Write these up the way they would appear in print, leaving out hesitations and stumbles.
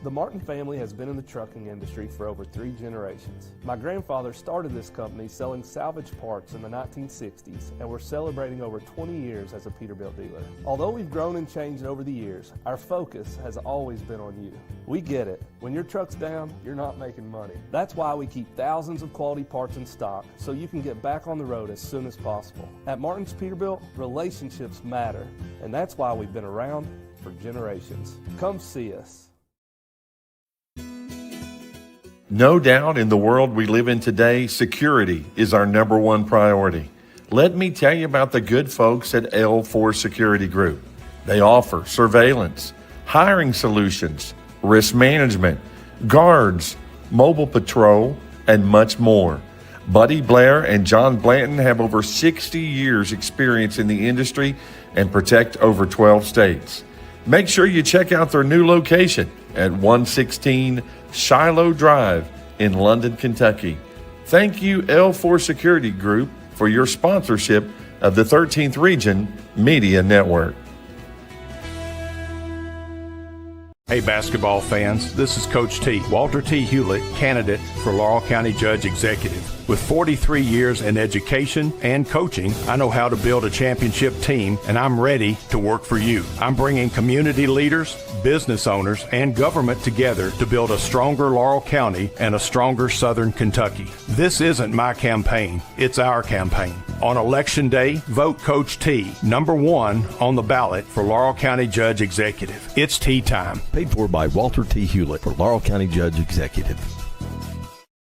The Martin family has been in the trucking industry for over 3 generations. My grandfather started this company selling salvage parts in the 1960s, and we're celebrating over 20 years as a Peterbilt dealer. Although we've grown and changed over the years, our focus has always been on you. We get it. When your truck's down, you're not making money. That's why we keep thousands of quality parts in stock so you can get back on the road as soon as possible. At Martin's Peterbilt, relationships matter, and that's why we've been around for generations. Come see us. No doubt in the world we live in today, security is our number one priority. Let me tell you about the good folks at L4 Security Group. They offer surveillance, hiring solutions, risk management, guards, mobile patrol, and much more. Buddy Blair and John Blanton have over 60 years experience in the industry and protect over 12 states. Make sure you check out their new location at 116 Shiloh Drive in London, Kentucky. Thank you, L4 Security Group, for your sponsorship of the 13th Region Media Network. Hey basketball fans, this is Coach T, Walter T. Hewlett, candidate for Laurel County Judge Executive. With 43 years in education and coaching, I know how to build a championship team, and I'm ready to work for you. I'm bringing community leaders, business owners, and government together to build a stronger Laurel County and a stronger Southern Kentucky. This isn't my campaign, it's our campaign. On Election Day, vote Coach T, number 1 on the ballot for Laurel County Judge Executive. It's tea time. Paid for by Walter T. Hewlett for Laurel County Judge Executive.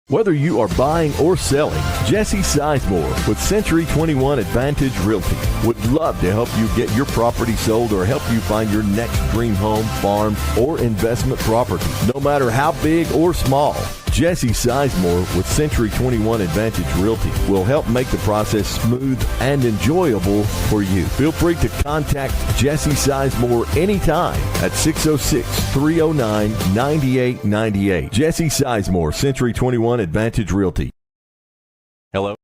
Whether you are buying or selling, Jesse Sizemore with Century 21 Advantage Realty would love to help you get your property sold or help you find your next dream home, farm, or investment property, no matter how big or small. Jesse Sizemore with Century 21 Advantage Realty will help make the process smooth and enjoyable for you. Feel free to contact Jesse Sizemore anytime at 606-309-9898. Jesse Sizemore, Century 21 Advantage Realty. Hello.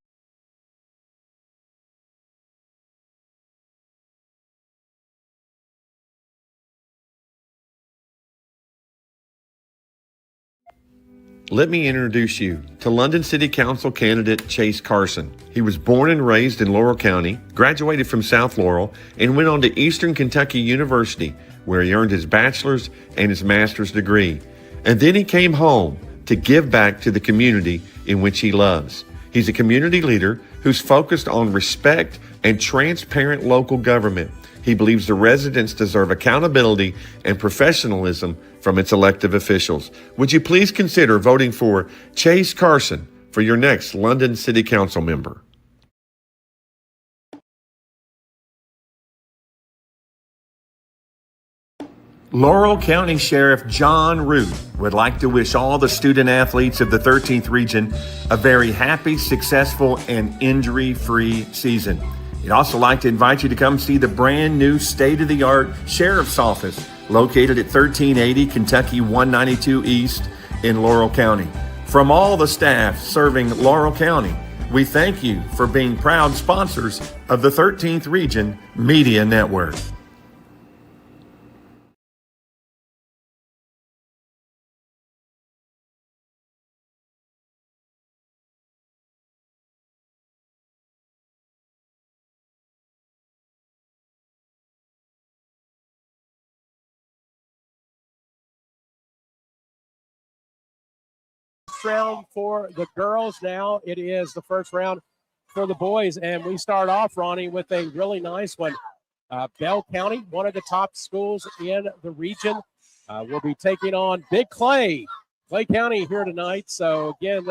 Let me introduce you to London City Council candidate Chase Carson. He was born and raised in Laurel County, graduated from South Laurel, and went on to Eastern Kentucky University, where he earned his bachelor's and his master's degree. And then he came home to give back to the community in which he loves. He's a community leader who's focused on respect and transparent local government. He believes the residents deserve accountability and professionalism from its elected officials. Would you please consider voting for Chase Carson for your next London City Council member? Laurel County Sheriff John Root would like to wish all the student athletes of the 13th Region a very happy, successful, and injury-free season. He'd also like to invite you to come see the brand new state-of-the-art Sheriff's Office located at 1380 Kentucky 192 East in Laurel County. From all the staff serving Laurel County, we thank you for being proud sponsors of the 13th Region Media Network. Round for the girls. Now it is the first round for the boys, and we start off, Ronnie, with a really nice one. Bell County, one of the top schools in the region, will be taking on Big Clay County here tonight. So again,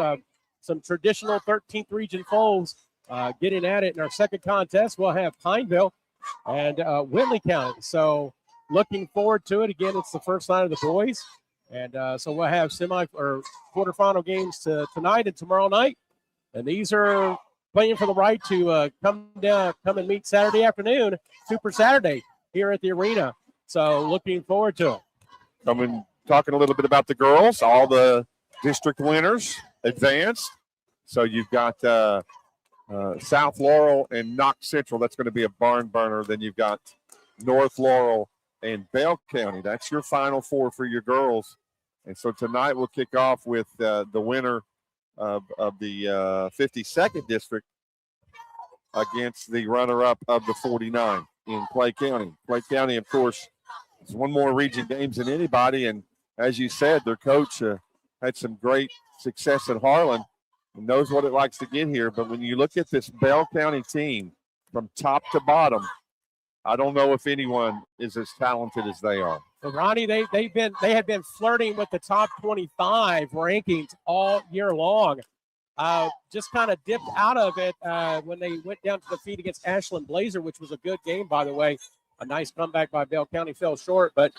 some traditional 13th Region foes getting at it in our second contest. We'll have Pineville and Whitley County. So looking forward to it. Again, it's the first night of the boys. And so we'll have quarterfinal games tonight and tomorrow night. And these are playing for the right to come and meet Saturday afternoon, Super Saturday, here at the arena. So looking forward to it. Talking a little bit about the girls, all the district winners advanced. So you've got South Laurel and Knox Central. That's going to be a barn burner. Then you've got North Laurel and Bell County. That's your final four for your girls. And so tonight we'll kick off with the winner of the 52nd district against the runner-up of the 49 in Clay County. Clay County, of course, has won more region games than anybody, and as you said, their coach had some great success at Harlan and knows what it likes to get here. But when you look at this Bell County team from top to bottom, I don't know if anyone is as talented as they are. So Ronnie, they had been flirting with the top 25 rankings all year long. Just kind of dipped out of it when they went down to defeat against Ashland Blazer, which was a good game, by the way. A nice comeback by Bell County, fell short. But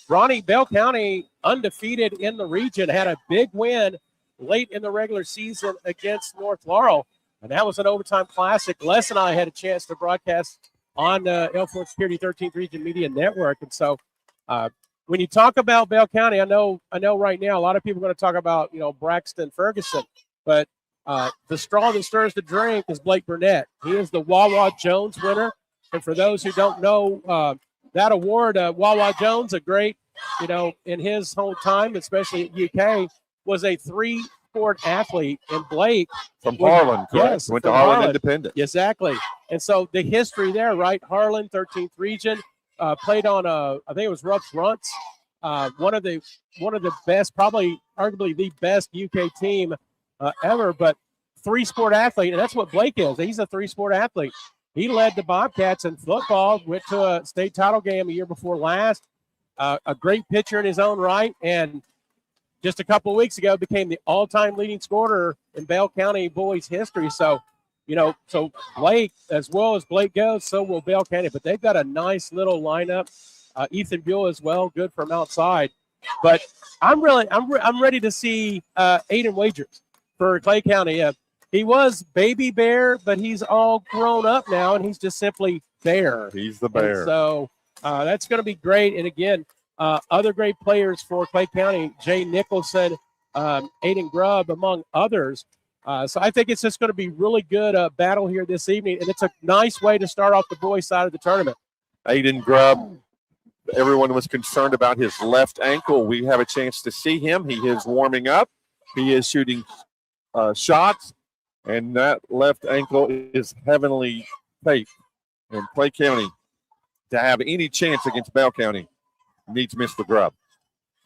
Ronnie, Bell County, undefeated in the region, had a big win late in the regular season against North Laurel, and that was an overtime classic. Les and I had a chance to broadcast on L4 Security 13th Region Media Network, and so when you talk about Bell County, I know right now a lot of people are going to talk about Braxton Ferguson, but the straw that stirs the drink is Blake Burnett. He is the Wawa Jones winner, and for those who don't know that award, Wawa Jones, a great in his whole time, especially at UK, was a three-sport athlete, and Blake from Harlan, correct? Yes, went to Harlan Independent. Exactly. And so the history there, right? Harlan, 13th Region, played on I think it was Rupp's Runts, one of the best, probably arguably the best UK team ever, but three-sport athlete, and that's what Blake is. He's a three-sport athlete. He led the Bobcats in football, went to a state title game a year before last, a great pitcher in his own right, and just a couple of weeks ago became the all-time leading scorer in Bell County boys history. So, so Blake, as well as Blake goes, so will Bell County. But they've got a nice little lineup. Ethan Buell as well, good from outside. But I'm ready to see Aiden Wagers for Clay County. He was baby Bear, but he's all grown up now, and he's just simply Bear. He's the Bear. And so that's going to be great. And again, other great players for Clay County, Jay Nicholson, Aiden Grubb, among others. So I think it's just going to be really good battle here this evening, and it's a nice way to start off the boys' side of the tournament. Aiden Grubb, everyone was concerned about his left ankle. We have a chance to see him. He is warming up. He is shooting shots, and that left ankle is heavenly taped. And Clay County, to have any chance against Bell County, needs Mr. Grubb.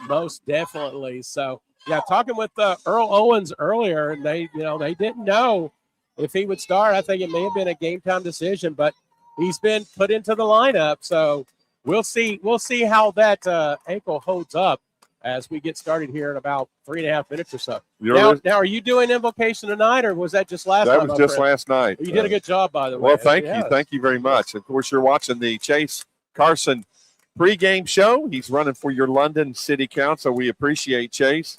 Most definitely. So, yeah, talking with Earl Owens earlier, and they didn't know if he would start. I think it may have been a game time decision, but he's been put into the lineup. So we'll see how that ankle holds up as we get started here in about 3.5 minutes or so. Now, are you doing invocation tonight, or was that just last night? That was just last night. You did a good job, by the way. Well, thank you. Thank you very much. Of course, you're watching the Chase Carson pregame show. He's running for your London City Council. We appreciate Chase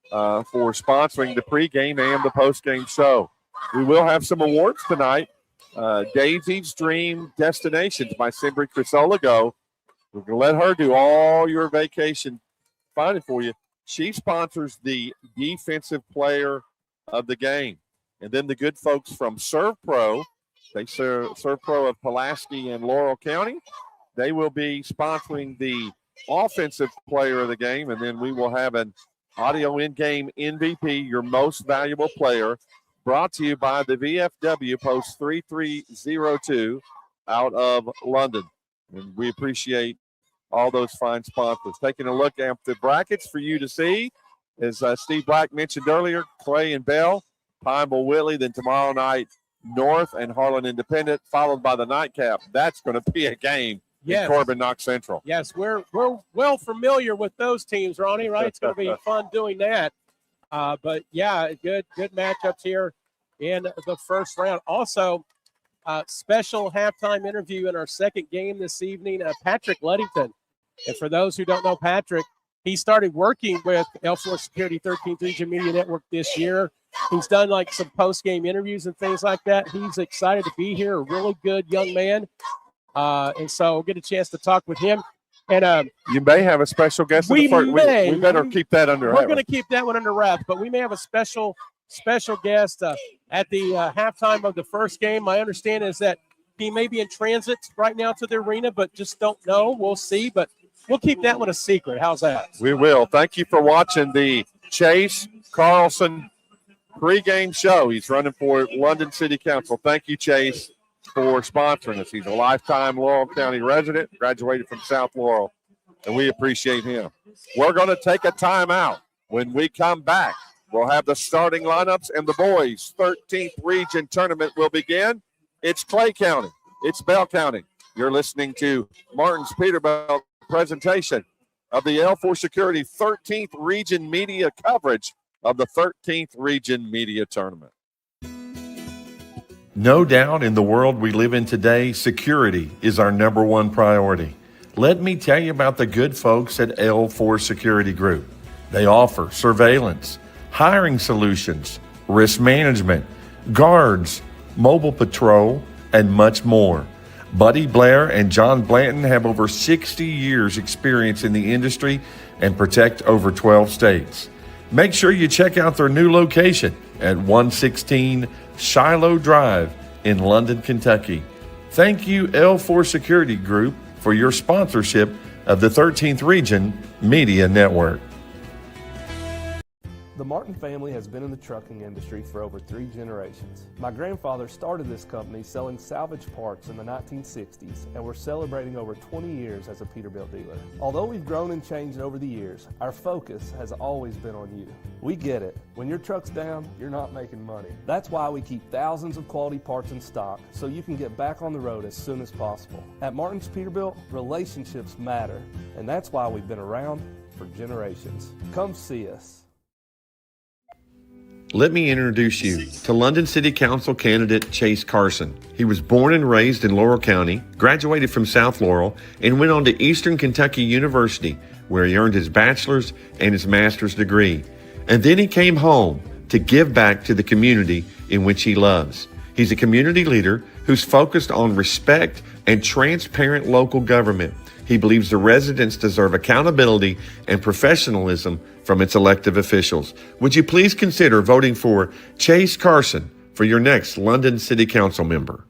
for sponsoring the pregame and the postgame show. We will have some awards tonight. Daisy's Dream Destinations by Simbri Crisolago. We're going to let her do all your vacation finding for you. She sponsors the defensive player of the game. And then the good folks from Serve Pro, they serve Pro of Pulaski and Laurel County. They will be sponsoring the offensive player of the game, and then we will have an audio in-game MVP, your most valuable player, brought to you by the VFW Post 3302 out of London. And we appreciate all those fine sponsors. Taking a look at the brackets for you to see, as Steve Black mentioned earlier, Clay and Bell, Pineville Whitley, then tomorrow night, North and Harlan Independent, followed by the nightcap. That's going to be a game. Yes. Corbin Knox Central. Yes, we're well familiar with those teams, Ronnie, right? It's going to be fun doing that. But, yeah, good matchups here in the first round. Also, special halftime interview in our second game this evening, Patrick Ludington. And for those who don't know Patrick, he started working with L4 Security 13th Region Media Network this year. He's done like some post-game interviews and things like that. He's excited to be here, a really good young man. And so we'll get a chance to talk with him. And you may have a special guest. We better keep that under wraps. We're going to keep that one under wraps, but we may have a special guest at the halftime of the first game. My understanding is that he may be in transit right now to the arena, but just don't know. We'll see. But We'll keep that one a secret. How's that? We will. Thank you for watching the Chase Carlson pregame show. He's running for London City Council. Thank you, Chase, for sponsoring us. He's a lifetime Laurel County resident, graduated from South Laurel, and we appreciate him. We're going to take a timeout. When we come back, we'll have the starting lineups, and the boys' 13th region tournament will begin. It's Clay County. It's Bell County. You're listening to Martin's Peterbilt presentation of the L4 Security 13th region media coverage of the 13th region media tournament. No doubt in the world we live in today, security is our number one priority. Let me tell you about the good folks at L4 Security Group. They offer surveillance, hiring solutions, risk management, guards, mobile patrol, and much more. Buddy Blair and John Blanton have over 60 years experience in the industry and protect over 12 states. Make sure you check out their new location at 116 Shiloh Drive in London, Kentucky. Thank you, L4 Security Group, for your sponsorship of the 13th Region Media Network. The Martin family has been in the trucking industry for over 3 generations. My grandfather started this company selling salvage parts in the 1960s, and we're celebrating over 20 years as a Peterbilt dealer. Although we've grown and changed over the years, our focus has always been on you. We get it. When your truck's down, you're not making money. That's why we keep thousands of quality parts in stock so you can get back on the road as soon as possible. At Martin's Peterbilt, relationships matter, and that's why we've been around for generations. Come see us. Let me introduce you to London City Council candidate Chase Carson. He was born and raised in Laurel County, graduated from South Laurel, and went on to Eastern Kentucky University, where he earned his bachelor's and his master's degree. And then he came home to give back to the community in which he loves. He's a community leader who's focused on respect and transparent local government. He believes the residents deserve accountability and professionalism from its elected officials. Would you please consider voting for Chase Carson for your next London City Council member?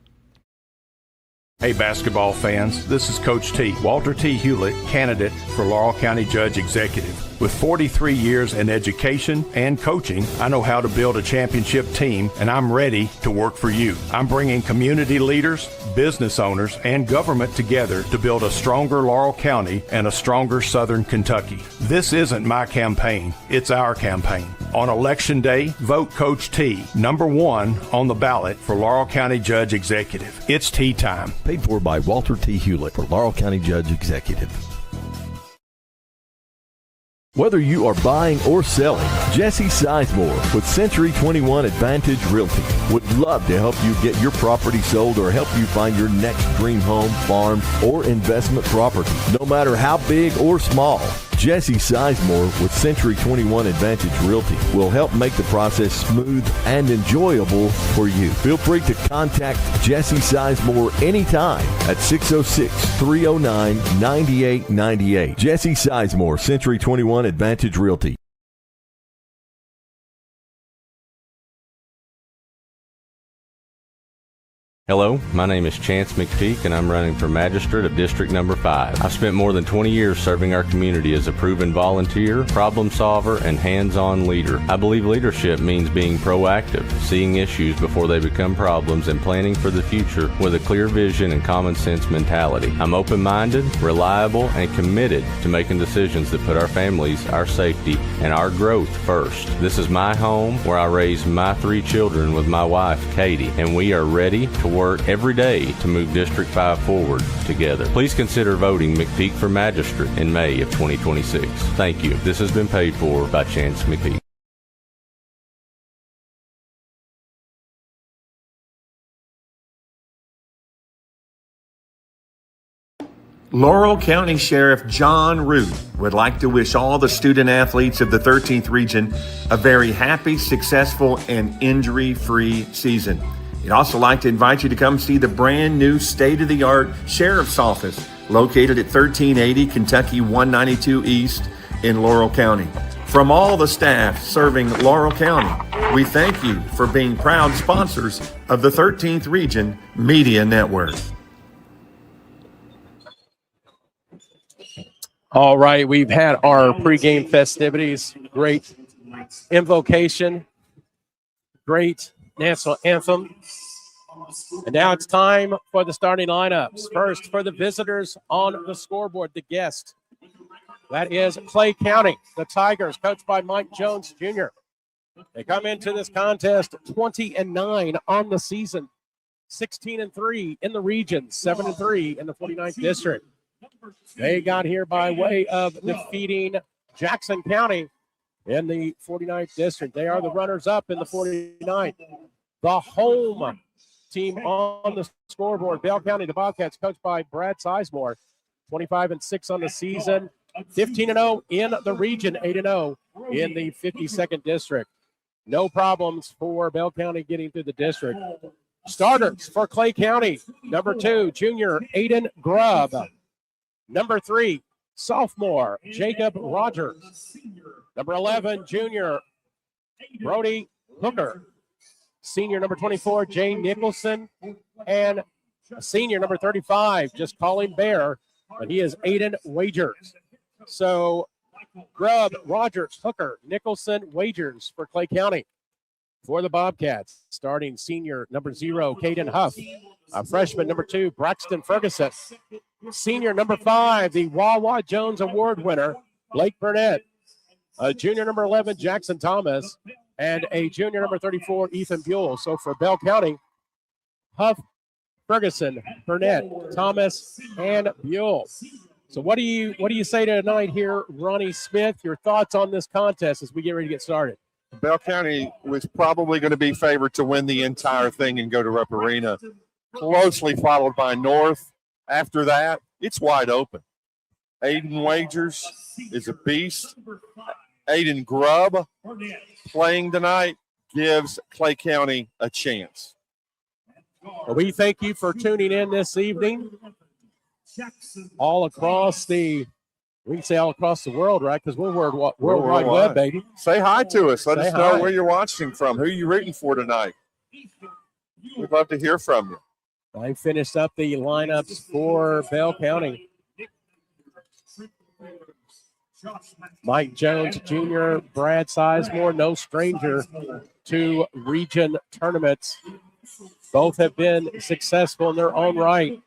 Hey basketball fans, this is Coach T, Walter T. Hewlett, candidate for Laurel County Judge Executive. With 43 years in education and coaching, I know how to build a championship team, and I'm ready to work for you. I'm bringing community leaders, business owners, and government together to build a stronger Laurel County and a stronger Southern Kentucky. This isn't my campaign, it's our campaign. On Election Day, vote Coach T, number 1 on the ballot for Laurel County Judge Executive. It's tea time. Paid for by Walter T. Hewlett for Laurel County Judge Executive. Whether you are buying or selling, Jesse Sizemore with Century 21 Advantage Realty would love to help you get your property sold or help you find your next dream home, farm, or investment property. No matter how big or small, Jesse Sizemore with Century 21 Advantage Realty will help make the process smooth and enjoyable for you. Feel free to contact Jesse Sizemore anytime at 606-309-9898. Jesse Sizemore, Century 21 Advantage Realty. Hello, my name is Chance McPeak and I'm running for Magistrate of District Number 5. I've spent more than 20 years serving our community as a proven volunteer, problem solver, and hands-on leader. I believe leadership means being proactive, seeing issues before they become problems, and planning for the future with a clear vision and common sense mentality. I'm open-minded, reliable, and committed to making decisions that put our families, our safety, and our growth first. This is my home where I raised my 3 children with my wife, Katie, and we are ready to work every day to move District 5 forward together. Please consider voting McPeak for Magistrate in May of 2026. Thank you. This has been paid for by Chance McPeak. Laurel County Sheriff John Root would like to wish all the student athletes of the 13th Region a very happy, successful, and injury-free season. He'd also like to invite you to come see the brand new state-of-the-art Sheriff's Office located at 1380 Kentucky 192 East in Laurel County. From all the staff serving Laurel County, we thank you for being proud sponsors of the 13th Region Media Network. All right, we've had our pregame festivities. Great invocation, great national anthem. And now it's time for the starting lineups. First, for the visitors on the scoreboard, the guest. That is Clay County, the Tigers, coached by Mike Jones Jr. They come into this contest 20-9 on the season, 16-3 in the region, 7-3 in the 49th district. They got here by way of defeating Jackson County in the 49th district. They are the runners-up in the 49th. The home team on the scoreboard, Bell County, the Bobcats, coached by Brad Sizemore, 25-6 on the season, 15-0 in the region, 8-0 in the 52nd district. No problems for Bell County getting through the district. Starters for Clay County, number 2, junior Aiden Grubb. Number 3, sophomore Jacob Rogers. Number 11, junior Brody Hooker. Senior number 24, Jay Nicholson. And senior number 35, just call him Bear, but he is Aiden Wagers. So Grubb, Rogers, Hooker, Nicholson, Wagers for Clay County. For the Bobcats, starting senior number 0, Caden Huff. Freshman number 2, Braxton Ferguson. Senior number 5, the Wawa Jones Award winner, Blake Burnett. Junior number 11, Jackson Thomas. And a junior number 34, Ethan Buell. So for Bell County, Huff, Ferguson, Burnett, Thomas, and Buell. So what do you say tonight here, Ronnie Smith? Your thoughts on this contest as we get ready to get started? Bell County was probably going to be favored to win the entire thing and go to Rupp Arena, closely followed by North. After that, it's wide open. Aiden Wagers is a beast. Aiden Grubb playing tonight gives Clay County a chance. Well, we thank you for tuning in this evening. All across we can say all across the world, right? Because we're World Wide Web, baby. Say hi to us. Let us know hi. where you're watching from. Who are you rooting for tonight? We'd love to hear from you. I finished up the lineups for Bell County. Mike Jones Jr., Brad Sizemore, no stranger to region tournaments. Both have been successful in their own right.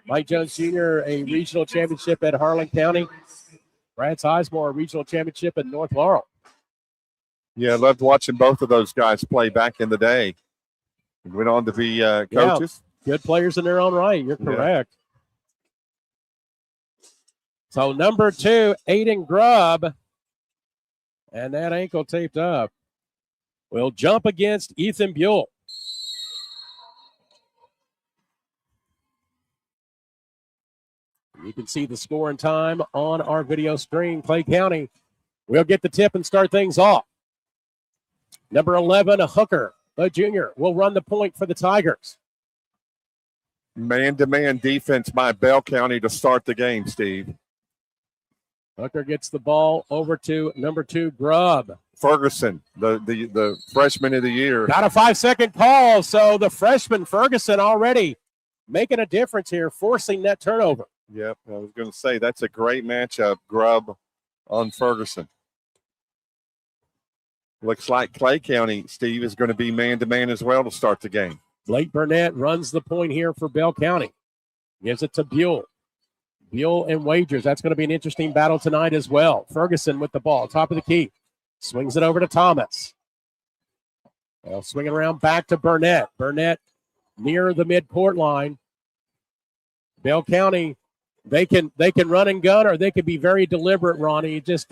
Mike Jones Jr., a regional championship at Harlan County. Brad Sizemore, a regional championship at North Laurel. Yeah, I loved watching both of those guys play back in the day. Went on to be coaches. Yeah, good players in their own right. You're correct. Yeah. So number 2, Aiden Grubb, and that ankle taped up, will jump against Ethan Buell. You can see the score and time on our video screen. Clay County will get the tip and start things off. Number 11, a Hooker, a junior, will run the point for the Tigers. Man-to-man defense by Bell County to start the game, Steve. Hooker gets the ball over to number 2, Grubb. Ferguson, the freshman of the year. Got a 5-second call, so the freshman Ferguson already making a difference here, forcing that turnover. Yep, I was going to say that's a great matchup, Grubb on Ferguson. Looks like Clay County, Steve, is going to be man-to-man as well to start the game. Blake Burnett runs the point here for Bell County. Gives it to Buell. Buell and Wagers. That's going to be an interesting battle tonight as well. Ferguson with the ball, top of the key. Swings it over to Thomas. Well, swinging around back to Burnett. Burnett near the midcourt line. Bell County, they can run and gun, or they can be very deliberate, Ronnie. It just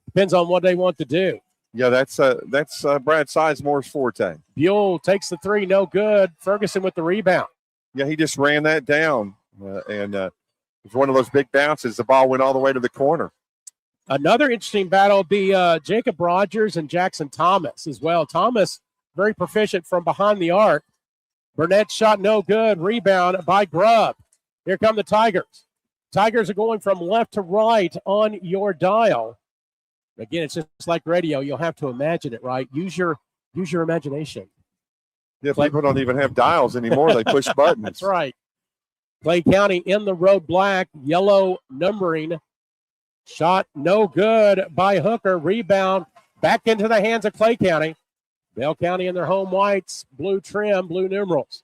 depends on what they want to do. Yeah, that's Brad Sizemore's forte. Buell takes the 3, no good. Ferguson with the rebound. Yeah, he just ran that down, and it was one of those big bounces. The ball went all the way to the corner. Another interesting battle will be Jacob Rogers and Jackson Thomas as well. Thomas, very proficient from behind the arc. Burnett shot no good. Rebound by Grubb. Here come the Tigers. Tigers are going from left to right on your dial. Again, it's just like radio. You'll have to imagine it, right? Use your imagination. Yeah, people don't even have dials anymore. They push buttons. That's right. Clay County in the road black, yellow numbering. Shot no good by Hooker. Rebound back into the hands of Clay County. Bell County in their home whites, blue trim, blue numerals.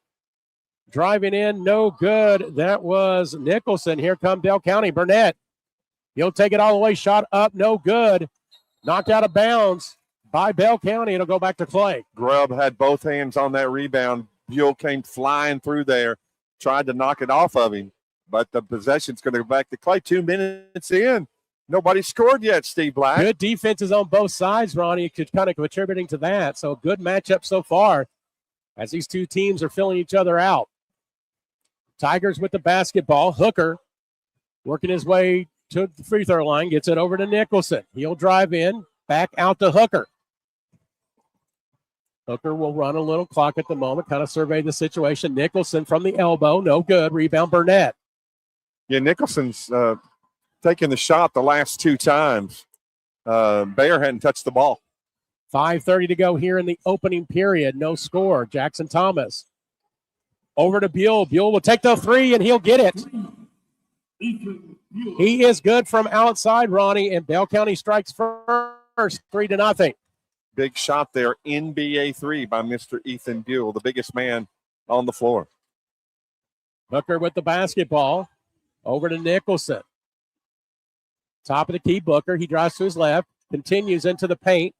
Driving in, no good. That was Nicholson. Here come Bell County. Burnett. He'll take it all the way. Shot up, no good. Knocked out of bounds by Bell County. It'll go back to Clay. Grubb had both hands on that rebound. Buell came flying through there, tried to knock it off of him, but the possession's going to go back to Clay. 2 minutes in. Nobody scored yet, Steve Black. Good defenses on both sides, Ronnie, kind of contributing to that. So good matchup so far as these two teams are filling each other out. Tigers with the basketball. Hooker working his way to the free throw line, gets it over to Nicholson. He'll drive in, back out to Hooker. Hooker will run a little clock at the moment, kind of survey the situation. Nicholson from the elbow, no good. Rebound Burnett. Yeah, Nicholson's taking the shot the last 2 times. Bayer hadn't touched the ball. 5:30 to go here in the opening period. No score. Jackson Thomas. Over to Buell. Buell will take the three, and he'll get it. He is good from outside, Ronnie, and Bell County strikes first, 3-0. Big shot there, NBA 3 by Mr. Ethan Buell, the biggest man on the floor. Hooker with the basketball. Over to Nicholson. Top of the key, Booker. He drives to his left, continues into the paint,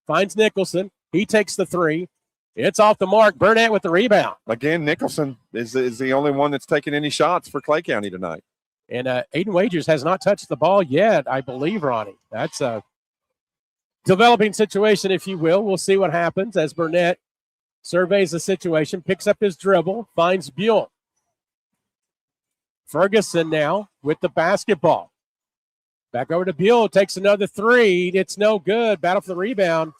finds Nicholson. He takes the three. It's off the mark. Burnett with the rebound. Again, Nicholson is the only one that's taken any shots for Clay County tonight. And Aiden Wagers has not touched the ball yet, I believe, Ronnie. That's a developing situation, if you will. We'll see what happens as Burnett surveys the situation, picks up his dribble, finds Buell. Ferguson now with the basketball. Back over to Buell, takes another three. It's no good. Battle for the rebound.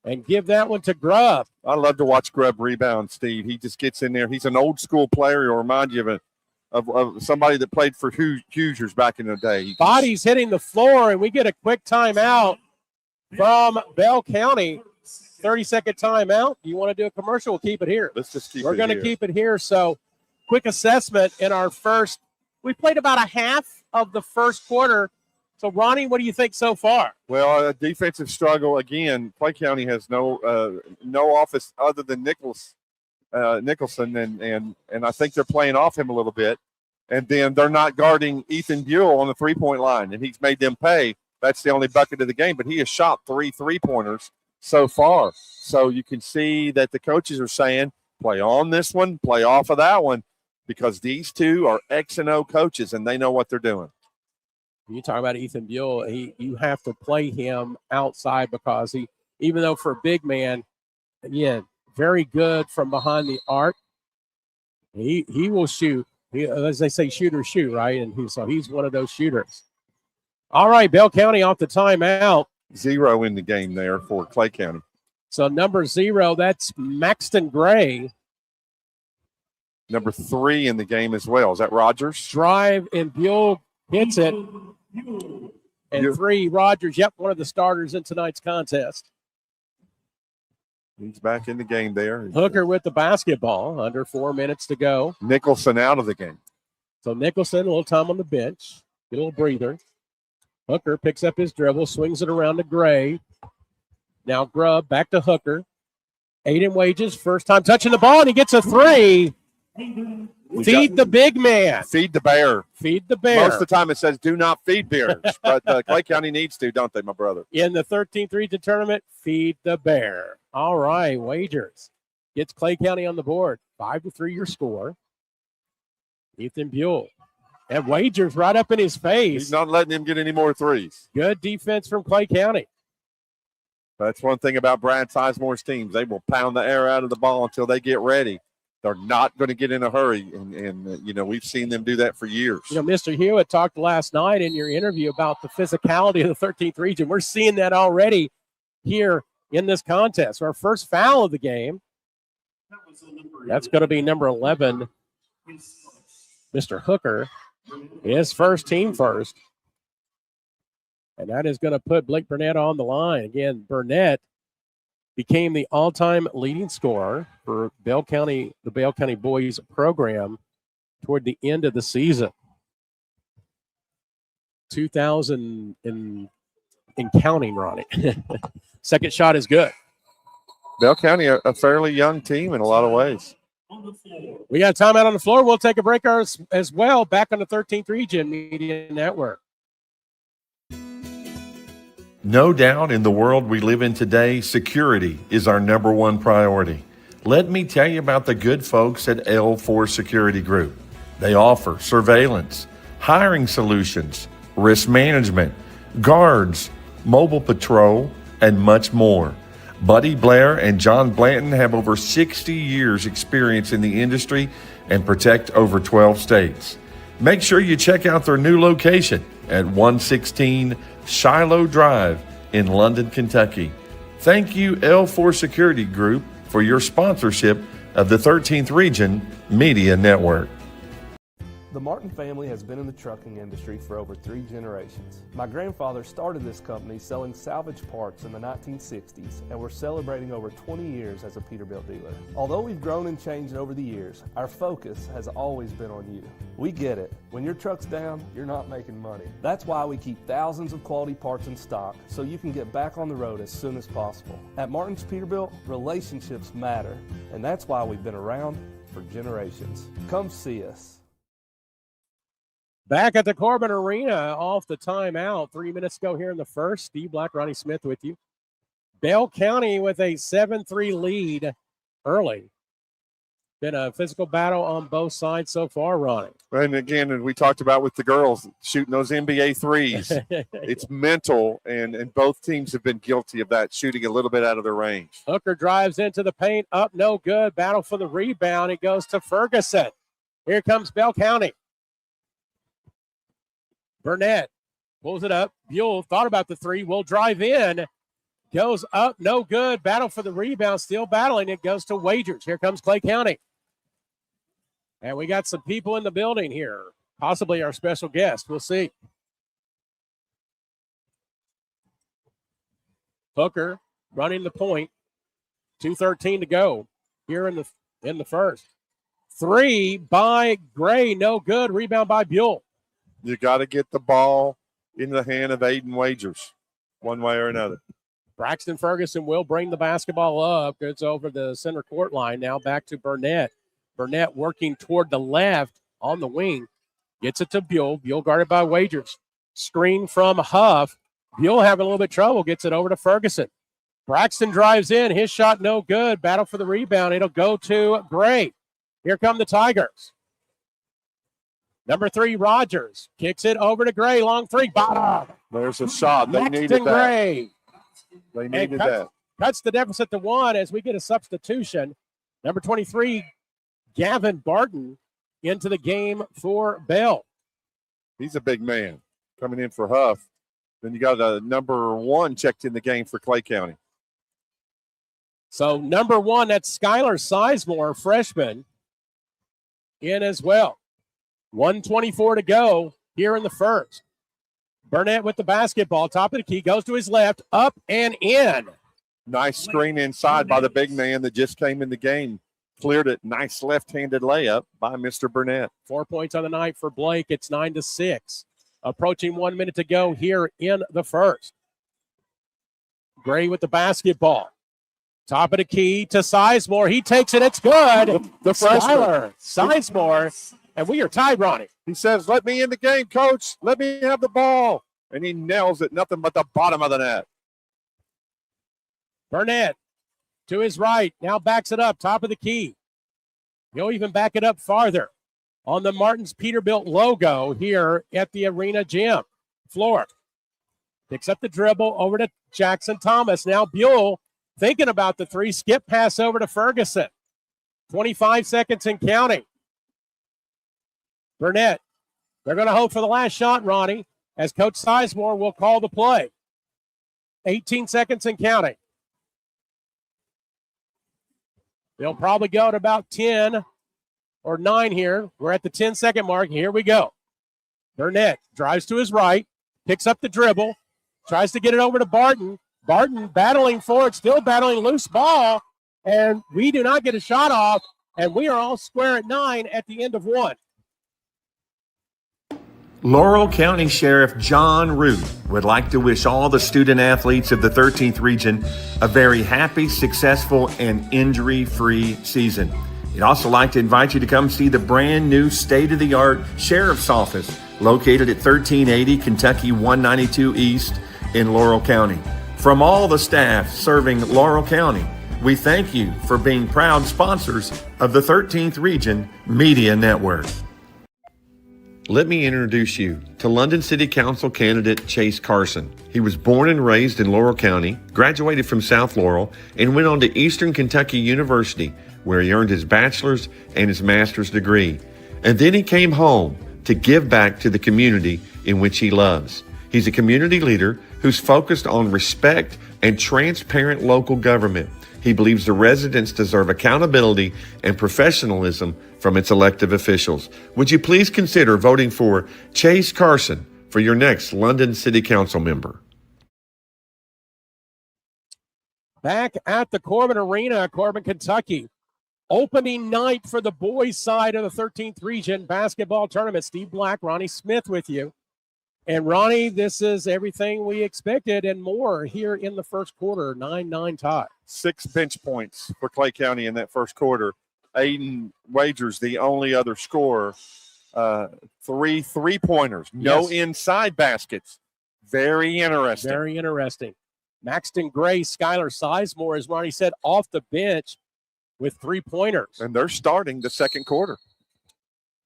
And give that one to Grubb. I love to watch Grubb rebound, Steve. He just gets in there. He's an old school player. He'll remind you of somebody that played for Hoosiers back in the day. Bodies hitting the floor, and we get a quick timeout from Bell County. 30-second timeout. Do you want to do a commercial? We'll keep it here. Let's just keep it here. We're going to keep it here. So, quick assessment in our first. We played about a half of the first quarter. So, Ronnie, what do you think so far? Well, a defensive struggle again. Clay County has no office other than Nicholson, and I think they're playing off him a little bit. And then they're not guarding Ethan Buell on the three-point line, and he's made them pay. That's the only bucket of the game, but he has shot 3 3-pointers so far. So you can see that the coaches are saying, play on this one, play off of that one, because these two are X and O coaches, and they know what they're doing. You talk about Ethan Buell, you have to play him outside because he, even though for a big man, again, very good from behind the arc. He will shoot. As they say, shoot or shoot, right? And so he's one of those shooters. All right, Bell County off the timeout. 0 in the game there for Clay County. So number 0, that's Maxton Gray. Number 3 in the game as well. Is that Rogers? Drive, and Buell hits it. And 3, Rogers. Yep, one of the starters in tonight's contest. He's back in the game there. Hooker with the basketball. Under 4 minutes to go. Nicholson out of the game. So Nicholson, a little time on the bench. Get a little breather. Hooker picks up his dribble, swings it around to Gray. Now Grubb back to Hooker. Aiden Wages, first time touching the ball, and he gets a 3. Feed the big man. Feed the bear. Feed the bear. Most of the time it says do not feed bears, but Clay County needs to, don't they, my brother? In the 13th region tournament, feed the bear. All right, Wagers gets Clay County on the board. 5-3 your score. Ethan Buell. And Wagers right up in his face. He's not letting him get any more threes. Good defense from Clay County. That's one thing about Brad Sizemore's teams. They will pound the air out of the ball until they get ready. They're not going to get in a hurry, and we've seen them do that for years. Mr. Hewitt talked last night in your interview about the physicality of the 13th region. We're seeing that already here in this contest. Our first foul of the game, that's going to be number 11, Mr. Hooker. His first, team first. And that is going to put Blake Burnett on the line. Again, Burnett became the all-time leading scorer for the Bell County boys program toward the end of the season. 2000 in counting, Ronnie. Second shot is good. Bell County, a fairly young team in a lot of ways. We got a timeout on the floor. We'll take a break as well. Back on the 13th Region Media Network. No doubt in the world we live in today, security is our number one priority. Let me tell you about the good folks at L4 Security Group. They offer surveillance, hiring solutions, risk management, guards, mobile patrol, and much more. Buddy Blair and John Blanton have over 60 years experience in the industry and protect over 12 states. Make sure you check out their new location at 116 Shiloh Drive in London, Kentucky. Thank you, L4 Security Group, for your sponsorship of the 13th Region Media Network. The Martin family has been in the trucking industry for over 3 generations. My grandfather started this company selling salvage parts in the 1960s, and we're celebrating over 20 years as a Peterbilt dealer. Although we've grown and changed over the years, our focus has always been on you. We get it. When your truck's down, you're not making money. That's why we keep thousands of quality parts in stock so you can get back on the road as soon as possible. At Martin's Peterbilt, relationships matter, and that's why we've been around for generations. Come see us. Back at the Corbin Arena off the timeout. 3 minutes ago here in the first. Steve Black, Ronnie Smith with you. Bell County with a 7-3 lead early. Been a physical battle on both sides so far, Ronnie. And again, we talked about with the girls shooting those NBA threes. It's mental, and both teams have been guilty of that, shooting a little bit out of their range. Hooker drives into the paint. Up, no good. Battle for the rebound. It goes to Ferguson. Here comes Bell County. Burnett pulls it up. Buell thought about the three. Will drive in. Goes up. No good. Battle for the rebound. Still battling. It goes to Wagers. Here comes Clay County. And we got some people in the building here. Possibly our special guest. We'll see. Hooker running the point. 2:13 to go here in the first. Three by Gray. No good. Rebound by Buell. You got to get the ball in the hand of Aiden Wagers one way or another. Braxton Ferguson will bring the basketball up. It's over the center court line. Now back to Burnett. Burnett working toward the left on the wing. Gets it to Buell. Buell guarded by Wagers. Screen from Huff. Buell having a little bit of trouble. Gets it over to Ferguson. Braxton drives in. His shot no good. Battle for the rebound. It'll go to Gray. Here come the Tigers. Number 3, Rogers. Kicks it over to Gray. Long three. Bottom. There's a shot. They needed that. Gray. They needed that. Cuts the deficit to 1 as we get a substitution. Number 23, Gavin Barton, into the game for Bell. He's a big man coming in for Huff. Then you got a number 1 checked in the game for Clay County. So number 1, that's Skylar Sizemore, freshman, in as well. 1:24 to go here in the first. Burnett with the basketball. Top of the key. Goes to his left. Up and in. Nice screen inside by the big man that just came in the game. Cleared it. Nice left-handed layup by Mr. Burnett. 4 points on the night for Blake. It's 9-6. Approaching 1 minute to go here in the first. Gray with the basketball. Top of the key to Sizemore. He takes it. It's good. The freshman. Sizemore. And we are tied, Ronnie. He says, let me in the game, coach. Let me have the ball. And he nails it. Nothing but the bottom of the net. Burnett to his right. Now backs it up. Top of the key. He'll even back it up farther on the Martin's Peterbilt logo here at the arena gym floor. Picks up the dribble over to Jackson Thomas. Now Buell thinking about the three. Skip pass over to Ferguson. 25 seconds and counting. Burnett, they're going to hope for the last shot, Ronnie, as Coach Sizemore will call the play. 18 seconds and counting. They'll probably go at about 10 or 9 here. We're at the 10-second mark. Here we go. Burnett drives to his right, picks up the dribble, tries to get it over to Barton. Barton battling for it, still battling loose ball, and we do not get a shot off, and we are all square at 9 at the end of 1. Laurel County Sheriff John Root would like to wish all the student athletes of the 13th Region a very happy, successful, and injury-free season. He'd also like to invite you to come see the brand new state-of-the-art Sheriff's Office located at 1380 Kentucky 192 East in Laurel County. From all the staff serving Laurel County, we thank you for being proud sponsors of the 13th Region Media Network. Let me introduce you to London City Council candidate Chase Carson. He was born and raised in Laurel County, graduated from South Laurel, and went on to Eastern Kentucky University, where he earned his bachelor's and his master's degree. And then he came home to give back to the community in which he loves. He's a community leader who's focused on respect and transparent local government. He believes the residents deserve accountability and professionalism from its elected officials. Would you please consider voting for Chase Carson for your next London City Council member? Back at the Corbin Arena, Corbin, Kentucky. Opening night for the boys' side of the 13th Region basketball tournament. Steve Black, Ronnie Smith with you. And Ronnie, this is everything we expected and more here in the first quarter. 9-9 tie. 6 bench points for Clay County in that first quarter. Aiden Wagers, the only other scorer. 3 3-pointers. No Yes. inside baskets. Very interesting. Very interesting. Maxton Gray, Skylar Sizemore, as Ronnie said, off the bench with 3-pointers. And they're starting the second quarter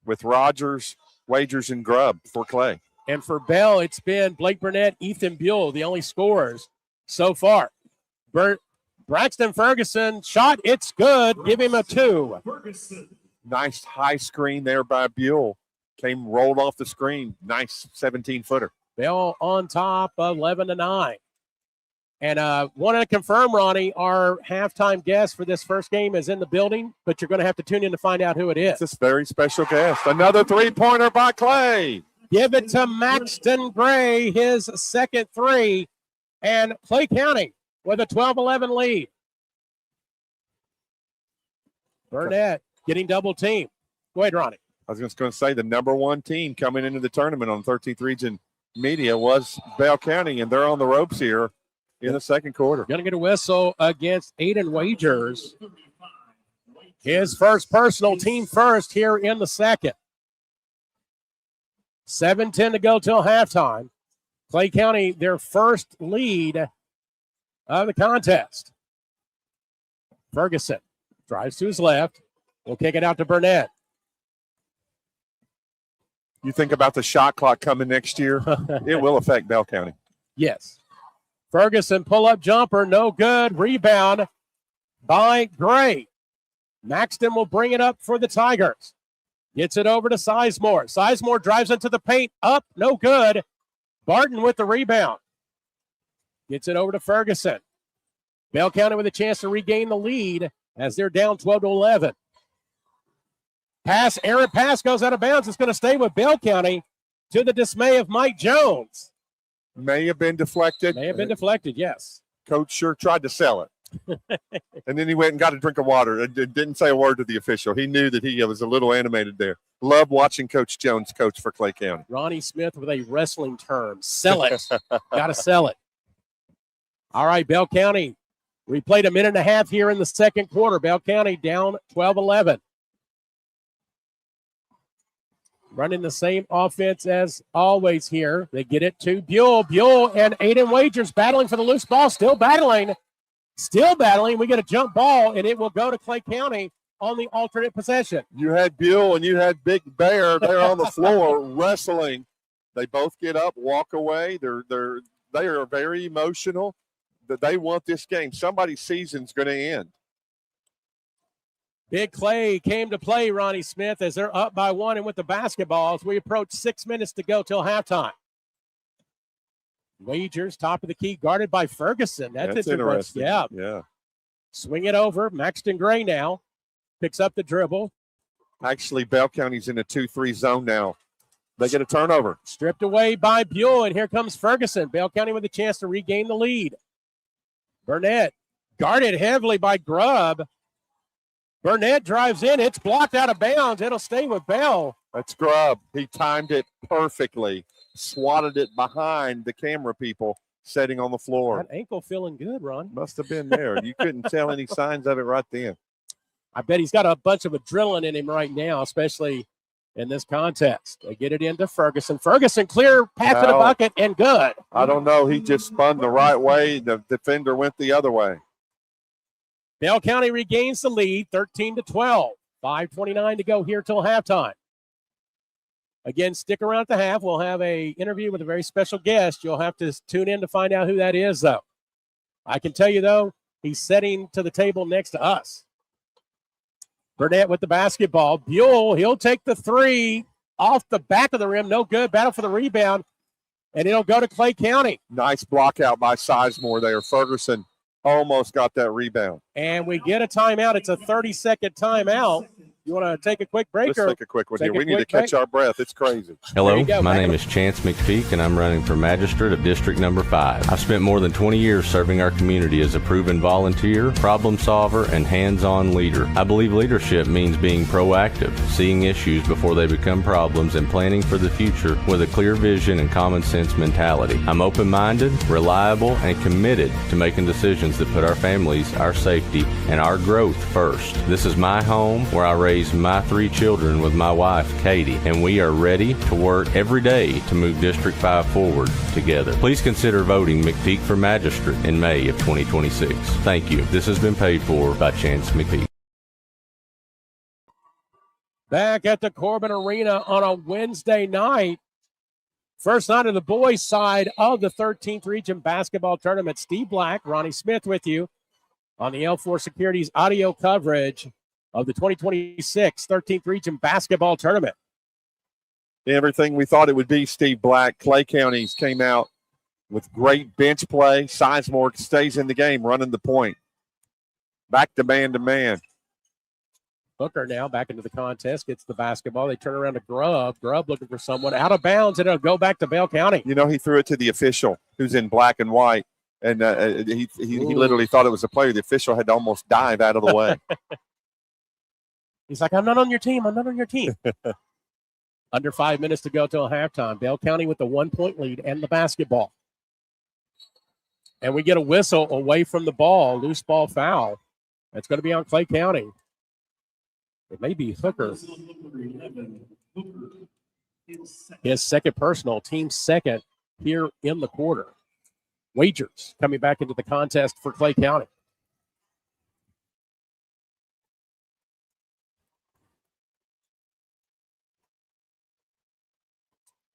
with Rogers, Wagers, and Grubb for Clay. And for Bell, it's been Blake Burnett, Ethan Buell, the only scorers so far. Braxton Ferguson shot, it's good. Give him a 2. Nice high screen there by Buell. Rolled off the screen. Nice 17-footer. Bell on top, 11-9. And wanted to confirm, Ronnie, our halftime guest for this first game is in the building, but you're going to have to tune in to find out who it is. It's a very special guest. Another 3-pointer by Clay. Give it to Maxton Gray, his second 3, and Clay County with a 12-11 lead. Burnett getting double teamed. Go ahead, Ronnie. I was just going to say the number 1 team coming into the tournament on 13th Region Media was Bell County, and they're on the ropes here in the second quarter. Going to get a whistle against Aiden Wagers. His first personal, team first here in the second. 7:10 to go till halftime. Clay County, their first lead of the contest. Ferguson drives to his left. We'll kick it out to Burnett. You think about the shot clock coming next year, it will affect Bell County. Yes. Ferguson, pull-up jumper, no good. Rebound by Gray. Maxton will bring it up for the Tigers. Gets it over to Sizemore. Sizemore drives into the paint. Up, no good. Barton with the rebound. Gets it over to Ferguson. Bell County with a chance to regain the lead as they're down 12-11. Errant pass goes out of bounds. It's going to stay with Bell County to the dismay of Mike Jones. May have been deflected. May have been deflected, yes. Coach sure tried to sell it. And then he went and got a drink of water. Didn't say a word to the official. He knew that he was a little animated there. Love watching Coach Jones coach for Clay County. Ronnie Smith with a wrestling term. Sell it. Got to sell it. All right, Bell County. We played a minute and a half here in the second quarter. Bell County down 12-11. Running the same offense as always here. They get it to Buell. Buell and Aiden Wagers battling for the loose ball. Still battling. We get a jump ball, and it will go to Clay County on the alternate possession. You had Buell and you had Big Bear. They're on the floor wrestling. They both get up, walk away. They are very emotional. That they want this game. Somebody's season's going to end. Big Clay came to play, Ronnie Smith, as they're up by 1 and with the basketball as we approach 6 minutes to go till halftime. Wagers, top of the key, guarded by Ferguson. That's interesting. Yeah. Swing it over. Maxton Gray now picks up the dribble. Actually, Bell County's in a 2-3 zone now. They get a turnover. Stripped away by Buell, and here comes Ferguson. Bell County with a chance to regain the lead. Burnett guarded heavily by Grubb. Burnett drives in. It's blocked out of bounds. It'll stay with Bell. That's Grubb. He timed it perfectly, swatted it behind the camera people sitting on the floor. That ankle feeling good, Ron. Must have been there. You couldn't tell any signs of it right then. I bet he's got a bunch of adrenaline in him right now, especially in this contest. They get it into Ferguson. Ferguson, clear path to the bucket, and good. I don't know. He just spun the right way. The defender went the other way. Bell County regains the lead, 13-12. 5:29 to go here till halftime. Again, stick around at the half. We'll have an interview with a very special guest. You'll have to tune in to find out who that is, though. I can tell you, though, he's sitting to the table next to us. Burnett with the basketball. Buell, he'll take the three off the back of the rim. No good. Battle for the rebound, and it'll go to Clay County. Nice block out by Sizemore there. Ferguson almost got that rebound. And we get a timeout. It's a 30-second timeout. You want to take a quick break? Let's take a quick one here. We need to catch our breath. It's crazy. Hello, my name is Chance McPeak, and I'm running for Magistrate of District Number 5. I've spent more than 20 years serving our community as a proven volunteer, problem solver, and hands-on leader. I believe leadership means being proactive, seeing issues before they become problems, and planning for the future with a clear vision and common sense mentality. I'm open-minded, reliable, and committed to making decisions that put our families, our safety, and our growth first. This is my home where I raise my 3 children with my wife, Katie, and we are ready to work every day to move District 5 forward together. Please consider voting McPeak for Magistrate in May of 2026. Thank you. This has been paid for by Chance McPeak. Back at the Corbin Arena on a Wednesday night. First night of the boys' side of the 13th Region Basketball Tournament. Steve Black, Ronnie Smith with you on the L4 Securities audio coverage of the 2026 13th Region Basketball Tournament. Everything we thought it would be, Steve Black. Clay County's came out with great bench play. Sizemore stays in the game, running the point. Back to man. Hooker now back into the contest, gets the basketball. They turn around to Grubb. Grubb looking for someone out of bounds, and it'll go back to Bell County. You know, he threw it to the official who's in black and white, and he literally thought it was a player. The official had to almost dive out of the way. He's like, I'm not on your team. I'm not on your team. Under 5 minutes to go till halftime. Bell County with the 1-point lead and the basketball. And we get a whistle away from the ball, loose ball foul. That's going to be on Clay County. It may be Hooker. His second personal, team second here in the quarter. Wagers coming back into the contest for Clay County.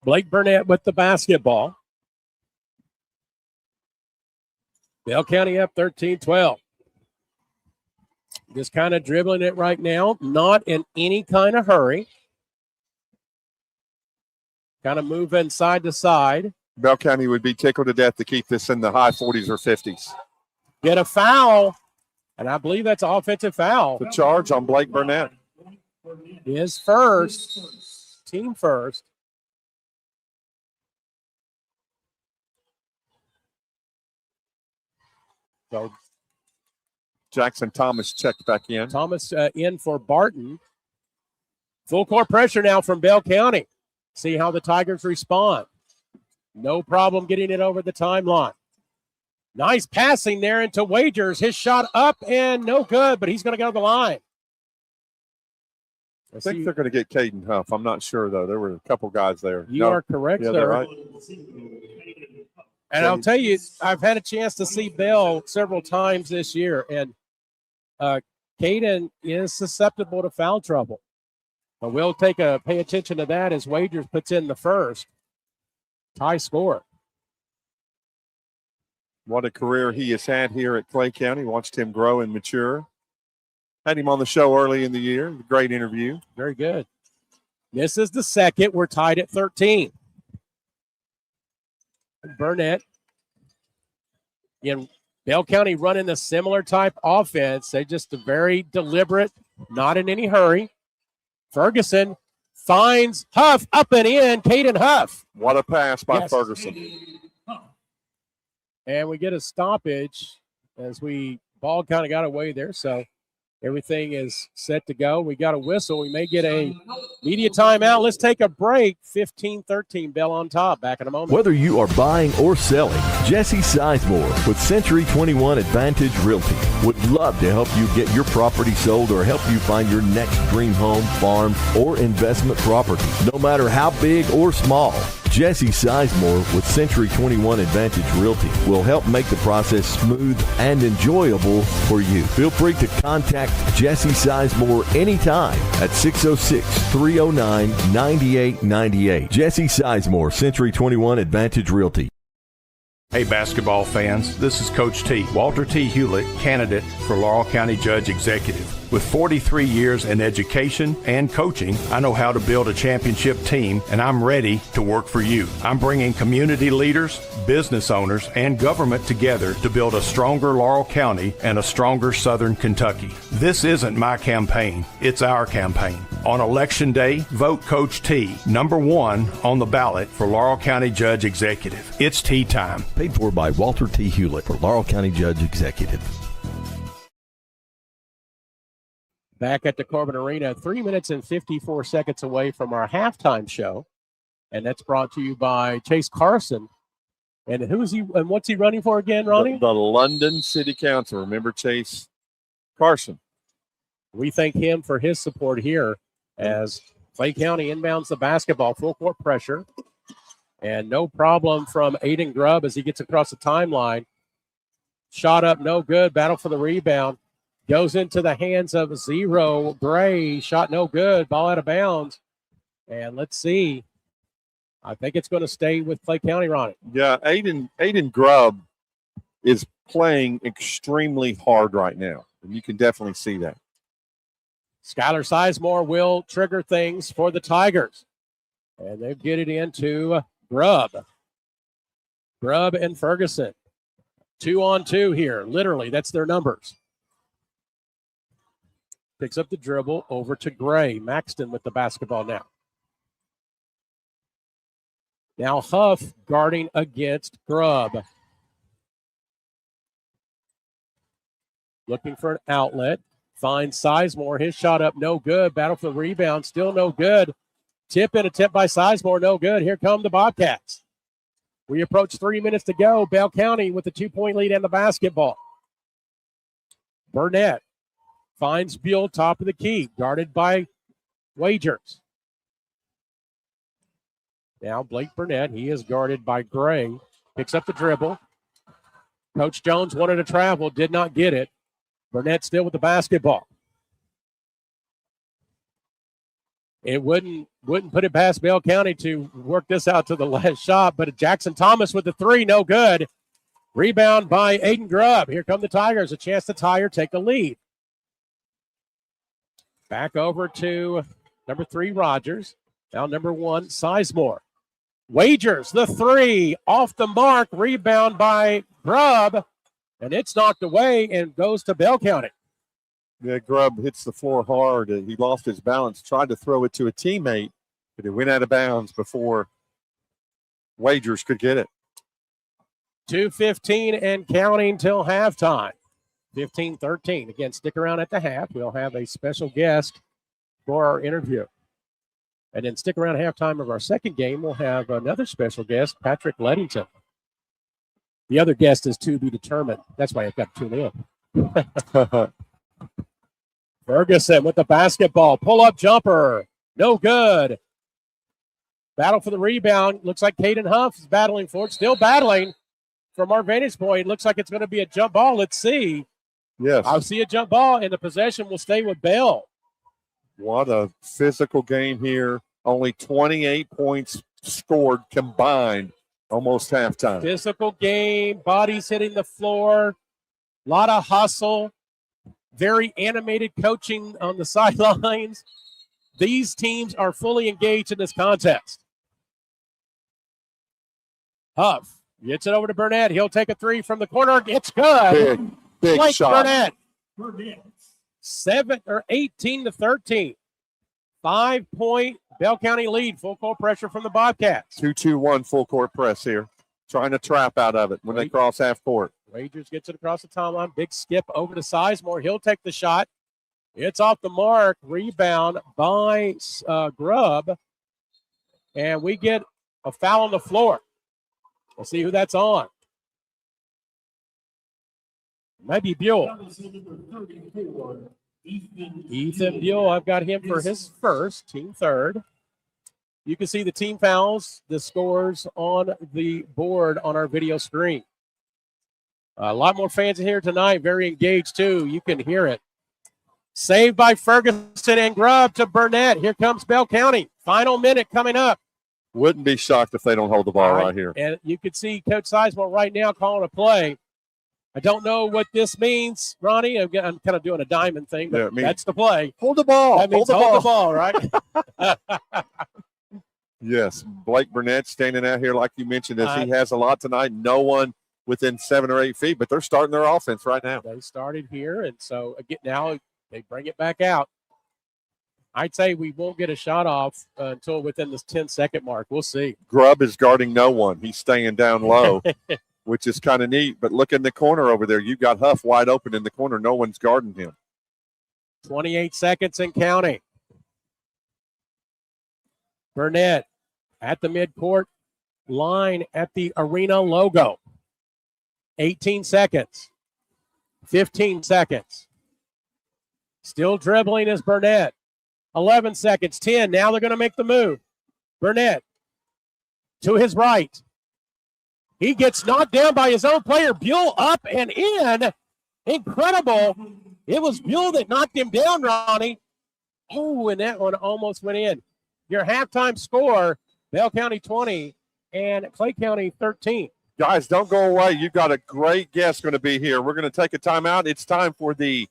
Blake Burnett with the basketball. Bell County up 13-12. Just kind of dribbling it right now, not in any kind of hurry. Kind of moving side to side. Bell County would be tickled to death to keep this in the high 40s or 50s. Get a foul, and I believe that's an offensive foul. The charge on Blake Burnett. His first, team first. So Jackson Thomas checked back in. Thomas in for Barton. Full court pressure now from Bell County. See how the Tigers respond. No problem getting it over the timeline. Nice passing there into Wagers. His shot up and no good, but he's going to go to the line. I think they're going to get Caden Huff. I'm not sure, though. There were a couple guys there. You are correct, sir. Right. And I'll tell you, I've had a chance to see Bell several times this year, and Caden is susceptible to foul trouble. But we'll pay attention to that as Wagers puts in the first. Tie score. What a career he has had here at Clay County. Watched him grow and mature. Had him on the show early in the year. Great interview. Very good. This is the second. We're tied at 13. Burnett in Bell County running a similar type offense. They just very deliberate, not in any hurry. Ferguson finds Huff up and in. Caden Huff. What a pass by Ferguson. And we get a stoppage as ball kind of got away there. So Everything is set to go. We got a whistle. We may get a media timeout. Let's take a break. 15-13, Bell on top. Back in a moment. Whether you are buying or selling, Jesse Sizemore with Century 21 Advantage Realty would love to help you get your property sold or help you find your next dream home, farm, or investment property. No matter how big or small, Jesse Sizemore with Century 21 Advantage Realty will help make the process smooth and enjoyable for you. Feel free to contact Jesse Sizemore anytime at 606-309-9898. Jesse Sizemore, Century 21 Advantage Realty. Hey, basketball fans, this is Coach T, Walter T. Hewlett, candidate for Laurel County Judge Executive. With 43 years in education and coaching, I know how to build a championship team, and I'm ready to work for you. I'm bringing community leaders, business owners, and government together to build a stronger Laurel County and a stronger Southern Kentucky. This isn't my campaign, it's our campaign. On Election Day, vote Coach T, number 1 on the ballot for Laurel County Judge Executive. It's tea time. Paid for by Walter T. Hewlett for Laurel County Judge Executive. Back at the Corbin Arena, 3 minutes and 54 seconds away from our halftime show. And that's brought to you by Chase Carson. And who's he and what's he running for again, Ronnie? The London City Council. Remember Chase Carson. We thank him for his support here as Clay County inbounds the basketball, full court pressure. And no problem from Aiden Grubb as he gets across the timeline. Shot up, no good. Battle for the rebound. Goes into the hands of Zero Gray. Shot no good. Ball out of bounds. And let's see. I think it's going to stay with Clay County, Ronnie. Yeah, Aiden Grubb is playing extremely hard right now. And you can definitely see that. Skylar Sizemore will trigger things for the Tigers. And they get it into Grubb. Grubb and Ferguson. 2-on-2 here. Literally, that's their numbers. Picks up the dribble over to Gray. Maxton with the basketball now. Now Huff guarding against Grubb. Looking for an outlet. Finds Sizemore. His shot up, no good. Battle for the rebound, still no good. Tip in attempt by Sizemore, no good. Here come the Bobcats. We approach 3 minutes to go. Bell County with the 2-point lead and the basketball. Burnett finds Buell top of the key, guarded by Wagers. Now Blake Burnett, he is guarded by Gray. Picks up the dribble. Coach Jones wanted to travel, did not get it. Burnett still with the basketball. It wouldn't put it past Bell County to work this out to the last shot, but Jackson Thomas with the three, no good. Rebound by Aiden Grubb. Here come the Tigers, a chance to tie or take the lead. Back over to number 3, Rogers. Now number 1, Sizemore. Wagers, the three, off the mark. Rebound by Grubb, and it's knocked away and goes to Bell County. Yeah, Grubb hits the floor hard. He lost his balance, tried to throw it to a teammate, but it went out of bounds before Wagers could get it. 2:15 and counting till halftime. 15-13. Again, stick around at the half. We'll have a special guest for our interview. And then stick around halftime of our second game. We'll have another special guest, Patrick Leddington. The other guest is to be determined. That's why I've got to tune in. Ferguson with the basketball. Pull-up jumper. No good. Battle for the rebound. Looks like Caden Huff is battling for it. Still battling from our vantage point. Looks like it's going to be a jump ball. Let's see. Yes. I'll see a jump ball, and the possession will stay with Bell. What a physical game here. Only 28 points scored combined, almost halftime. Physical game, bodies hitting the floor, a lot of hustle, very animated coaching on the sidelines. These teams are fully engaged in this contest. Huff gets it over to Burnett. He'll take a three from the corner. It's good. Big Blake shot. Burnett. 18-13. 5-point Bell County lead. Full court pressure from the Bobcats. 2-2-1 full court press here. Trying to trap out of it when they cross half court. Wagers gets it across the timeline. Big skip over to Sizemore. He'll take the shot. It's off the mark. Rebound by Grubb. And we get a foul on the floor. We'll see who that's on. Maybe Buell. Ethan Buell, I've got him for his first, team third. You can see the team fouls, the scores on the board on our video screen. A lot more fans in here tonight, very engaged too. You can hear it. Saved by Ferguson and Grubb to Burnett. Here comes Bell County. Final minute coming up. Wouldn't be shocked if they don't hold the ball right here. And you can see Coach Sizemore right now calling a play. I don't know what this means, Ronnie. I'm kind of doing a diamond thing, but that's the play. Hold the ball. That means hold the ball, right? Yes, Blake Burnett standing out here like you mentioned, as he has a lot tonight. No one within 7 or 8 feet, but they're starting their offense right now. They started here, and so again now they bring it back out. I'd say we won't get a shot off until within this 10-second mark. We'll see. Grubb is guarding no one. He's staying down low, which is kind of neat. But look in the corner over there. You've got Huff wide open in the corner. No one's guarding him. 28 seconds and counting. Burnett at the midcourt line at the arena logo. 18 seconds. 15 seconds. Still dribbling is Burnett. 11 seconds, 10. Now they're going to make the move. Burnett to his right. He gets knocked down by his own player. Buell up and in. Incredible. It was Buell that knocked him down, Ronnie. Oh, and that one almost went in. Your halftime score, Bell County 20 and Clay County 13. Guys, don't go away. You've got a great guest going to be here. We're going to take a timeout. It's time for the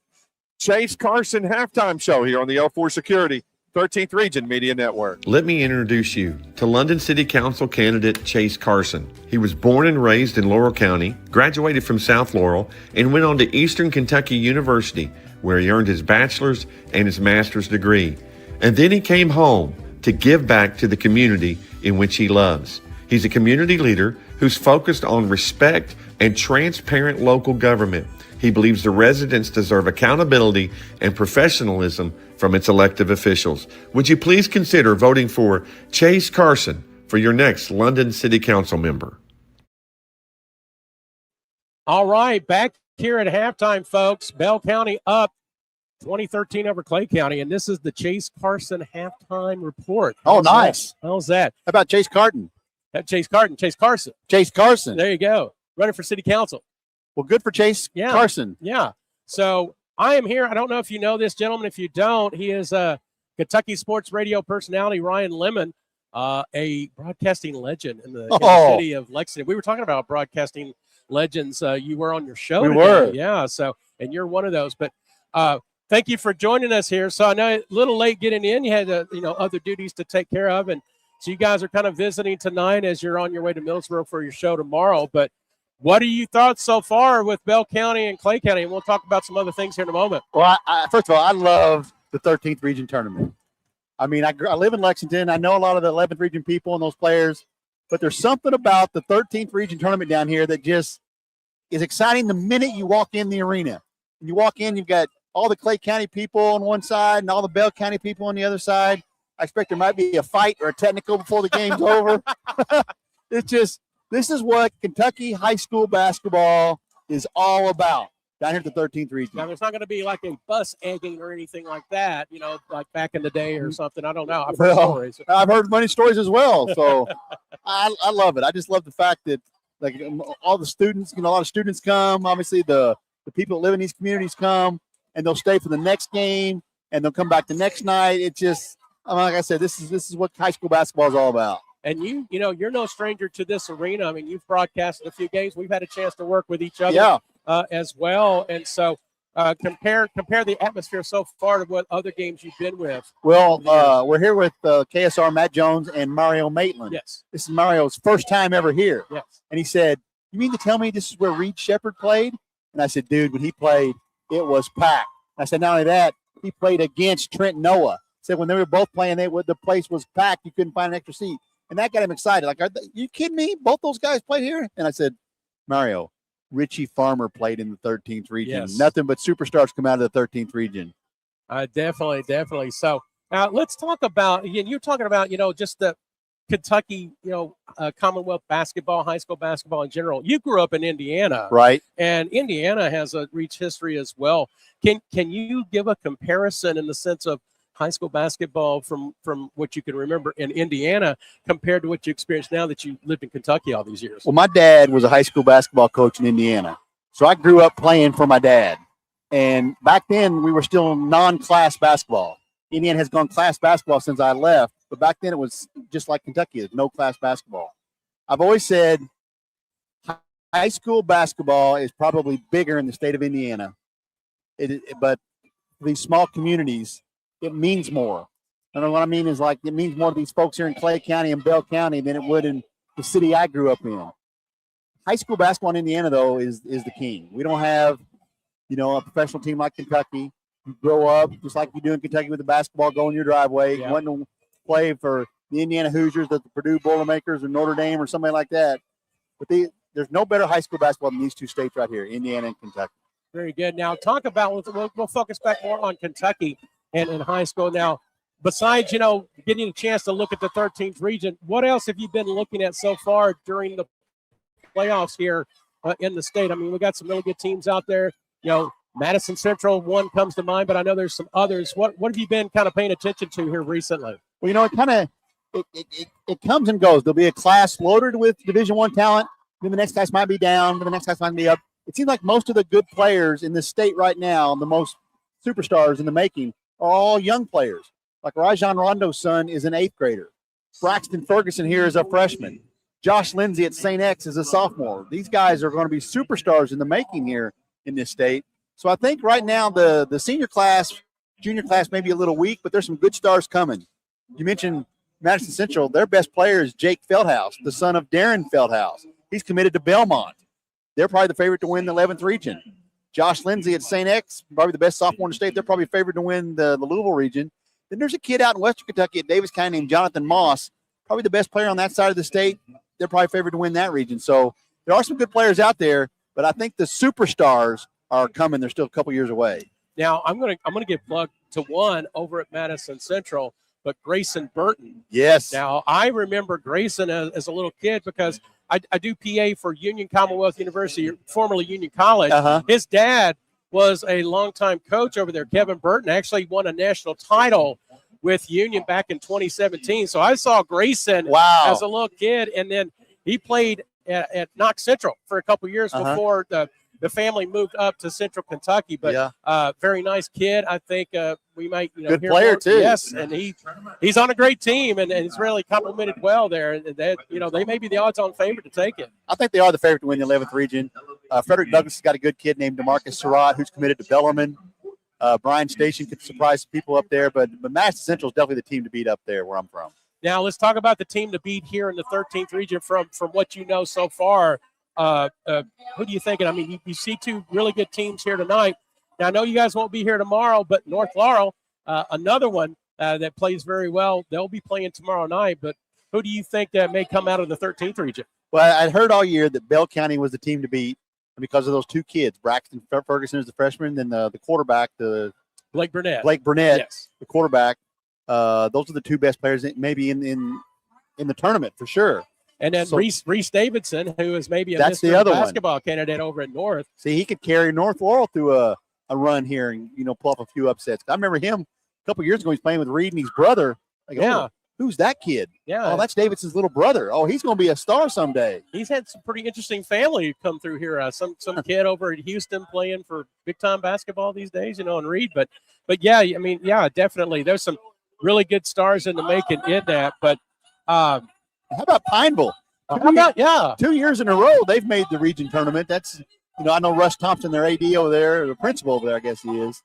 Chase Carson halftime show here on the L4 Security 13th Region Media Network. Let me introduce you to London City Council candidate Chase Carson. He was born and raised in Laurel County, graduated from South Laurel, and went on to Eastern Kentucky University, where he earned his bachelor's and his master's degree. And then he came home to give back to the community in which he loves. He's a community leader who's focused on respect and transparent local government. He believes the residents deserve accountability and professionalism from its elected officials. Would you please consider voting for Chase Carson for your next London City Council member? All right, back here at halftime, folks. Bell County up 2013 over Clay County, and this is the Chase Carson halftime report. How's nice. How's that? How about Chase Carson? Chase Carson. Chase Carson. There you go. Running for city council. Well, good for Chase Carson. Yeah. So I am here. I don't know if you know this gentleman. If you don't, he is a Kentucky sports radio personality, Ryan Lemon, a broadcasting legend in the city of Lexington. We were talking about broadcasting legends. You were on your show. We today. were. Yeah. So, and you're one of those. But thank you for joining us here. So I know a little late getting in. You had other duties to take care of, and so you guys are kind of visiting tonight as you're on your way to Millersboro for your show tomorrow. But what are you thoughts so far with Bell County and Clay County? And we'll talk about some other things here in a moment. Well, first of all, I love the 13th Region Tournament. I mean, I live in Lexington. I know a lot of the 11th Region people and those players, but there's something about the 13th Region Tournament down here that just is exciting the minute you walk in the arena. When you walk in, you've got all the Clay County people on one side and all the Bell County people on the other side. I expect there might be a fight or a technical before the game's over. This is what Kentucky high school basketball is all about down here at the 13th Region. Now, there's not going to be like a bus egging or anything like that, like back in the day or something. I don't know. I've heard stories. I've heard many stories as well. So I love it. I just love the fact that like all the students, a lot of students come. Obviously, the people that live in these communities come, and they'll stay for the next game, and they'll come back the next night. It's just, like I said, this is what high school basketball is all about. And you're no stranger to this arena. I mean, you've broadcasted a few games. We've had a chance to work with each other as well. And so compare the atmosphere so far to what other games you've been with. Well, we're here with KSR Matt Jones and Mario Maitland. Yes. This is Mario's first time ever here. Yes. And he said, "You mean to tell me this is where Reed Shepherd played?" And I said, "Dude, when he played, it was packed." I said, "Not only that, he played against Trent Noah." I said, when they were both playing, the place was packed. You couldn't find an extra seat. And that got him excited. Like, are you kidding me? Both those guys played here? And I said, Mario, Richie Farmer played in the 13th Region. Yes. Nothing but superstars come out of the 13th Region. Definitely. So let's talk about, again, you're talking about, just the Kentucky, Commonwealth basketball, high school basketball in general. You grew up in Indiana. Right. And Indiana has a rich history as well. Can you give a comparison in the sense of high school basketball from what you can remember in Indiana compared to what you experience now that you lived in Kentucky all these years? Well, my dad was a high school basketball coach in Indiana. So I grew up playing for my dad. And back then, we were still non-class basketball. Indiana has gone class basketball since I left, but back then it was just like Kentucky is, no class basketball. I've always said high school basketball is probably bigger in the state of Indiana. But these small communities, it means more. And what I mean is, like, it means more to these folks here in Clay County and Bell County than it would in the city I grew up in. High school basketball in Indiana, though, is the king. We don't have, a professional team like Kentucky. You grow up just like you do in Kentucky with the basketball, go in your driveway. Yeah. You want to play for the Indiana Hoosiers, the Purdue Boilermakers, or Notre Dame, or somebody like that. But there's no better high school basketball than these two states right here, Indiana and Kentucky. Very good. Now, talk about, we'll focus back more on Kentucky and in high school. Now, besides, getting a chance to look at the 13th region, what else have you been looking at so far during the playoffs here in the state? I mean, we got some really good teams out there. Madison Central, one comes to mind, but I know there's some others. What have you been kind of paying attention to here recently? Well, it comes and goes. There'll be a class loaded with Division I talent. Then the next class might be down. Then the next class might be up. It seems like most of the good players in this state right now, the most superstars in the making, are all young players. Like Rajon Rondo's son is an 8th grader. Braxton Ferguson here is a freshman. Josh Lindsay at St. X is a sophomore. These guys are going to be superstars in the making here in this state. So I think right now the senior class, junior class may be a little weak, but there's some good stars coming. You mentioned Madison Central. Their best player is Jake Feldhouse, the son of Darren Feldhouse. He's committed to Belmont. They're probably the favorite to win the 11th region. Josh Lindsay at St. X, probably the best sophomore in the state. They're probably favored to win the Louisville region. Then there's a kid out in Western Kentucky at Davis County named Jonathan Moss, probably the best player on that side of the state. They're probably favored to win that region. So there are some good players out there, but I think the superstars are coming. They're still a couple years away. Now, I'm gonna get plugged to one over at Madison Central, but Grayson Burton. Yes. Now, I remember Grayson as a little kid because I do PA for Union Commonwealth University, formerly Union College. Uh-huh. His dad was a longtime coach over there. Kevin Burton actually won a national title with Union back in 2017. So I saw Grayson as a little kid, and then he played at Knox Central for a couple years before the family moved up to Central Kentucky. But very nice kid. I think we might good player too. Yes, and he's on a great team, and he's really complimented well there. And that they may be the odds-on favorite to take it. I think they are the favorite to win the 11th region. Frederick Douglass has got a good kid named DeMarcus Surratt who's committed to Bellarmine. Bryan Station could surprise people up there, but Madison Central is definitely the team to beat up there where I'm from. Now let's talk about the team to beat here in the 13th region from what you know so far. Who do you think? I mean, you see two really good teams here tonight. Now, I know you guys won't be here tomorrow, but North Laurel, another one that plays very well, they'll be playing tomorrow night. But who do you think that may come out of the 13th region? Well, I'd heard all year that Bell County was the team to beat because of those two kids. Braxton Ferguson is the freshman, then the quarterback, Blake Burnett, yes, the quarterback. Those are the two best players maybe in the tournament for sure. And then Reese Davidson, who is maybe a Mr. Basketball candidate over at North. See, he could carry North Laurel through a run here and, pull off a few upsets. I remember him a couple years ago. He's playing with Reed and his brother. Who's that kid? Yeah. Oh, that's Davidson's little brother. Oh, he's going to be a star someday. He's had some pretty interesting family come through here. Some kid over at Houston playing for big-time basketball these days, and Reed. But yeah, I mean, yeah, definitely. There's some really good stars in the making in that. But how about Pineville? 2 years in a row they've made the region tournament. That's I know Russ Thompson, their AD over there, the principal over there, I guess he is.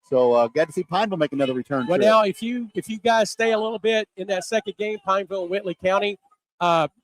So glad to see Pineville make another return. Well, now if you guys stay a little bit in that second game, Pineville and Whitley County,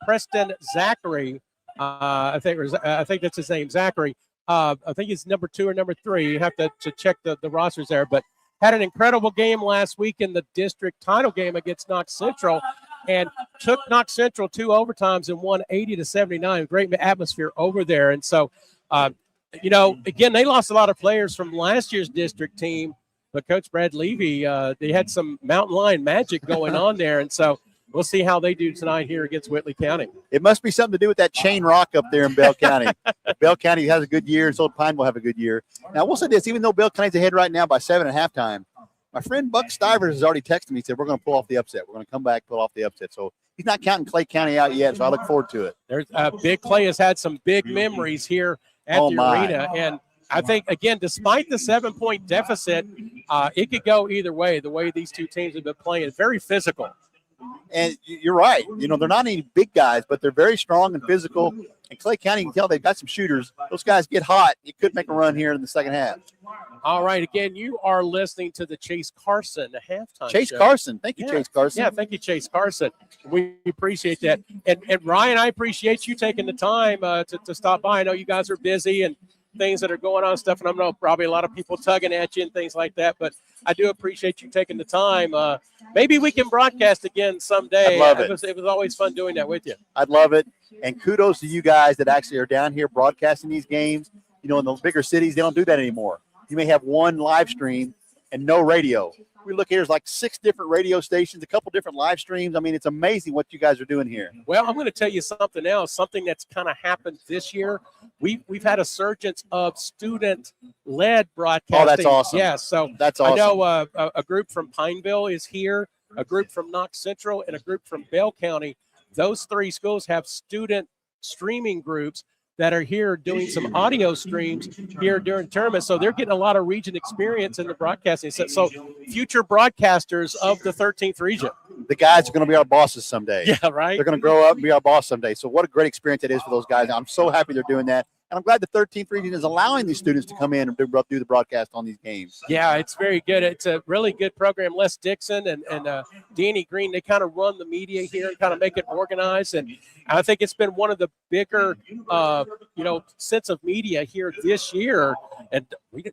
Preston Zachary, I think that's his name, Zachary. I think he's number 2 or number 3. You have to check the rosters there, but had an incredible game last week in the district title game against Knox Central. And took Knox Central 2 overtimes and won 80-79. Great atmosphere over there. And so, again, they lost a lot of players from last year's district team. but Coach Brad Levy, they had some mountain lion magic going on there. And so we'll see how they do tonight here against Whitley County. It must be something to do with that chain rock up there in Bell County. If Bell County has a good year, and so Pine will have a good year. Now, we'll say this, even though Bell County's ahead right now by 7 at halftime, my friend Buck Stivers has already texted me. He said, we're going to pull off the upset. We're going to come back, pull off the upset. So he's not counting Clay County out yet, so I look forward to it. There's Big Clay has had some big memories here at the arena. And I think, again, despite the 7-point deficit, it could go either way, the way these two teams have been playing. It's very physical. And you're right. You know, they're not any big guys, but they're very strong and physical. And Clay County, you can tell they've got some shooters. Those guys get hot. You could make a run here in the second half. All right. Again, you are listening to the Chase Carson halftime Chase show. Carson. Thank you, Chase Carson. Yeah, thank you, Chase Carson. We appreciate that. And Ryan, I appreciate you taking the time to stop by. I know you guys are busy and things that are going on and stuff, and I know probably a lot of people tugging at you and things like that, but I do appreciate you taking the time. Maybe we can broadcast again someday. I'd love it. It was always fun doing that with you. I'd love it. And kudos to you guys that actually are down here broadcasting these games. You know, in the bigger cities, they don't do that anymore. You may have one live stream and no radio. We look here, there's like 6 different radio stations, a couple different live streams. I mean, it's amazing what you guys are doing here. Well, I'm going to tell you something else, something that's kind of happened this year. We've had a surge of student-led broadcasting. Oh, that's awesome. Yeah, so that's awesome. I know a group from Pineville is here, a group from Knox Central, and a group from Bell County. Those 3 schools have student streaming groups that are here doing some audio streams here during tournaments. So they're getting a lot of region experience in the broadcasting. So future broadcasters of the 13th region. The guys are going to be our bosses someday. Yeah, right. They're going to grow up and be our boss someday. So what a great experience it is for those guys. I'm so happy they're doing that. And I'm glad the 13th region is allowing these students to come in and do the broadcast on these games. Yeah, it's very good. It's a really good program. Les Dixon and Danny Green, they kind of run the media here and kind of make it organized. And I think it's been one of the bigger, sense of media here this year. And we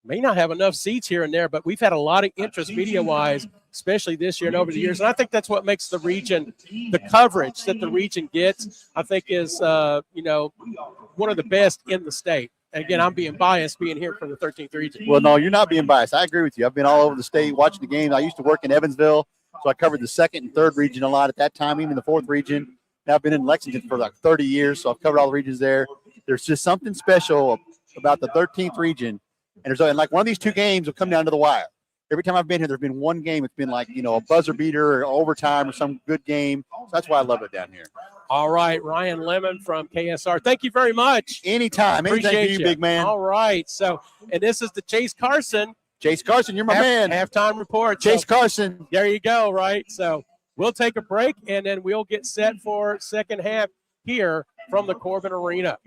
may not have enough seats here and there, but we've had a lot of interest media-wise, especially this year and over the years. And I think that's what makes the region, the coverage that the region gets, I think is, one of the best in the state. And again, I'm being biased being here from the 13th region. Well, no, you're not being biased. I agree with you. I've been all over the state watching the games. I used to work in Evansville, so I covered the 2nd and 3rd region a lot at that time, even the 4th region. Now I've been in Lexington for like 30 years, so I've covered all the regions there. There's just something special about the 13th region. And like one of these 2 games will come down to the wire. Every time I've been here, there's been one game. It's been like, a buzzer beater or overtime or some good game. So that's why I love it down here. All right, Ryan Lemon from KSR. Thank you very much. Anytime. Anything for you, big man. All right. So, and this is the Chase Carson. Chase Carson, you're my man. Halftime report. Chase Carson. There you go, right? So we'll take a break, and then we'll get set for second half here from the Corbin Arena.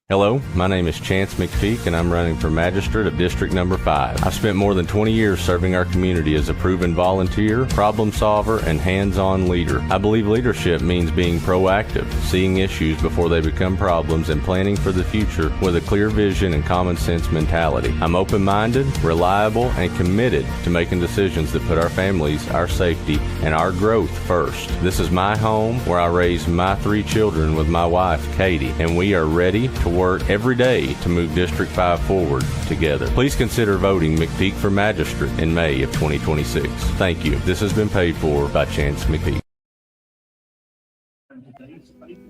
Hello, my name is Chance McPeak, and I'm running for Magistrate of District Number 5. I've spent more than 20 years serving our community as a proven volunteer, problem solver, and hands-on leader. I believe leadership means being proactive, seeing issues before they become problems, and planning for the future with a clear vision and common sense mentality. I'm open-minded, reliable, and committed to making decisions that put our families, our safety, and our growth first. This is my home where I raised my 3 children with my wife, Katie, and we are ready to work every day to move District 5 forward together. Please consider voting McPeak for Magistrate in May of 2026. Thank you. This has been paid for by Chance McPeak.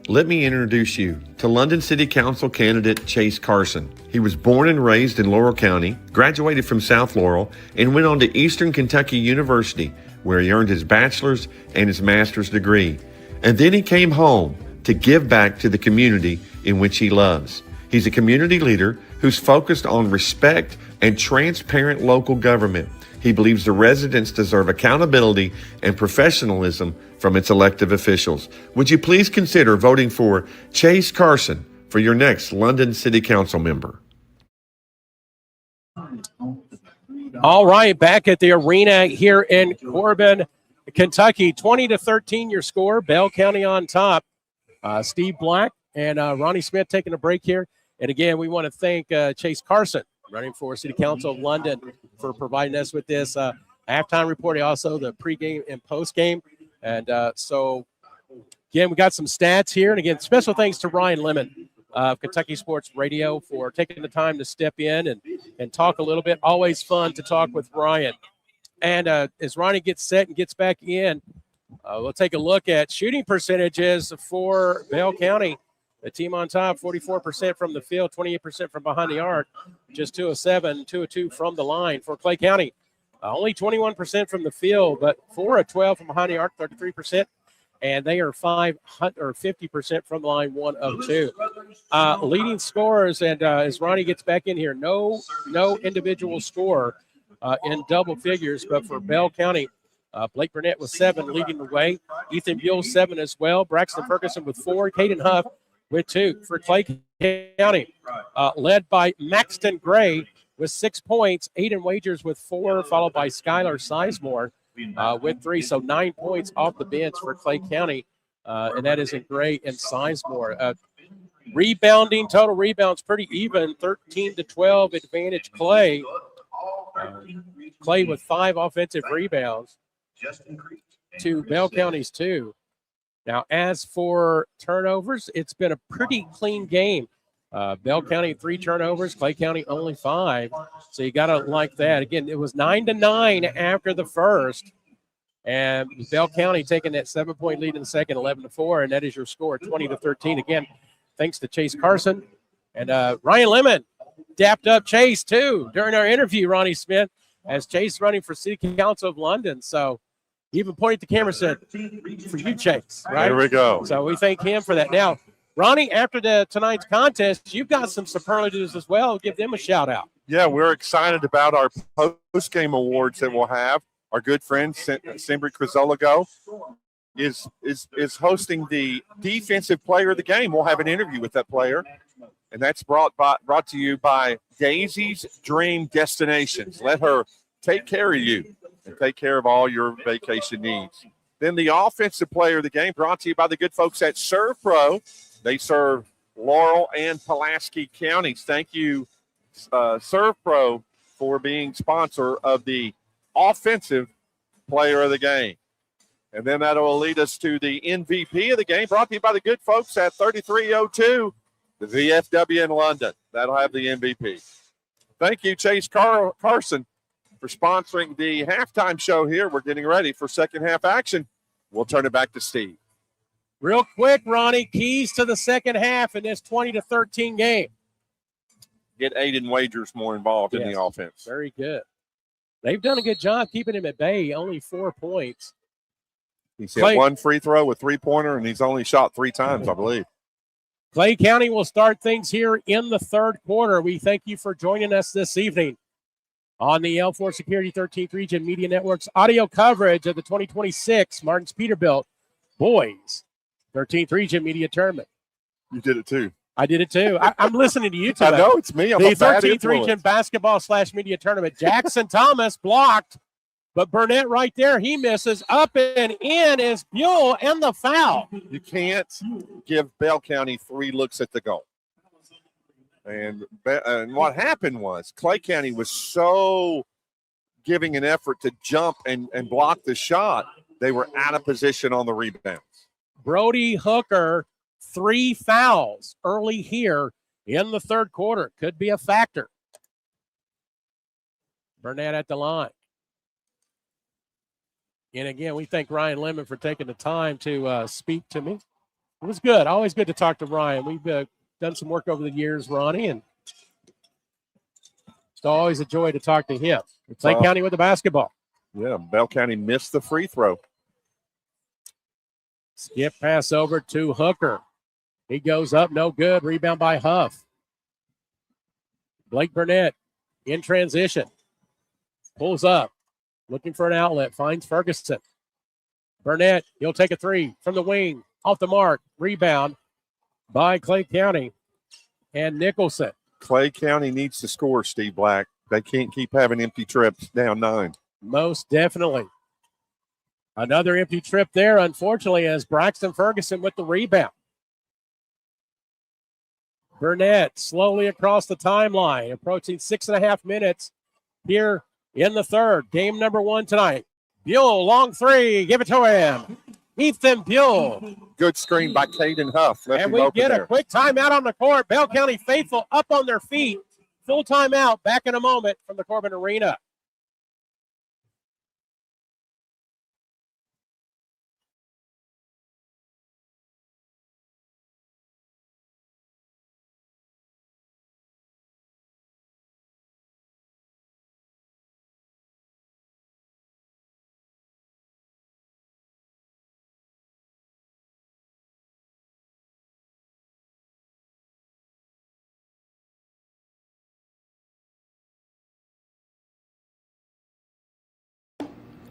Let me introduce you to London City Council candidate Chase Carson. He was born and raised in Laurel County, graduated from South Laurel, and went on to Eastern Kentucky University, where he earned his bachelor's and his master's degree. And then he came home to give back to the community in which he loves. He's a community leader who's focused on respect and transparent local government. He believes the residents deserve accountability and professionalism from its elected officials. Would you please consider voting for Chase Carson for your next London City Council member? All right, back at the arena here in Corbin, Kentucky, 20-13 your score. Bell County on top. Steve Black and Ronnie Smith taking a break here. And again, we want to thank Chase Carson, running for City Council of London, for providing us with this halftime report, also the pregame and postgame. And so, again, we got some stats here. And again, special thanks to Ryan Lemon of Kentucky Sports Radio, for taking the time to step in and talk a little bit. Always fun to talk with Ryan. And as Ronnie gets set and gets back in, we'll take a look at shooting percentages for Bell County. The team on top, 44% from the field, 28% from behind the arc, just 2 of 7, 2 of 2 from the line. For Clay County, only 21% from the field, but 4 of 12 from behind the arc, 33%. And they are 50% from the line, 1 of 2. Leading scorers, and as Ronnie gets back in here, no individual scorer in double figures, but for Bell County, Blake Burnett with 7 leading the way. Ethan Buell 7 as well. Braxton Ferguson with 4. Caden Huff with 2. For Clay County, led by Maxton Gray with 6 points. Aiden Wagers with 4, followed by Skylar Sizemore with 3. So 9 points off the bench for Clay County, and that is in Gray and Sizemore. Rebounding, total rebounds pretty even, 13-12 advantage Clay. Clay with 5 offensive rebounds to Bell County's 2. Now, as for turnovers, it's been a pretty clean game. Bell County 3 turnovers, Clay County only 5. So you got to like that. Again, it was 9-9 after the first. And Bell County taking that 7-point lead in the second, 11-4. And that is your score, 20-13. Again, thanks to Chase Carson. And Ryan Lemon dapped up Chase, too, during our interview, Ronnie Smith, as Chase running for City Council of London. So he even pointed the camera and said, for you, Chase. Right? There we go. So we thank him for that. Now, Ronnie, after tonight's contest, you've got some superlatives as well. Give them a shout-out. Yeah, we're excited about our post-game awards that we'll have. Our good friend, Simbri Crisologo, is hosting the defensive player of the game. We'll have an interview with that player, and that's brought to you by Daisy's Dream Destinations. Let her take care of you and take care of all your vacation needs. Then the offensive player of the game brought to you by the good folks at Serve Pro. They serve Laurel and Pulaski counties. Thank you, Serve Pro, for being sponsor of the offensive player of the game. And then that will lead us to the MVP of the game, brought to you by the good folks at 3302, the VFW in London. That'll have the MVP. Thank you, Chase Carson, for sponsoring the halftime show here. We're getting ready for second half action. We'll turn it back to Steve. Real quick, Ronnie, keys to the second half in this 20-13 game. Get Aiden Wagers more involved in the offense. Very good. They've done a good job keeping him at bay, only 4 points. He's hit 1 free throw with 3-pointer, and he's only shot 3 times, I believe. Clay County will start things here in the third quarter. We thank you for joining us this evening on the L4 Security 13th Region Media Network's audio coverage of the 2026 Martin's Peterbilt Boys 13th Region Media Tournament. You did it too. I did it too. I'm listening to you tonight. I know, it's me. I'm the a bad 13th influence. Region Basketball / Media Tournament. Jackson Thomas blocked, but Burnett right there, he misses. Up and in is Buell and the foul. You can't give Bell County 3 looks at the goal. And what happened was Clay County was so giving an effort to jump and block the shot, they were out of position on the rebounds. Brody Hooker, 3 fouls early here in the third quarter. Could be a factor. Burnett at the line. And again, we thank Ryan Lemon for taking the time to speak to me. It was good. Always good to talk to Ryan. We've done some work over the years, Ronnie, and it's always a joy to talk to him. Clay County with the basketball. Yeah, Bell County missed the free throw. Skip pass over to Hooker. He goes up, no good. Rebound by Huff. Blake Burnett in transition. Pulls up, looking for an outlet, finds Ferguson. Burnett, he'll take a 3 from the wing, off the mark. Rebound by Clay County and Nicholson. Clay County needs to score, Steve Black. They can't keep having empty trips down 9. Most definitely. Another empty trip there, unfortunately, as Braxton Ferguson with the rebound. Burnett slowly across the timeline, approaching 6.5 minutes here in the third. Game number 1 tonight. Buell, long 3. Give it to him. Ethan Buell. Good screen by Caden Huff. Left And him we open get there. a quick timeout on the court. Bell County faithful up on their feet. Full timeout. Back in a moment from the Corbin Arena.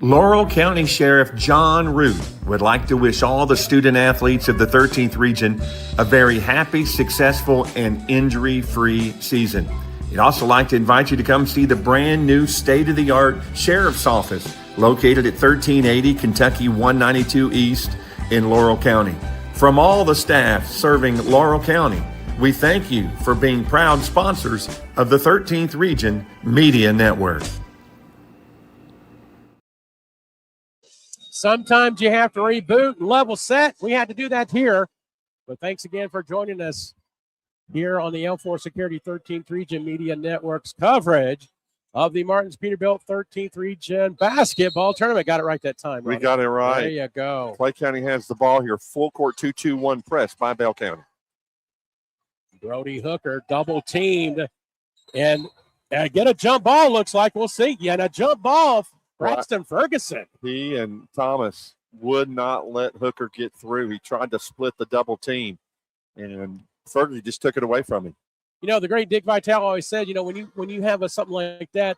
Laurel County Sheriff John Root would like to wish all the student athletes of the 13th Region a very happy, successful, and injury-free season. He'd also like to invite you to come see the brand new state-of-the-art Sheriff's Office located at 1380 Kentucky 192 East in Laurel County. From all the staff serving Laurel County, we thank you for being proud sponsors of the 13th Region Media Network. Sometimes you have to reboot and level set. We had to do that here. But thanks again for joining us here on the L4 Security 13th Region Media Network's coverage of the Martins Peterbilt 13th Region Basketball Tournament. Got it right that time. We Ronnie. got it right. There you go. Clay County has the ball here. Full court 2-2-1 press by Bell County. Brody Hooker double teamed and get a jump ball, looks like. We'll see. Yeah, and a jump ball. Braxton Ferguson. He and Thomas would not let Hooker get through. He tried to split the double team, and Ferguson just took it away from him. You know, the great Dick Vitale always said, you know, when you have something like that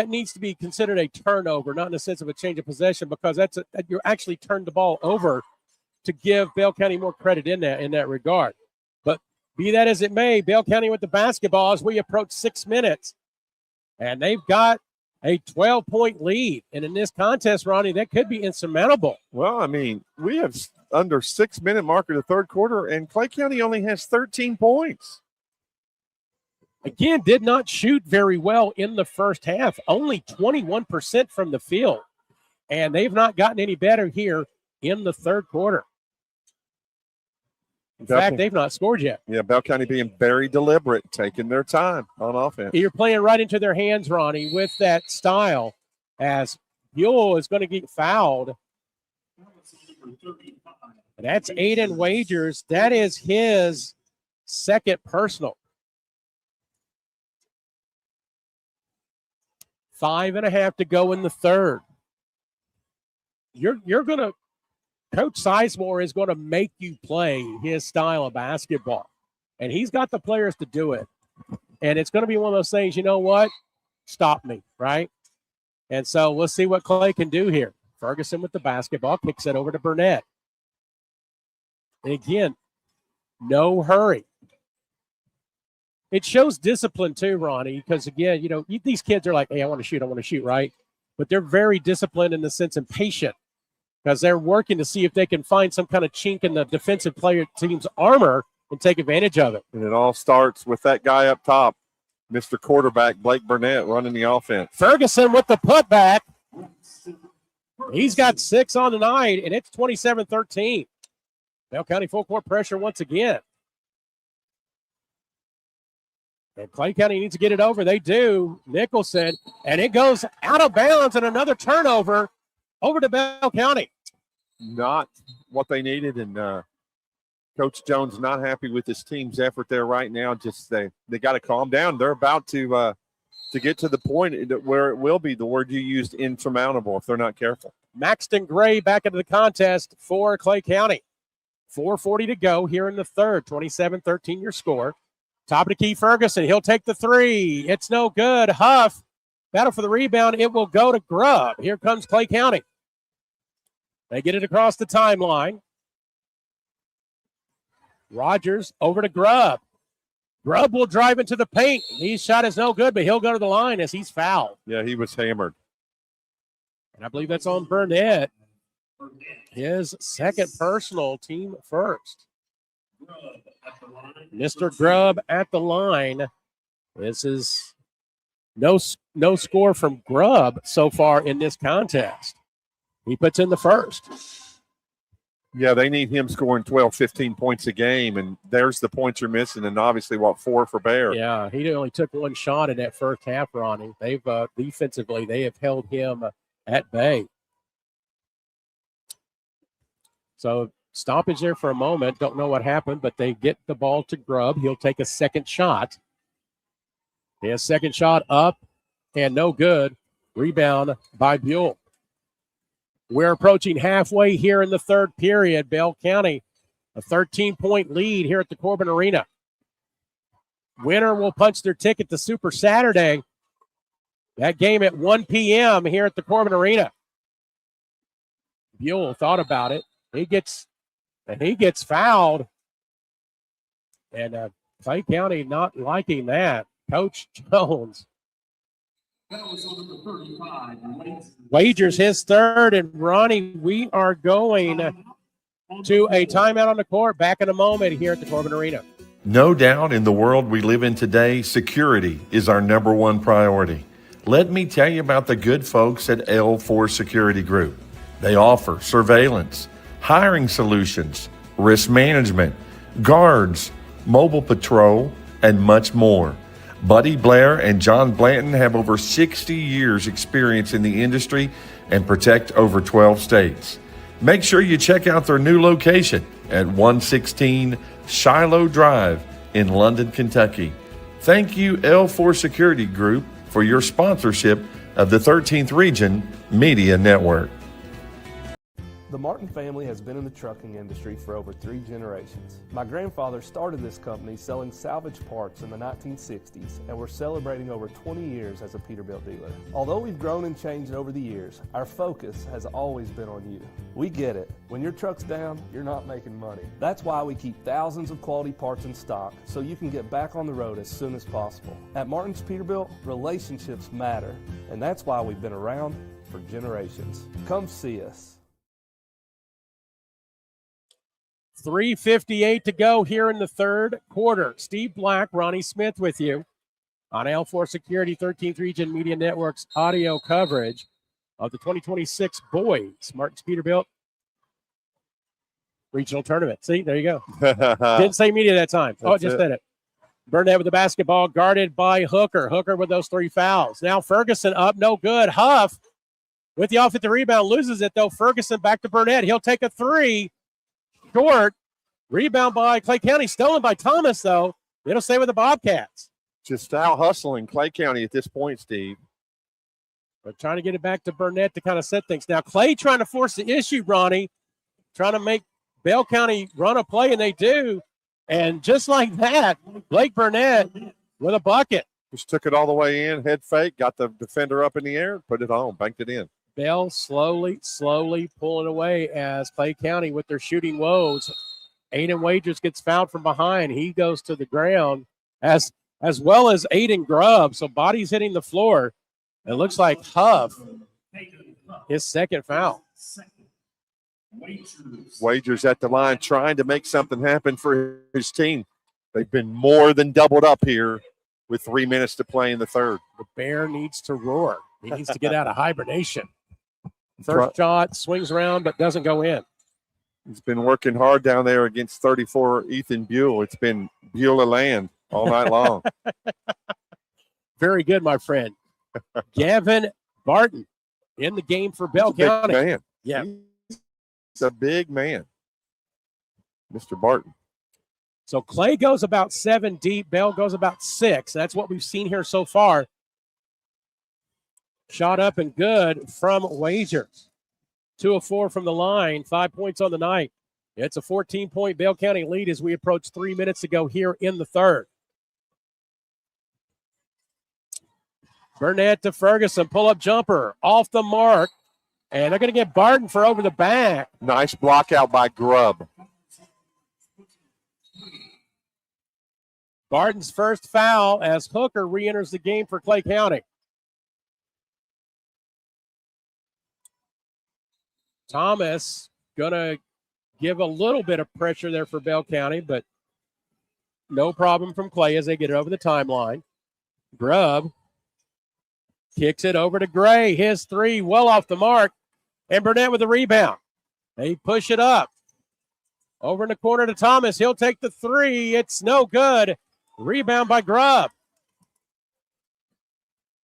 needs to be considered a turnover, not in the sense of a change of possession, because you're actually turned the ball over to give Bell County more credit in that regard. But be that as it may, Bell County with the basketball as we approach 6 minutes, and they've got a 12-point lead. And in this contest, Ronnie, that could be insurmountable. Well, I mean, we have under 6 minute mark of the third quarter, and Clay County only has 13 points. Again, did not shoot very well in the first half, only 21% from the field. And they've not gotten any better here in the third quarter. In fact, they've not scored yet. Yeah, Bell County being very deliberate, taking their time on offense. You're playing right into their hands, Ronnie, with that style, as Buell is going to get fouled. That's Aiden Wagers. That is his second personal. 5.5 to go in the third. You're going to Coach Sizemore is going to make you play his style of basketball, and he's got the players to do it. And it's going to be one of those things, you know what? Stop me, right? And so we'll see what Clay can do here. Ferguson with the basketball, kicks it over to Burnett. And again, no hurry. It shows discipline too, Ronnie, because again, you know, these kids are like, hey, I want to shoot, right? But they're very disciplined in the sense and patient, because they're working to see if they can find some kind of chink in the defensive player team's armor and take advantage of it. And it all starts with that guy up top, Mr. Quarterback Blake Burnett, running the offense. Ferguson with the putback. He's got 6 on the night, and it's 27-13. Bell County full court pressure once again. And Clay County needs to get it over. They do. Nicholson, and it goes out of bounds, and another turnover over to Bell County. Not what they needed, and Coach Jones not happy with his team's effort there right now. Just they got to calm down. They're about to get to the point where it will be the word you used, insurmountable, if they're not careful. Maxton Gray back into the contest for Clay County. 4:40 to go here in the third. 27-13 your score. Top of the key, Ferguson. He'll take the three. It's no good. Huff, battle for the rebound. It will go to Grubb. Here comes Clay County. They get it across the timeline. Rogers over to Grubb. Grubb will drive into the paint. His shot is no good, but he'll go to the line as he's fouled. Yeah, he was hammered. And I believe that's on Burnett. His second personal, team first. Mr. Grubb at the line. This is no score from Grubb so far in this contest. He puts in the first. Yeah, they need him scoring 12, 15 points a game, and there's the points you're missing, and obviously, 4 for Bear. Yeah, he only took one shot in that first half, Ronnie. They've defensively, they have held him at bay. So stoppage there for a moment. Don't know what happened, but they get the ball to Grubb. He'll take a second shot. His second shot up and no good. Rebound by Buell. We're approaching halfway here in the third period. Bell County, a 13-point lead here at the Corbin Arena. Winner will punch their ticket to Super Saturday. That game at 1 p.m. here at the Corbin Arena. Buell thought about it. He gets fouled. And Clay County not liking that. Coach Jones. Wagers his third, and Ronnie, we are going to a timeout on the court. Back in a moment here at the Corbin Arena. No doubt in the world we live in today, security is our number one priority. Let me tell you about the good folks at L4 Security Group. They offer surveillance, hiring solutions, risk management, guards, mobile patrol, and much more. Buddy Blair and John Blanton have over 60 years experience in the industry and protect over 12 states. Make sure you check out their new location at 116 Shiloh Drive in London, Kentucky. Thank you, L4 Security Group, for your sponsorship of the 13th Region Media Network. The Martin family has been in the trucking industry for over 3 generations. My grandfather started this company selling salvage parts in the 1960s, and we're celebrating over 20 years as a Peterbilt dealer. Although we've grown and changed over the years, our focus has always been on you. We get it. When your truck's down, you're not making money. That's why we keep thousands of quality parts in stock so you can get back on the road as soon as possible. At Martin's Peterbilt, relationships matter, and that's why we've been around for generations. Come see us. 3:58 to go here in the third quarter. Steve Black, Ronnie Smith with you on L4 Security 13th Region Media Network's audio coverage of the 2026 Boys Martin's Peterbilt Regional Tournament. See, there you go. Didn't say media that time. Oh, it just did it. Burnett with the basketball, guarded by Hooker. Hooker with those 3 fouls. Now Ferguson up, no good. Huff with the offensive rebound, loses it though. Ferguson back to Burnett. He'll take a 3. Short. Rebound by Clay County. Stolen by Thomas, though. It'll stay with the Bobcats. Just out hustling Clay County at this point, Steve. But trying to get it back to Burnett to kind of set things. Now, Clay trying to force the issue, Ronnie. Trying to make Bell County run a play, and they do. And just like that, Blake Burnett with a bucket. Just took it all the way in, head fake, got the defender up in the air, put it on, banked it in. Bell slowly pulling away as Clay County with their shooting woes. Aiden Wagers gets fouled from behind. He goes to the ground as well as Aiden Grubb. So bodies hitting the floor. It looks like Huff, his second foul. Wagers at the line trying to make something happen for his team. They've been more than doubled up here with 3 minutes to play in the third. The Bear needs to roar. He needs to get out of hibernation. First shot swings around but doesn't go in. He's been working hard down there against 34 Ethan Buell. It's been Beulah land all night long. Very good, my friend. Gavin Barton in the game for Bell County. Big man. Yeah. He's a big man, Mr. Barton. So Clay goes about 7 deep. Bell goes about 6. That's what we've seen here so far. Shot up and good from Wagers. 2 of 4 from the line, 5 points on the night. It's a 14-point Bell County lead as we approach 3 minutes to go here in the third. Burnett to Ferguson, pull-up jumper, off the mark. And they're going to get Barton for over the back. Nice block out by Grubb. Barton's first foul as Hooker re-enters the game for Clay County. Thomas going to give a little bit of pressure there for Bell County, but no problem from Clay as they get it over the timeline. Grubb kicks it over to Gray. His 3 well off the mark. And Burnett with the rebound. They push it up. Over in the corner to Thomas. He'll take the three. It's no good. Rebound by Grubb.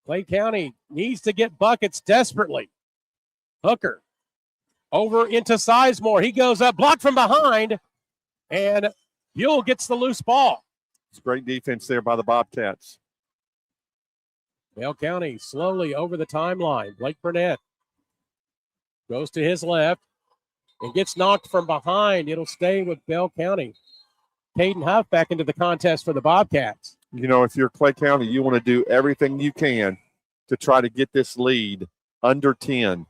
Clay County needs to get buckets desperately. Hooker over into Sizemore. He goes up, blocked from behind, and Buell gets the loose ball. It's great defense there by the Bobcats. Bell County slowly over the timeline. Blake Burnett goes to his left and gets knocked from behind. It'll stay with Bell County. Caden Huff back into the contest for the Bobcats. You know, if you're Clay County, you want to do everything you can to try to get this lead under 10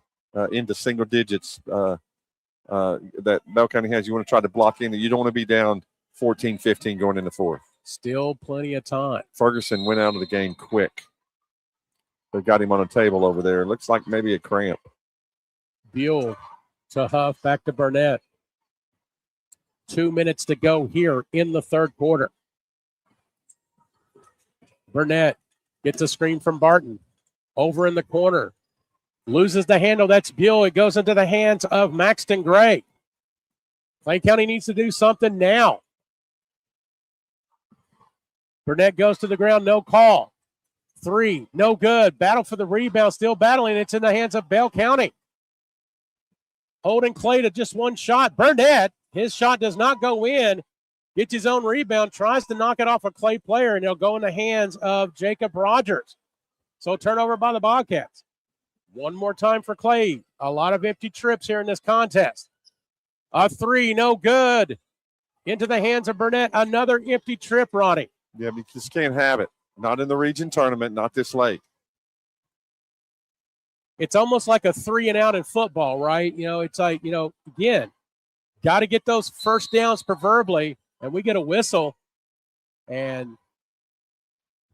into single digits that Bell County has. You want to try to block in. You don't want to be down 14-15 going into fourth. Still plenty of time. Ferguson went out of the game quick. They got him on a table over there. Looks like maybe a cramp. Buell to Huff, back to Burnett. 2 minutes to go here in the third quarter. Burnett gets a screen from Barton. Over in the corner. Loses the handle. That's Buell. It goes into the hands of Maxton Gray. Clay County needs to do something now. Burnett goes to the ground. No call. Three. No good. Battle for the rebound. Still battling. It's in the hands of Bell County. Holding Clay to just one shot. Burnett, his shot does not go in. Gets his own rebound. Tries to knock it off a Clay player, and it'll go in the hands of Jacob Rogers. So turnover by the Bobcats. One more time for Clay. A lot of empty trips here in this contest. A three, no good. Into the hands of Burnett. Another empty trip, Ronnie. Yeah, you just can't have it. Not in the region tournament, not this late. It's almost like a 3 and out in football, right? You know, it's like, again, got to get those first downs preferably, and we get a whistle. And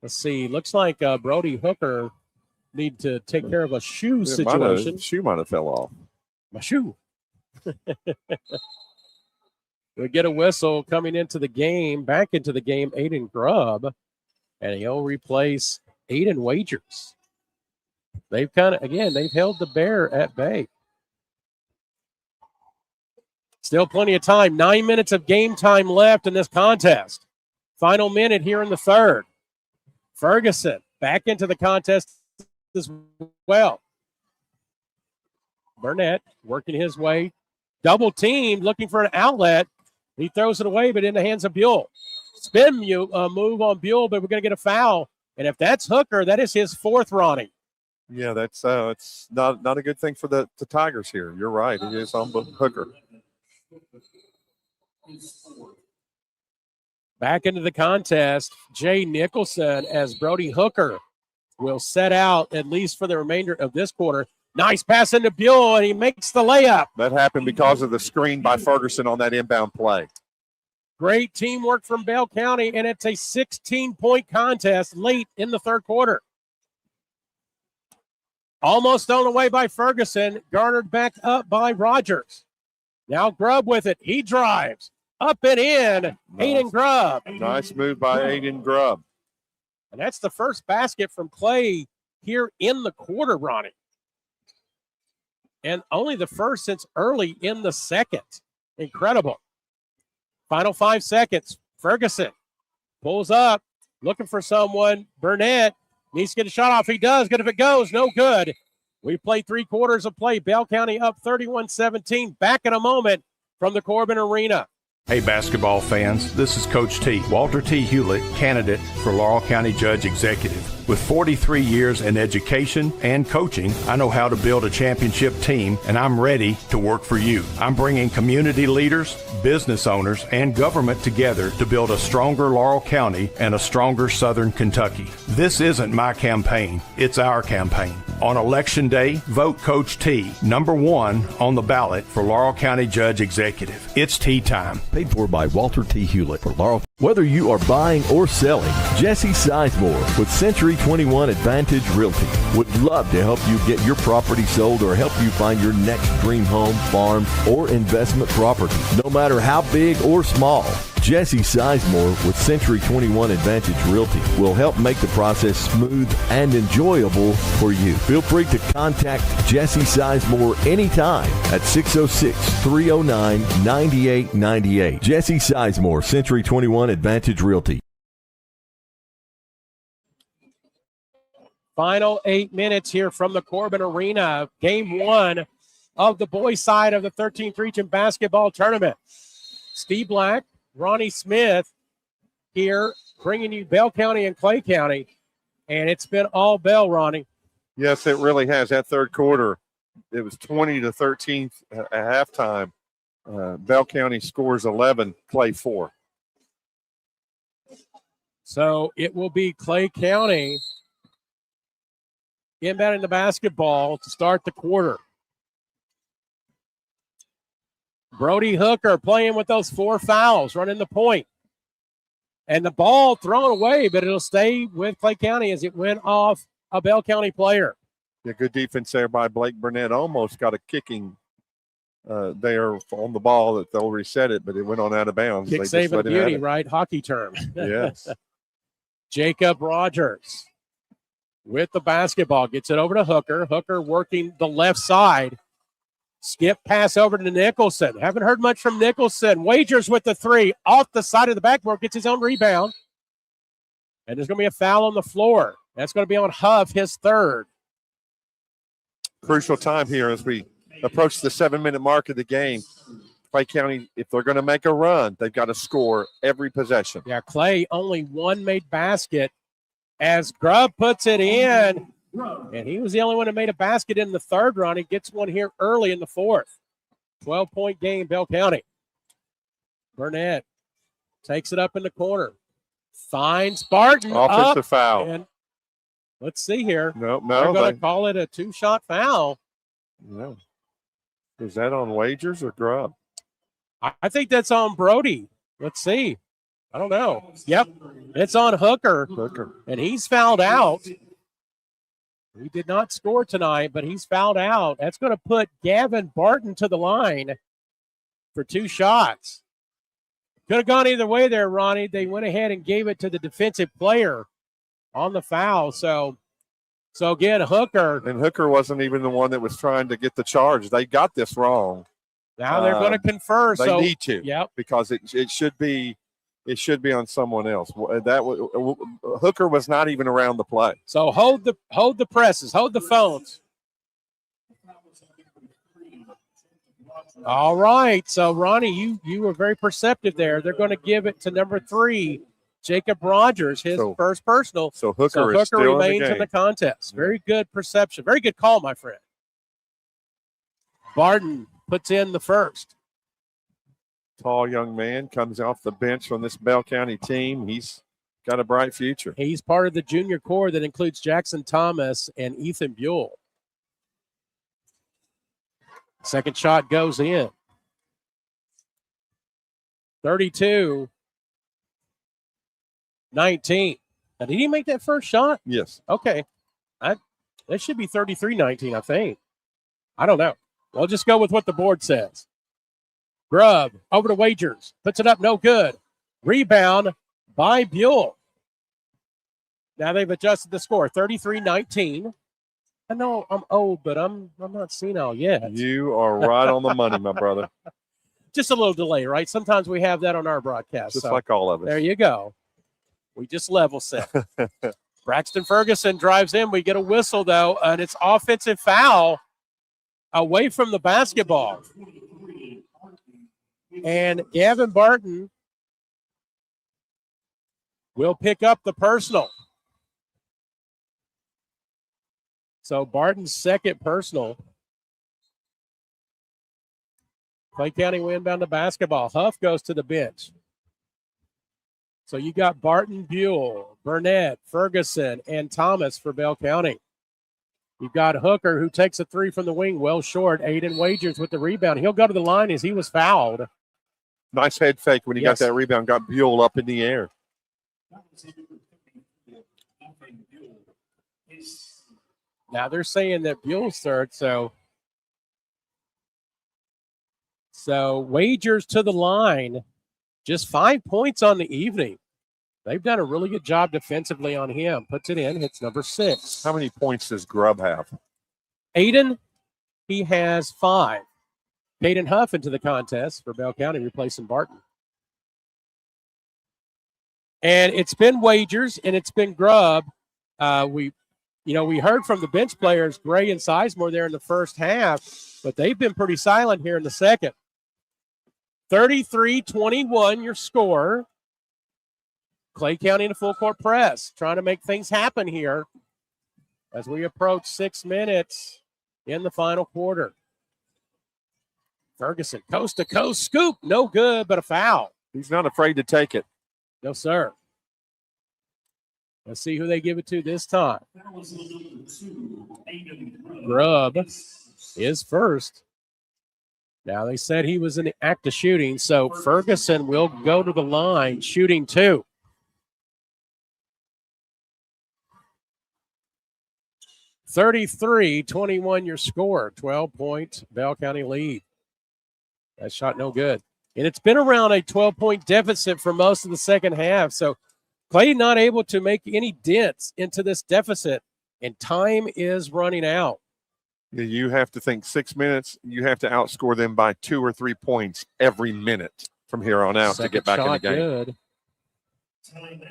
let's see, looks like Brody Hooker need to take care of a shoe situation. Shoe might have fell off. My shoe. We get a whistle coming into the game, back into the game, Aiden Grubb, and he'll replace Aiden Wagers. They've they've held the Bear at bay. Still plenty of time. 9 minutes of game time left in this contest. Final minute here in the third. Ferguson back into the contest as well. Burnett working his way. Double teamed, looking for an outlet. He throws it away, but in the hands of Buell. Spin move on Buell, but we're going to get a foul. And if that's Hooker, that is his fourth, Ronnie. Yeah, that's it's not a good thing for the Tigers here. You're right. It is on Hooker. Back into the contest, Jay Nicholson as Brody Hooker will set out at least for the remainder of this quarter. Nice pass into Buell, and he makes the layup. That happened because of the screen by Ferguson on that inbound play. Great teamwork from Bell County, and it's a 16-point contest late in the third quarter. Almost stolen away by Ferguson, garnered back up by Rogers. Now Grubb with it. He drives. Up and in. Nice. Aiden Grubb. Nice move by Aiden Grubb. And that's the first basket from Clay here in the quarter, Ronnie. And only the first since early in the second. Incredible. Final 5 seconds. Ferguson pulls up, looking for someone. Burnett needs to get a shot off. He does. Good if it goes. No good. We played 3 quarters of play. Bell County up 31-17. Back in a moment from the Corbin Arena. Hey, basketball fans, this is Coach T, Walter T. Hewlett, candidate for Laurel County Judge Executive. With 43 years in education and coaching, I know how to build a championship team, and I'm ready to work for you. I'm bringing community leaders, business owners, and government together to build a stronger Laurel County and a stronger Southern Kentucky. This isn't my campaign, it's our campaign. On Election Day, vote Coach T, #1 on the ballot for Laurel County Judge Executive. It's tea time. Paid for by Walter T. Hewlett for Laurel. Whether you are buying or selling, Jesse Sizemore with Century 21 Advantage Realty would love to help you get your property sold or help you find your next dream home, farm, or investment property. No matter how big or small, Jesse Sizemore with Century 21 Advantage Realty will help make the process smooth and enjoyable for you. Feel free to contact Jesse Sizemore anytime at 606-309-9898. Jesse Sizemore, Century 21 Advantage Realty. Final 8 minutes here from the Corbin Arena. Game 1 of the boys' side of the 13th Region Basketball Tournament. Steve Black, Ronnie Smith here bringing you Bell County and Clay County. And it's been all Bell, Ronnie. Yes, it really has. That third quarter, it was 20-13 at halftime. Bell County scores 11, Clay 4. So it will be Clay County inbounding the basketball to start the quarter. Brody Hooker playing with those 4 fouls, running the point. And the ball thrown away, but it'll stay with Clay County as it went off a Bell County player. Yeah, good defense there by Blake Burnett. Almost got a kicking there on the ball that they'll reset it, but it went on out of bounds. Kick saving beauty, right? Hockey term. Yes. Jacob Rogers with the basketball. Gets it over to Hooker. Hooker working the left side. Skip pass over to Nicholson. Haven't heard much from Nicholson. Wagers with the 3 off the side of the backboard. Gets his own rebound. And there's going to be a foul on the floor. That's going to be on Huff, his 3rd. Crucial time here as we approach the 7-minute mark of the game. Clay County, if they're going to make a run, they've got to score every possession. Yeah, Clay only 1 made basket as Grubb puts it in. And he was the only one that made a basket in the 3rd run. He gets one here early in the 4th. 12-point game, Bell County. Burnett takes it up in the corner. Finds Barton. Offensive foul. And let's see here. No. They're going to call it a 2-shot foul. No. Is that on Wagers or Grubb? I think that's on Brody. Let's see. I don't know. Yep. It's on Hooker. And he's fouled out. He did not score tonight, but he's fouled out. That's going to put Gavin Barton to the line for 2 shots. Could have gone either way there, Ronnie. They went ahead and gave it to the defensive player on the foul. So again, Hooker. And Hooker wasn't even the one that was trying to get the charge. They got this wrong. Now they're going to confer. They need to. Yep. Because it should be on someone else. Hooker was not even around the play. So hold the presses, hold the phones. All right. So Ronnie, you were very perceptive there. They're going to give it to number 3, Jacob Rogers, his first personal. So Hooker is still remains in the contest. Very good perception. Very good call, my friend. Barton puts in the first. Tall young man comes off the bench from this Bell County team. He's got a bright future. He's part of the junior core that includes Jackson Thomas and Ethan Buell. Second shot goes in. 32-19. Now, did he make that first shot? Yes. Okay. That should be 33-19, I think. I don't know. We'll just go with what the board says. Grubb over to Wagers. Puts it up, no good. Rebound by Buell. Now they've adjusted the score, 33-19. I know I'm old, but I'm not senile yet. You are right on the money, my brother. Just a little delay, right? Sometimes we have that on our broadcast. Just like all of us. There you go. We just level set. Braxton Ferguson drives in. We get a whistle, though, and it's offensive foul away from the basketball. And Gavin Barton will pick up the personal. So Barton's second personal. Clay County will inbound the basketball. Huff goes to the bench. So you got Barton, Buell, Burnett, Ferguson, and Thomas for Bell County. You've got Hooker, who takes a 3 from the wing, well short. Aiden Wagers with the rebound. He'll go to the line as he was fouled. Nice head fake when he got that rebound, got Buell up in the air. Now they're saying that Buell's third, so Wagers to the line. Just 5 points on the evening. They've done a really good job defensively on him. Puts it in, hits number 6. How many points does Grubb have? Aiden, he has 5. Caden Huff into the contest for Bell County, replacing Barton. And it's been Wagers and it's been Grubb. We heard from the bench players, Gray and Sizemore, there in the first half, but they've been pretty silent here in the second. 33-21, your score. Clay County in a full court press, trying to make things happen here as we approach 6 minutes in the final quarter. Ferguson, coast to coast scoop, no good, but a foul. He's not afraid to take it. No, sir. Let's see who they give it to this time. Grubb is first. Now, they said he was in the act of shooting, so Ferguson will go to the line, shooting 2. (33-21) your score. 12-point Bell County lead. That shot no good. And it's been around a 12-point deficit for most of the second half, so Clay not able to make any dents into this deficit, and time is running out. You have to think 6 minutes. You have to outscore them by 2 or 3 points every minute from here on out to get back in the game. Good.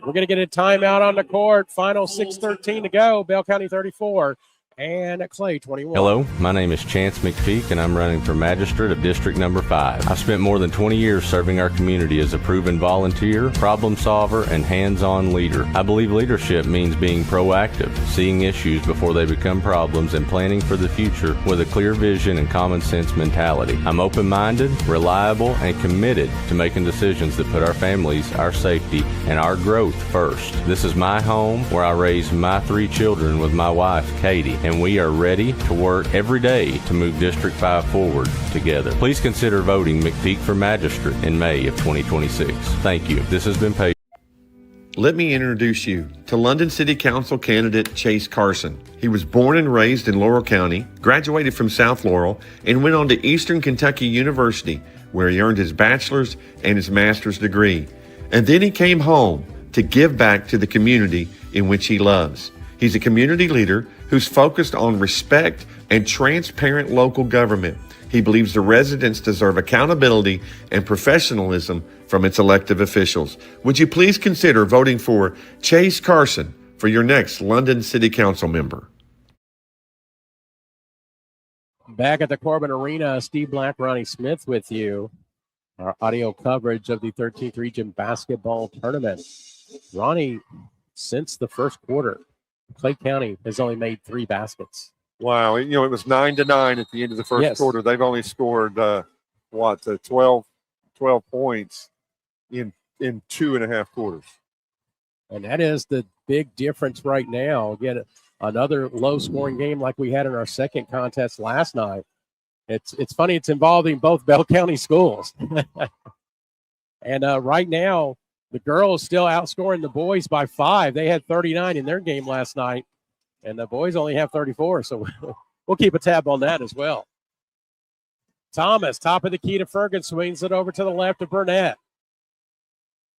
We're going to get a timeout on the court. Final 6:13 to go. Bell County 34 and Clay 21. Hello, my name is Chance McPeak, and I'm running for Magistrate of District Number 5. I've spent more than 20 years serving our community as a proven volunteer, problem solver, and hands-on leader. I believe leadership means being proactive, seeing issues before they become problems, and planning for the future with a clear vision and common sense mentality. I'm open-minded, reliable, and committed to making decisions that put our families, our safety, and our growth first. This is my home where I raised my 3 children with my wife, Katie, and we are ready to work every day to move District 5 forward together. Please consider voting McPeak for Magistrate in May of 2026. Thank you. This has been paid. Let me introduce you to London City Council candidate Chase Carson. He was born and raised in Laurel County, graduated from South Laurel, and went on to Eastern Kentucky University, where he earned his bachelor's and his master's degree. And then he came home to give back to the community in which he loves. He's a community leader who's focused on respect and transparent local government. He believes the residents deserve accountability and professionalism from its elected officials. Would you please consider voting for Chase Carson for your next London City Council member? Back at the Corbin Arena, Steve Black, Ronnie Smith with you. Our audio coverage of the 13th Region Basketball Tournament. Ronnie, since the first quarter, Clay County has only made 3 baskets. Wow. It was 9-9 at the end of the first quarter. They've only scored, 12 points in 2.5 quarters. And that is the big difference right now. Again, another low-scoring game like we had in our second contest last night. It's funny. It's involving both Bell County schools. And right now, the girls still outscoring the boys by 5. They had 39 in their game last night, and the boys only have 34. So we'll keep a tab on that as well. Thomas, top of the key to Ferguson, swings it over to the left of Burnett.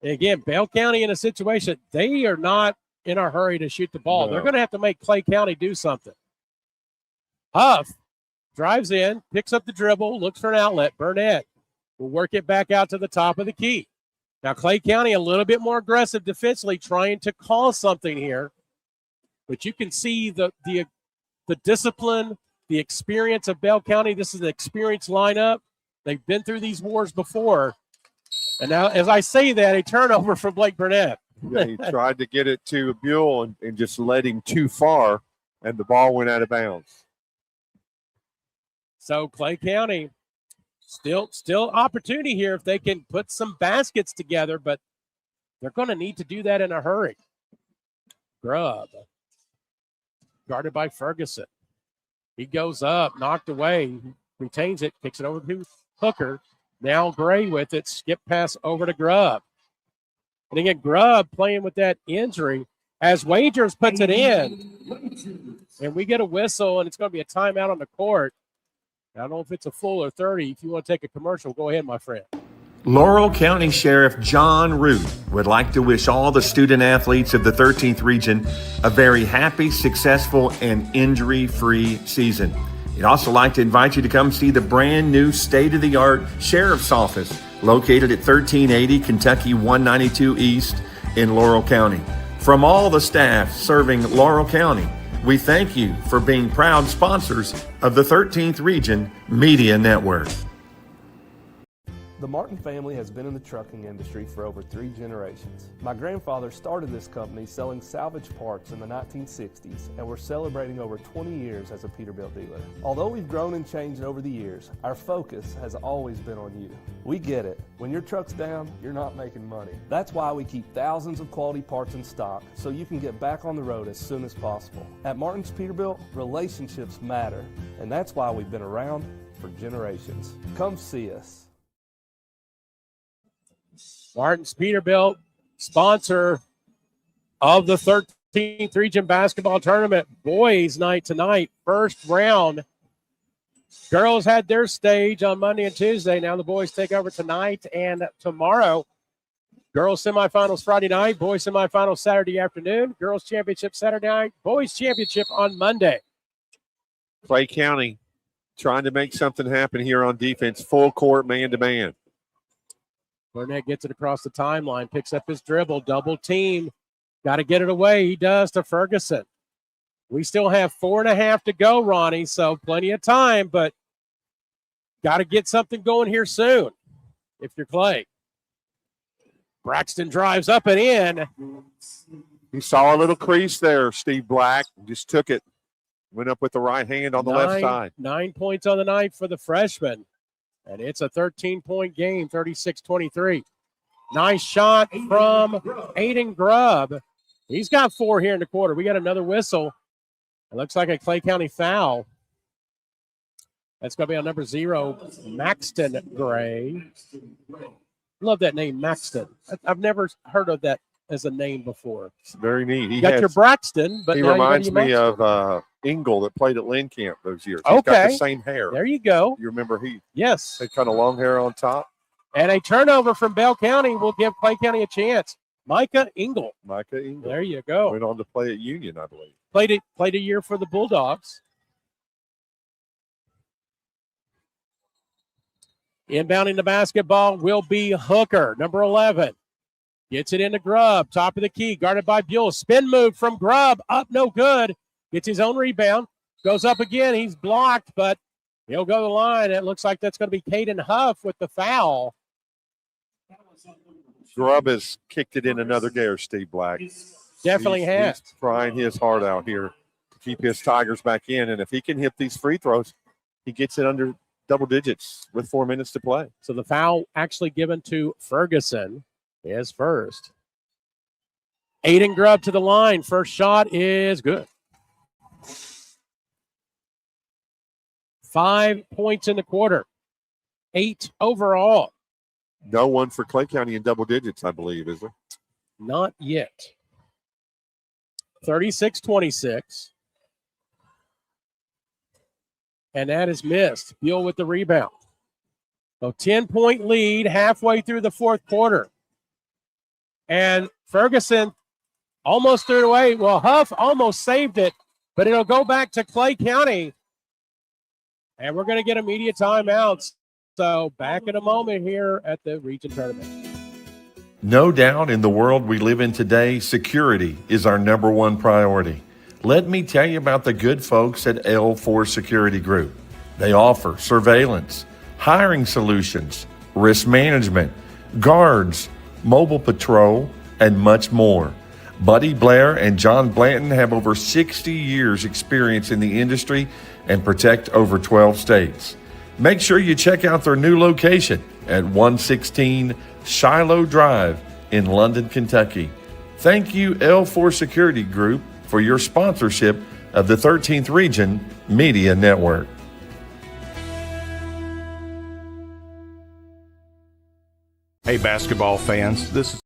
And again, Bell County in a situation, they are not in a hurry to shoot the ball. No. They're going to have to make Clay County do something. Huff drives in, picks up the dribble, looks for an outlet. Burnett will work it back out to the top of the key. Now, Clay County a little bit more aggressive defensively, trying to cause something here. But you can see the discipline, the experience of Bell County. This is an experienced lineup. They've been through these wars before. And now, as I say that, a turnover from Blake Burnett. Yeah, he tried to get it to Buell and just led him too far, and the ball went out of bounds. So Clay County, still opportunity here if they can put some baskets together, but they're going to need to do that in a hurry. Grubb, guarded by Ferguson. He goes up, knocked away, retains it, kicks it over to Hooker. Now Gray with it, skip pass over to Grubb. And again, Grubb playing with that injury as Wagers puts it in. And we get a whistle, and it's going to be a timeout on the court. I don't know if it's a full or 30. If you want to take a commercial, go ahead, my friend. Laurel County Sheriff John Root would like to wish all the student athletes of the 13th region a very happy, successful, and injury-free season. He'd also like to invite you to come see the brand new state-of-the-art Sheriff's Office located at 1380 Kentucky 192 East in Laurel County. From all the staff serving Laurel County, we thank you for being proud sponsors of the 13th Region Media Network. The Martin family has been in the trucking industry for over 3 generations. My grandfather started this company selling salvage parts in the 1960s, and we're celebrating over 20 years as a Peterbilt dealer. Although we've grown and changed over the years, our focus has always been on you. We get it. When your truck's down, you're not making money. That's why we keep thousands of quality parts in stock so you can get back on the road as soon as possible. At Martin's Peterbilt, relationships matter, and that's why we've been around for generations. Come see us. Martin's Peterbilt, sponsor of the 13th Region Basketball Tournament. Boys night tonight, first round. Girls had their stage on Monday and Tuesday. Now the boys take over tonight and tomorrow. Girls semifinals Friday night, boys semifinals Saturday afternoon, girls championship Saturday night, boys championship on Monday. Clay County trying to make something happen here on defense, full court, man-to-man. Burnett gets it across the timeline, picks up his dribble, double team. Got to get it away. He does to Ferguson. We still have 4.5 to go, Ronnie, so plenty of time, but got to get something going here soon if you're Clay. Braxton drives up and in. He saw a little crease there, Steve Black. Just took it. Went up with the right hand on the left side. 9 points on the night for the freshman. And it's a 13-point game, 36-23. Nice shot from Aiden Grubb. He's got 4 here in the quarter. We got another whistle. It looks like a Clay County foul. That's going to be on number 0, Maxton Gray. Love that name, Maxton. I've never heard of that as a name before. It's very neat. You got your Braxton, but he now reminds you got your me of Engel that played at Lynn Camp those years. Okay. He's got the same hair. There you go. You remember he Yes. had kind of long hair on top. And a turnover from Bell County will give Clay County a chance. Micah Engel. Micah Engel. There you go. Went on to play at Union, I believe. Played a year for the Bulldogs. Inbounding the basketball will be Hooker, number 11. Gets it into Grubb, top of the key, guarded by Buell. Spin move from Grubb, up no good. Gets his own rebound, goes up again. He's blocked, but he'll go to the line. It looks like that's going to be Caden Huff with the foul. Grubb has kicked it in another gear, Steve Black. Definitely has. He's trying his heart out here to keep his Tigers back in. And if he can hit these free throws, he gets it under double digits with 4 minutes to play. So the foul actually given to Ferguson is first. Aiden Grubb to the line. First shot is good. 5 points in the quarter. 8 overall. No one for Clay County in double digits, I believe, is there? Not yet. 36-26. And that is missed. Buell with the rebound. So 10-point lead halfway through the fourth quarter. And Ferguson almost threw it away. Well, Huff almost saved it, but it'll go back to Clay County. And we're going to get immediate timeouts. So back in a moment here at the region tournament. No doubt in the world we live in today, security is our number one priority. Let me tell you about the good folks at L4 Security Group. They offer surveillance, hiring solutions, risk management, guards, mobile patrol, and much more. Buddy Blair and John Blanton have over 60 years experience in the industry and protect over 12 states. Make sure you check out their new location at 116 Shiloh Drive in London, Kentucky. Thank you, L4 Security Group, for your sponsorship of the 13th Region Media Network. Hey, basketball fans, this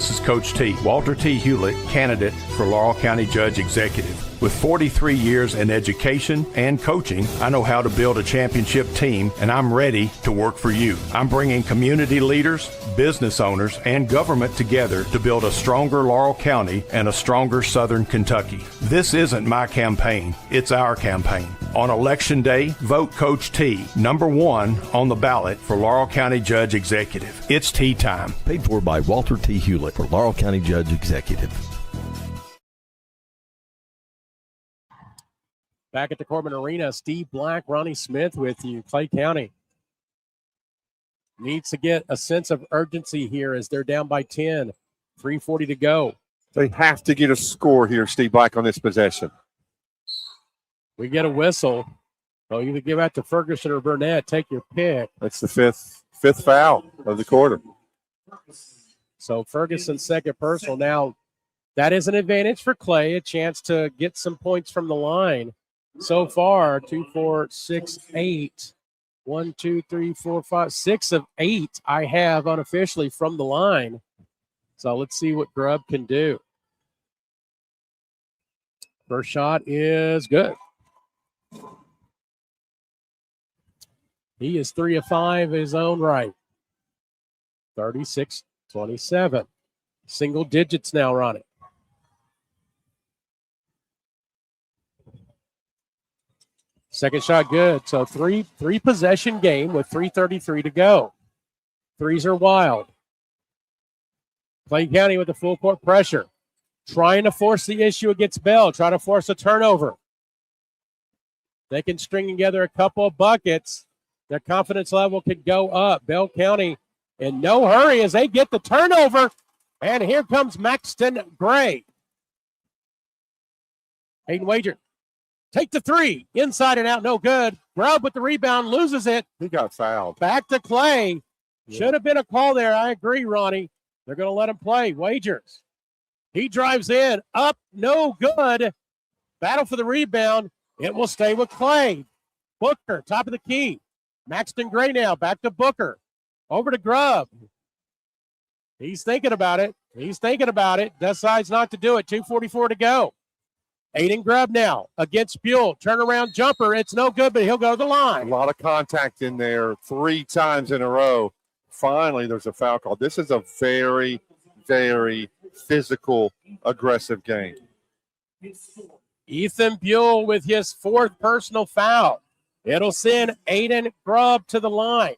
is Coach T, Walter T. Hewlett, candidate for Laurel County Judge Executive. With 43 years in education and coaching, I know how to build a championship team, and I'm ready to work for you. I'm bringing community leaders, business owners, and government together to build a stronger Laurel County and a stronger Southern Kentucky. This isn't my campaign, it's our campaign. On Election Day, vote Coach T, number 1 on the ballot for Laurel County Judge Executive. It's tea time. Paid for by Walter T. Hewlett for Laurel County Judge Executive. Back at the Corbin Arena, Steve Black, Ronnie Smith with you. Clay County needs to get a sense of urgency here as they're down by 10. 3:40 to go. They have to get a score here, Steve Black, on this possession. We get a whistle. They'll either give out to Ferguson or Burnett. Take your pick. That's the fifth foul of the quarter. So Ferguson's second personal. Now, that is an advantage for Clay, a chance to get some points from the line. So far, 2, 4, 6, 8. 1, 2, 3, 4, 5, 6 of 8 I have unofficially from the line. So let's see what Grubb can do. First shot is good. He is 3 of 5 in his own right. 36-27. Single digits now, Ronnie. Second shot good. So three possession game with 3:33 to go. Threes are wild. Clay County with the full court pressure. Trying to force the issue against Bell. Try to force a turnover. They can string together a couple of buckets. Their confidence level could go up. Bell County in no hurry as they get the turnover. And here comes Maxton Gray. Hayden Wager. Take the three. Inside and out, no good. Grubb with the rebound, loses it. He got fouled. Back to Clay. Yeah. Should have been a call there. I agree, Ronnie. They're going to let him play. Wagers. He drives in. Up, no good. Battle for the rebound. It will stay with Clay. Booker, top of the key. Maxton Gray now, back to Booker. Over to Grubb. He's thinking about it. Decides not to do it. 2:44 to go. Aiden Grubb now against Buell. Turnaround jumper. It's no good, but he'll go to the line. A lot of contact in there 3 times in a row. Finally, there's a foul call. This is a very, very physical, aggressive game. Ethan Buell with his 4th personal foul. It'll send Aiden Grubb to the line.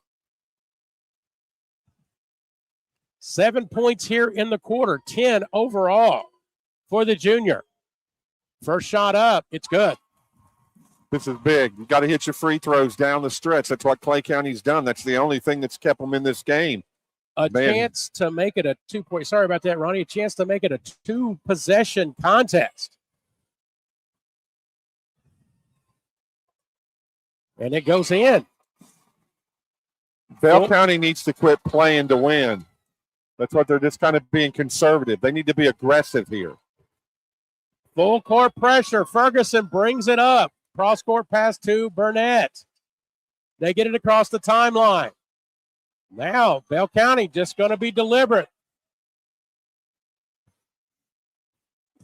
7 points here in the quarter, 10 overall for the junior. First shot up, it's good. This is big. You got to hit your free throws down the stretch. That's what Clay County's done. That's the only thing that's kept them in this game. Chance to make it a 2-point. Sorry about that, Ronnie. A chance to make it a 2-possession contest. And it goes in. Bell County needs to quit playing to win. That's what they're just kind of being conservative. They need to be aggressive here. Full court pressure. Ferguson brings it up. Cross court pass to Burnett. They get it across the timeline. Now, Bell County just going to be deliberate.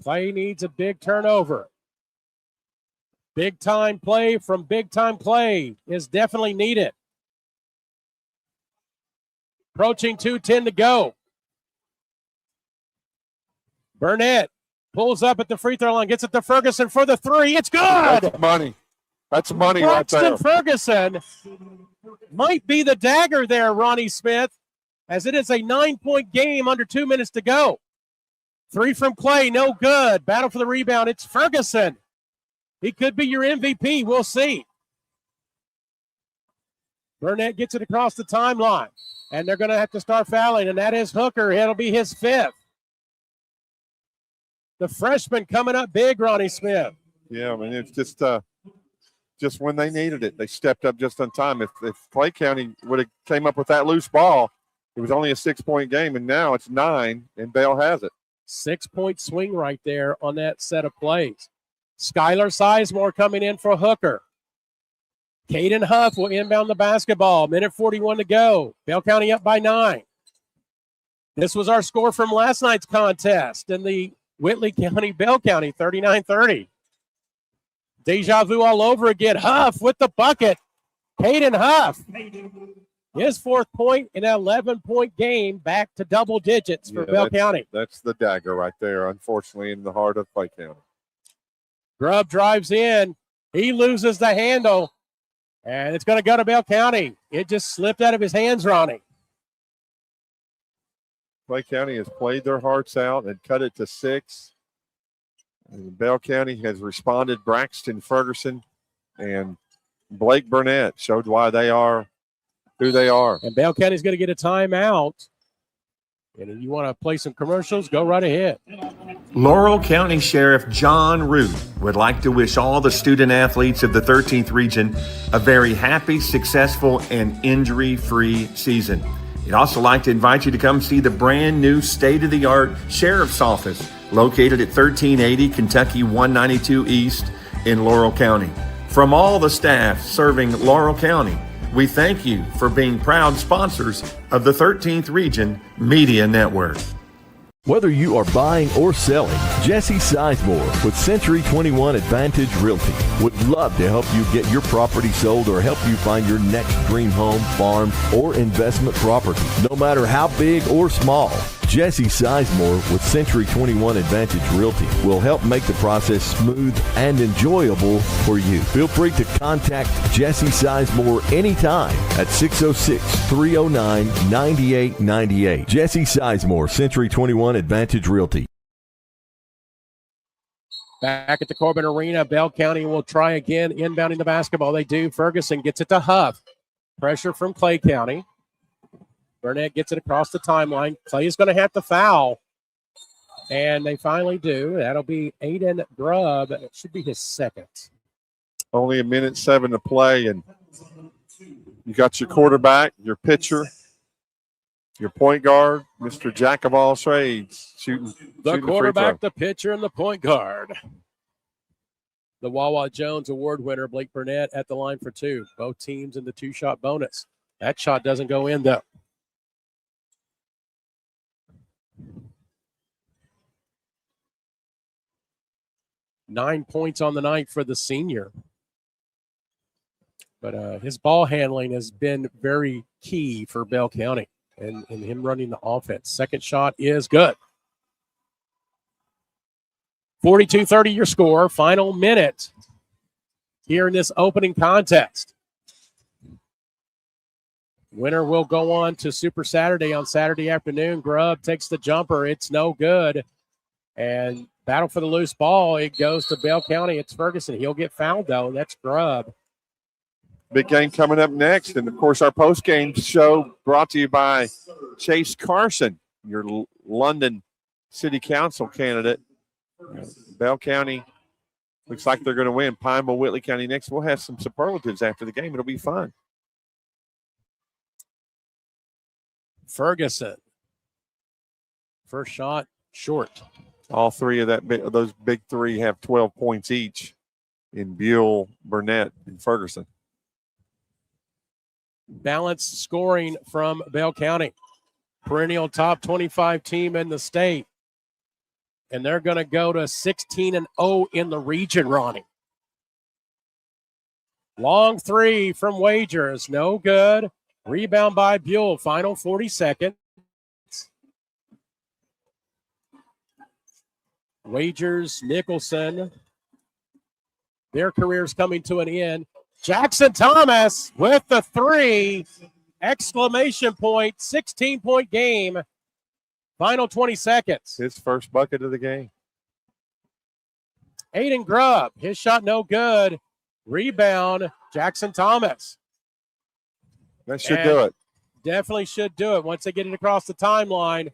Clay needs a big turnover. Big time play from Big Time Clay is definitely needed. Approaching 2:10 to go. Burnett pulls up at the free throw line, gets it to Ferguson for the 3. It's good. That's money. That's money right there. Ferguson might be the dagger there, Ronnie Smith, as it is a 9-point game under 2 minutes to go. 3 from Clay, no good. Battle for the rebound. It's Ferguson. He could be your MVP. We'll see. Burnett gets it across the timeline, and they're going to have to start fouling, and that is Hooker. It'll be his 5th. The freshman coming up big, Ronnie Smith. Yeah, I mean, it's just when they needed it. They stepped up just on time. If Clay County would have came up with that loose ball, it was only a 6-point game, and now it's 9, and Bale has it. 6-point swing right there on that set of plays. Skylar Sizemore coming in for Hooker. Caden Huff will inbound the basketball. 1:41 to go. Bell County up by 9. This was our score from last night's contest in the Whitley County, Bell County, 39-30. Deja vu all over again. Huff with the bucket. Caden Huff. His 4th point in an 11-point game, back to double digits for Bell County. That's the dagger right there, unfortunately, in the heart of Clay County. Grubb drives in. He loses the handle, and it's going to go to Bell County. It just slipped out of his hands, Ronnie. Clay County has played their hearts out and cut it to 6. And Bell County has responded. Braxton Ferguson and Blake Burnett showed why they are who they are. And Bell County's going to get a timeout. And if you want to play some commercials, go right ahead. Laurel County Sheriff John Root would like to wish all the student athletes of the 13th region a very happy, successful, and injury-free season. He'd also like to invite you to come see the brand new state-of-the-art Sheriff's Office located at 1380 Kentucky 192 East in Laurel County. From all the staff serving Laurel County, we thank you for being proud sponsors of the 13th Region Media Network. Whether you are buying or selling, Jesse Sizemore with Century 21 Advantage Realty would love to help you get your property sold or help you find your next dream home, farm, or investment property. No matter how big or small, Jesse Sizemore with Century 21 Advantage Realty will help make the process smooth and enjoyable for you. Feel free to contact Jesse Sizemore anytime at 606-309-9898. Jesse Sizemore, Century 21 Advantage Realty. Back at the Corbin Arena, Bell County will try again inbounding the basketball. They do. Ferguson gets it to Huff. Pressure from Clay County. Burnett gets it across the timeline. Clay is going to have to foul. And they finally do. That'll be Aiden Grubb. It should be his 2nd. Only a minute 7 to play, and you got your quarterback, your pitcher, your point guard, Mr. Jack of all trades, shooting The free quarterback, throw. the pitcher, and the point guard. The Wawa Jones Award winner, Blake Burnett, at the line for 2. Both teams in the 2-shot bonus. That shot doesn't go in, though. Nine points on the night for the senior. But his ball handling has been very key for Bell County and him running the offense. Second shot is good. 42-30 your score. Final minute here in this opening contest. Winner will go on to Super Saturday on Saturday afternoon. Grubb takes the jumper. It's no good. And battle for the loose ball. It goes to Bell County. It's Ferguson. He'll get fouled, though. That's Grubb. Big game coming up next. And, of course, our post-game show brought to you by Chase Carson, your London City Council candidate. Bell County looks like they're going to win. Pineville, Whitley County next. We'll have some superlatives after the game. It'll be fun. Ferguson. First shot, short. All three of those big three have 12 points each in Buell, Burnett, and Ferguson. Balanced scoring from Bell County. Perennial top 25 team in the state. And they're going to go to 16-0 in the region, Ronnie. Long three from Wagers. No good. Rebound by Buell. Final 40 seconds. Wagers, Nicholson. Their careers coming to an end. Jackson Thomas with the three. Exclamation point. 16-point game. Final 20 seconds. His first bucket of the game. Aiden Grubb. His shot no good. Rebound, Jackson Thomas. That should do it. Definitely should do it once they get it across the timeline.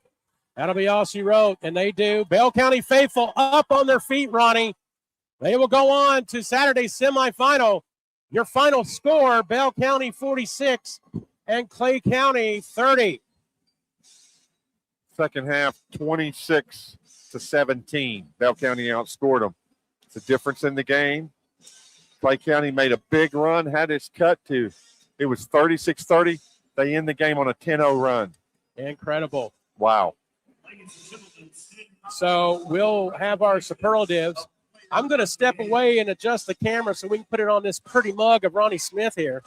That'll be all she wrote, and they do. Bell County faithful up on their feet, Ronnie. They will go on to Saturday's semifinal. Your final score, Bell County 46 and Clay County 30. Second half, 26-17. Bell County outscored them. It's a difference in the game. Clay County made a big run, had its cut to, it was 36-30. They end the game on a 10-0 run. Incredible. Wow. So we'll have our superlatives I'm going to step away and adjust the camera so we can put it on this pretty mug of Ronnie Smith here.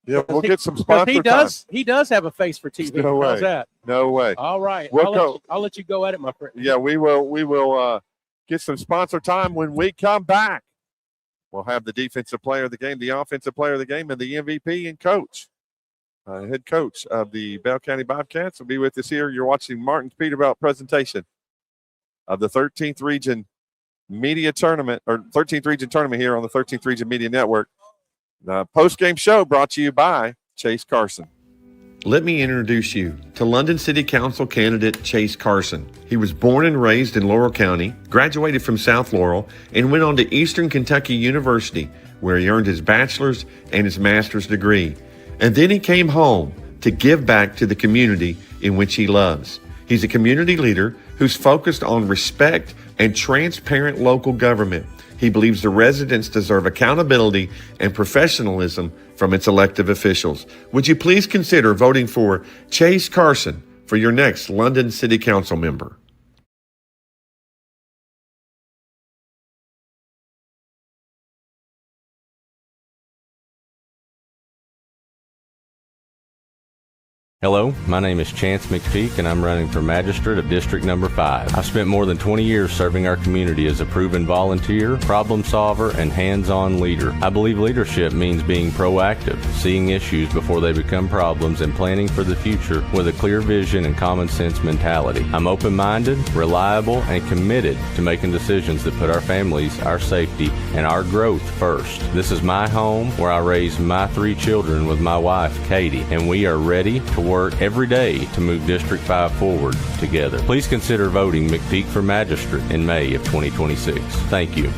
Yeah, we'll get some sponsor time. He does have a face for TV. No way. How's that? No way. All right. I'll let you go at it, my friend. Yeah, we will get some sponsor time when we come back. We'll have the defensive player of the game, the offensive player of the game, and the MVP and coach. Head coach of the Bell County Bobcats will be with us here. You're watching Martin's Peterbilt presentation of the 13th Region Media Tournament, or 13th Region Tournament here on the 13th Region Media Network. The post-game show brought to you by Chase Carson. Let me introduce you to London City Council candidate Chase Carson. He was born and raised in Laurel County, graduated from South Laurel, and went on to Eastern Kentucky University, where he earned his bachelor's and his master's degree. And then he came home to give back to the community in which he loves. He's a community leader who's focused on respect and transparent local government. He believes the residents deserve accountability and professionalism from its elected officials. Would you please consider voting for Chase Carson for your next London City Council member? Hello, my name is Chance McPeak, and I'm running for Magistrate of District Number 5. I've spent more than 20 years serving our community as a proven volunteer, problem solver, and hands-on leader. I believe leadership means being proactive, seeing issues before they become problems, and planning for the future with a clear vision and common sense mentality. I'm open-minded, reliable, and committed to making decisions that put our families, our safety, and our growth first. This is my home where I raised my 3 children with my wife, Katie, and we are ready to work every day to move District 5 forward together. Please consider voting McPeak for Magistrate in May of 2026. Thank you.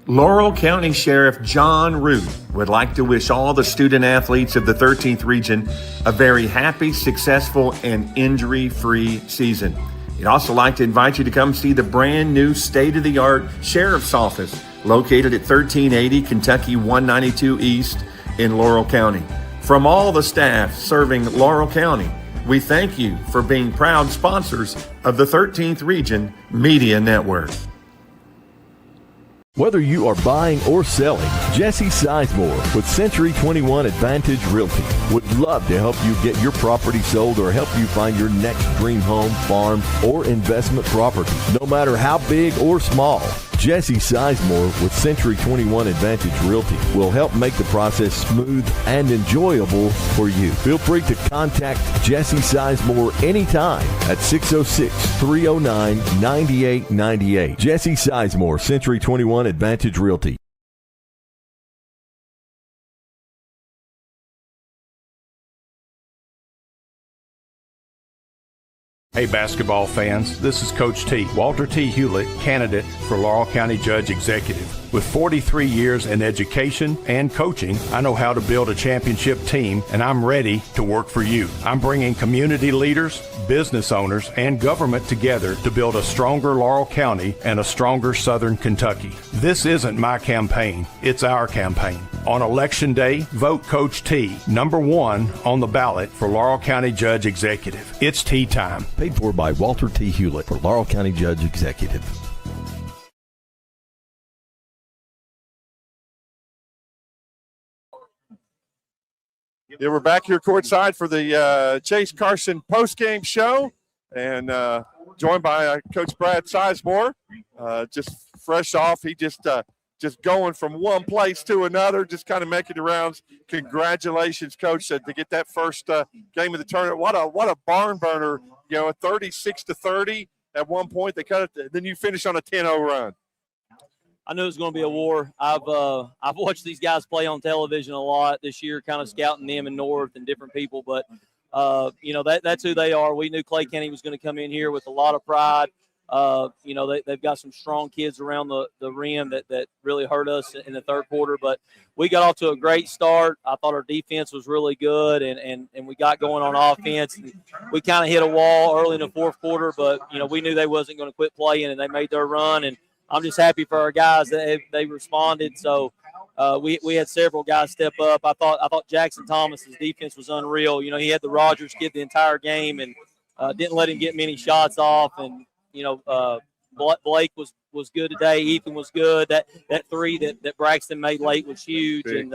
Laurel County Sheriff John Root would like to wish all the student athletes of the 13th Region a very happy, successful, and injury-free season. He'd also like to invite you to come see the brand new state-of-the-art Sheriff's Office located at 1380 Kentucky 192 East in Laurel County. From all the staff serving Laurel County, we thank you for being proud sponsors of the 13th Region Media Network. Whether you are buying or selling, Jesse Sizemore with Century 21 Advantage Realty would love to help you get your property sold or help you find your next dream home, farm, or investment property. No matter how big or small, Jesse Sizemore with Century 21 Advantage Realty will help make the process smooth and enjoyable for you. Feel free to contact Jesse Sizemore anytime at 606-309-9898. Jesse Sizemore, Century 21 Advantage Realty. Hey basketball fans, this is Coach T, Walter T. Hewlett, candidate for Laurel County Judge Executive. With 43 years in education and coaching, I know how to build a championship team, and I'm ready to work for you. I'm bringing community leaders, business owners, and government together to build a stronger Laurel County and a stronger Southern Kentucky. This isn't my campaign, it's our campaign. On Election Day, vote Coach T, number 1 on the ballot for Laurel County Judge Executive. It's tea time. Paid for by Walter T. Hewlett for Laurel County Judge Executive. Yeah, we're back here courtside for the Chase Carson postgame show, and joined by Coach Brad Sizemore. Just fresh off, he just going from one place to another, just kind of making the rounds. Congratulations, Coach, to get that first game of the tournament. What a barn burner! You know, a 36-30 at one point. They cut it. Then you finish on a 10-0 run. I knew it was going to be a war. I've watched these guys play on television a lot this year, kind of scouting them in North and different people. But you know, that's who they are. We knew Clay County was going to come in here with a lot of pride. You know, they've got some strong kids around the rim that really hurt us in the third quarter. But we got off to a great start. I thought our defense was really good, and we got going on offense. We kind of hit a wall early in the fourth quarter, but, you know, we knew they wasn't going to quit playing, and they made their run. And I'm just happy for our guys that they responded. So we had several guys step up. I thought Jackson Thomas's defense was unreal. You know, he had the Rogers kid the entire game and didn't let him get many shots off. And, you know, Blake was good today. Ethan was good. That three that Braxton made late was huge. And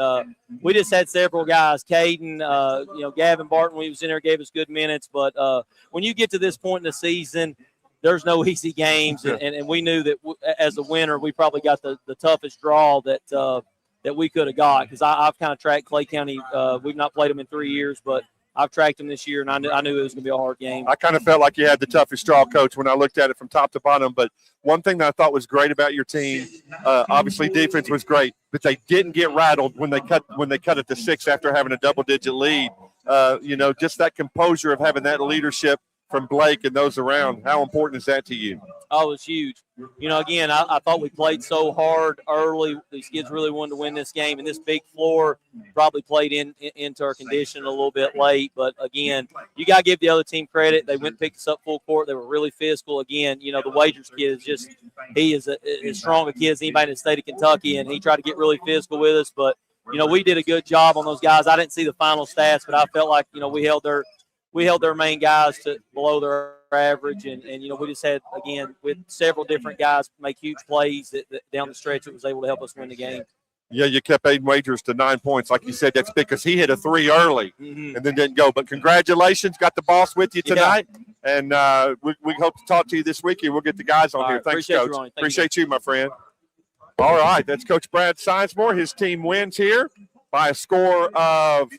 we just had several guys. Caden, Gavin Barton, when he was in there, gave us good minutes. But when you get to this point in the season, there's no easy games. And we knew that as a winner, we probably got the toughest draw that we could have got, because I've kind of tracked Clay County. We've not played them in 3 years, but I've tracked them this year, and I knew it was going to be a hard game. I kind of felt like you had the toughest draw, Coach, when I looked at it from top to bottom. But one thing that I thought was great about your team, obviously defense was great, but they didn't get rattled when they cut it to 6 after having a double-digit lead. Just that composure of having that leadership from Blake and those around. How important is that to you? Oh, it's huge. Again, I thought we played so hard early. These kids really wanted to win this game, and this big floor probably played into our condition a little bit late. But, again, you got to give the other team credit. They went and picked us up full court. They were really physical. Again, the Wagers kid he is as strong a kid as anybody in the state of Kentucky, and he tried to get really physical with us. But, we did a good job on those guys. I didn't see the final stats, but I felt like, we held their main guys to below their average, and we just had, again, with several different guys make huge plays that down the stretch that was able to help us win the game. Yeah, you kept Aiden Wagers to 9 points. Like you said, that's because he hit a 3 early and then didn't go. But congratulations, got the boss with you tonight, and we hope to talk to you this weekend. We'll get the guys on here. Thanks, Coach. Appreciate you, my friend. All right, that's Coach Brad Sizemore. His team wins here by a score of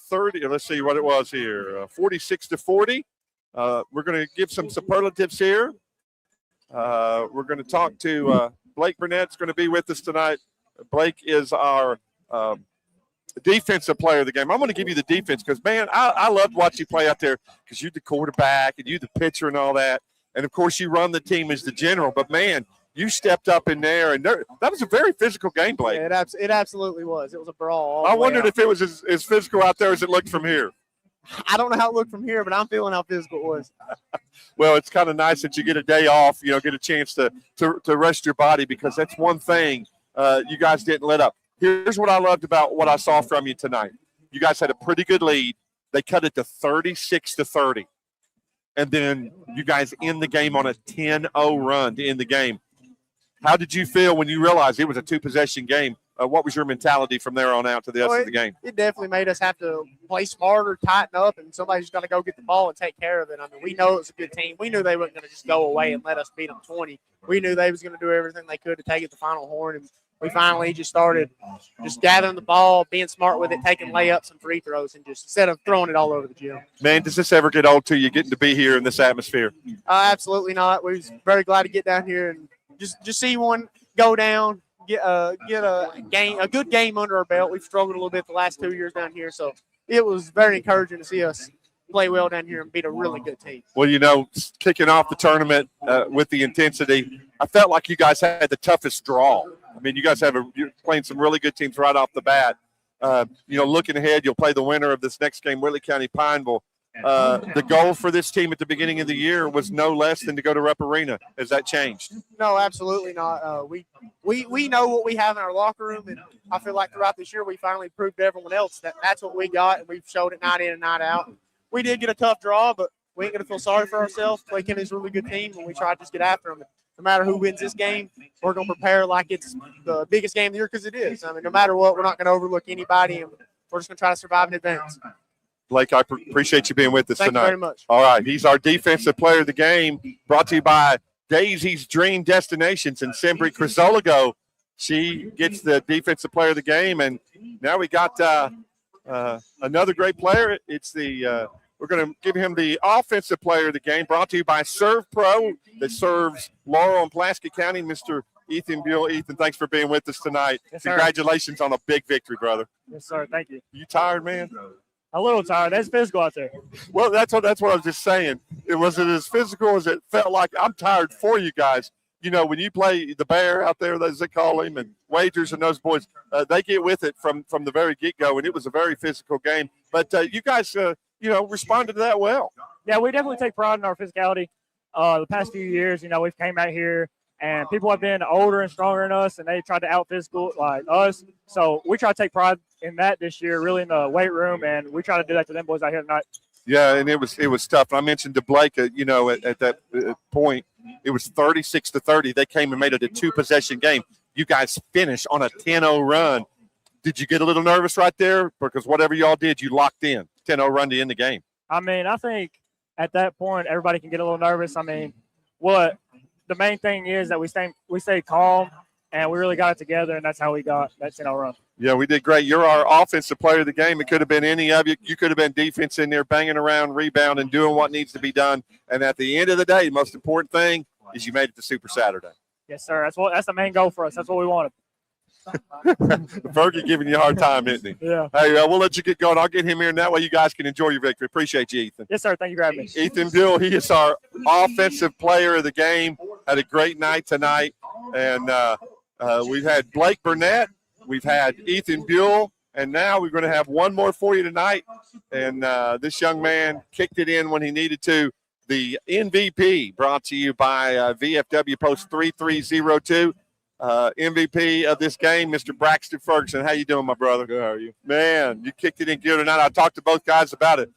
30. Let's see what it was here. 46-40. We're going to give some superlatives here. We're going to talk to Blake Burnett's going to be with us tonight. Blake is our defensive player of the game. I'm going to give you the defense because, man, I loved watching you play out there because you're the quarterback and you're the pitcher and all that. And, of course, you run the team as the general. But, man, you stepped up in there, and that was a very physical game, Blake. Yeah, it absolutely was. It was a brawl. I wondered if it was as physical out there as it looked from here. I don't know how it looked from here, but I'm feeling how physical it was. Well, it's kind of nice that you get a day off, get a chance to rest your body, because that's one thing you guys didn't let up. Here's what I loved about what I saw from you tonight. You guys had a pretty good lead. They cut it to 36-30. And then you guys end the game on a 10-0 run to end the game. How did you feel when you realized it was a 2-possession game? What was your mentality from there on out to the rest of the game? It definitely made us have to play smarter, tighten up, and somebody's got to go get the ball and take care of it. I mean, we know it was a good team. We knew they weren't going to just go away and let us beat them 20. We knew they was going to do everything they could to take it to the final horn, and we finally just started just gathering the ball, being smart with it, taking layups and free throws, and just instead of throwing it all over the gym. Man, does this ever get old to you, getting to be here in this atmosphere? Absolutely not. We was very glad to get down here and just see one go down. Get a good game under our belt. We've struggled a little bit the last 2 years down here, so it was very encouraging to see us play well down here and beat a really good team. Well, kicking off the tournament with the intensity, I felt like you guys had the toughest draw. I mean, you guys you're playing some really good teams right off the bat. Looking ahead, you'll play the winner of this next game, Whitley County Pineville. The goal for this team at the beginning of the year was no less than to go to Rupp Arena. Has that changed? No, absolutely not. We know what we have in our locker room, and I feel like throughout this year we finally proved to everyone else that that's what we got, and we've showed it night in and night out. We did get a tough draw, but we ain't going to feel sorry for ourselves. Clay County's a really good team, and we try to just get after them. No matter who wins this game, we're going to prepare like it's the biggest game of the year, because it is. I mean, no matter what, we're not going to overlook anybody, and we're just going to try to survive in advance. Blake, I appreciate you being with us tonight. Thank you very much. All right, he's our defensive player of the game, brought to you by Daisy's Dream Destinations and Sembry Crisologo. She gets the defensive player of the game, and now we got another great player. It's we're going to give him the offensive player of the game, brought to you by Serve Pro that serves Laurel and Pulaski County, Mr. Ethan Buell. Ethan, thanks for being with us tonight. Yes, sir. Congratulations on a big victory, brother. Yes, sir. Thank you. You tired, man? A little tired. That's physical out there. Well, that's what I was just saying. It wasn't as physical as it felt like. I'm tired for you guys. When you play the Bear out there, as they call him, and Wagers and those boys, they get with it from the very get-go, and it was a very physical game. But you guys, responded to that well. Yeah, we definitely take pride in our physicality. The past few years, we've came out here, and people have been older and stronger than us, and they tried to out-physical like us. So we try to take pride in that this year, really in the weight room, and we try to do that to them boys out here tonight. Yeah, and it was tough. I mentioned to Blake, at that point, it was 36-30. They came and made it a 2-possession game. You guys finished on a 10-0 run. Did you get a little nervous right there? Because whatever y'all did, you locked in. 10-0 run to end the game. I mean, I think at that point everybody can get a little nervous. I mean, the main thing is that we stay calm and we really got it together, and that's how we got that 10-0 run. Yeah, we did great. You're our offensive player of the game. It could have been any of you. You could have been defense in there, banging around, rebounding, doing what needs to be done. And at the end of the day, the most important thing is you made it to Super Saturday. Yes, sir. That's the main goal for us. That's what we wanted. Fergie giving you a hard time, isn't he? Yeah. Hey, we'll let you get going. I'll get him here, and that way you guys can enjoy your victory. Appreciate you, Ethan. Yes, sir. Thank you for having me. Ethan Buell, he is our offensive player of the game. Had a great night tonight. And we've had Blake Burnett. We've had Ethan Buell. And now we're going to have one more for you tonight. And this young man kicked it in when he needed to. The MVP brought to you by VFW Post 3302. MVP of this game, Mr. Braxton Ferguson. How you doing, my brother? Good. How are you? Man, you kicked it in good tonight. I talked to both guys about it.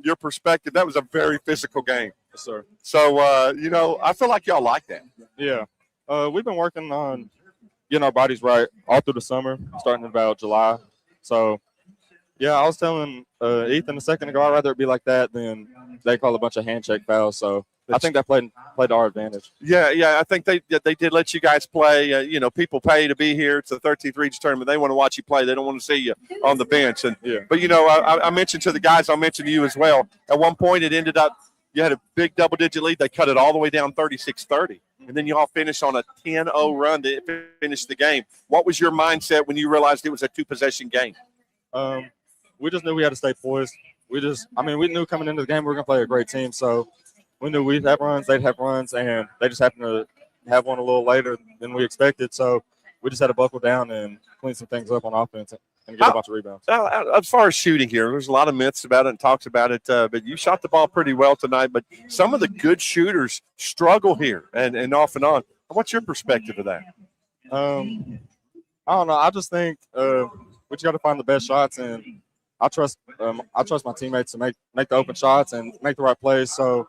Your perspective, that was a very physical game. Yes, sir. So, I feel like y'all like that. Yeah. We've been working on getting our bodies right all through the summer, starting in about July. So, yeah, I was telling Ethan a second ago, I'd rather it be like that than they call a bunch of handshake fouls. So, I think that played to our advantage. Yeah. I think they did let you guys play. People pay to be here. It's the 13th region tournament. They want to watch you play. They don't want to see you on the bench. And yeah. But I mentioned to the guys, I'll mention to you as well. At one point, it ended up you had a big double-digit lead. They cut it all the way down 36-30, and then you all finished on a 10-0 run to finish the game. What was your mindset when you realized it was a 2-possession game? We just knew we had to stay poised. We knew coming into the game we were going to play a great team, so we knew we'd have runs, they'd have runs, and they just happened to have one a little later than we expected. So we just had to buckle down and clean some things up on offense and get a bunch of rebounds. As far as shooting here, there's a lot of myths about it and talks about it, but you shot the ball pretty well tonight. But some of the good shooters struggle here and off and on. What's your perspective of that? I don't know. I just think we just got to find the best shots, and I trust my teammates to make the open shots and make the right plays. So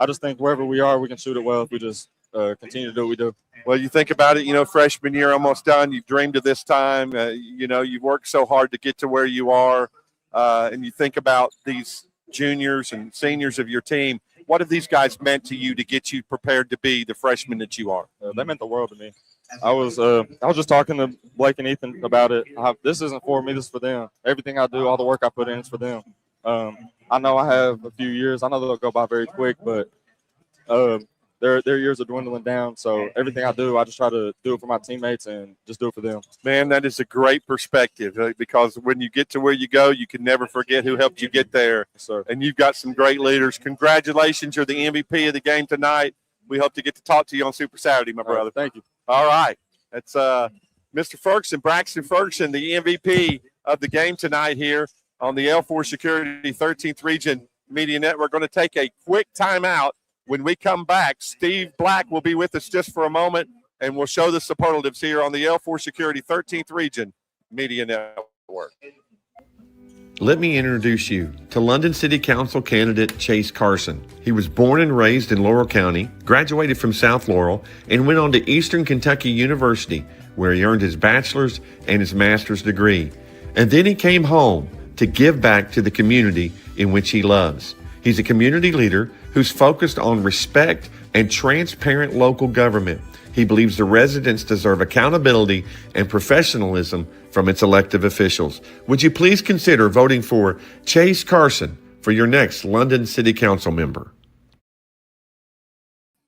I just think wherever we are, we can shoot it well if we just continue to do what we do. Well, you think about it, freshman year almost done. You've dreamed of this time. You've worked so hard to get to where you are. And you think about these juniors and seniors of your team. What have these guys meant to you to get you prepared to be the freshman that you are? They meant the world to me. I was just talking to Blake and Ethan about it. This isn't for me. This is for them. Everything I do, all the work I put in is for them. I know I have a few years. I know they'll go by very quick, but their years are dwindling down. So everything I do, I just try to do it for my teammates and just do it for them. Man, that is a great perspective because when you get to where you go, you can never forget who helped you get there. Yes, sir. And you've got some great leaders. Congratulations. You're the MVP of the game tonight. We hope to get to talk to you on Super Saturday, my brother. Thank you. All right. That's Mr. Ferguson, Braxton Ferguson, the MVP of the game tonight here on the L4 Security 13th Region Media Network. We're going to take a quick timeout. When we come back, Steve Black will be with us just for a moment, and we'll show the superlatives here on the L4 Security 13th Region Media Network. Let me introduce you to London City Council candidate Chase Carson. He was born and raised in Laurel County, graduated from South Laurel, and went on to Eastern Kentucky University, where he earned his bachelor's and his master's degree. And then he came home to give back to the community in which he loves. He's a community leader who's focused on respect and transparent local government. He believes the residents deserve accountability and professionalism from its elected officials. Would you please consider voting for Chase Carson for your next London City Council member?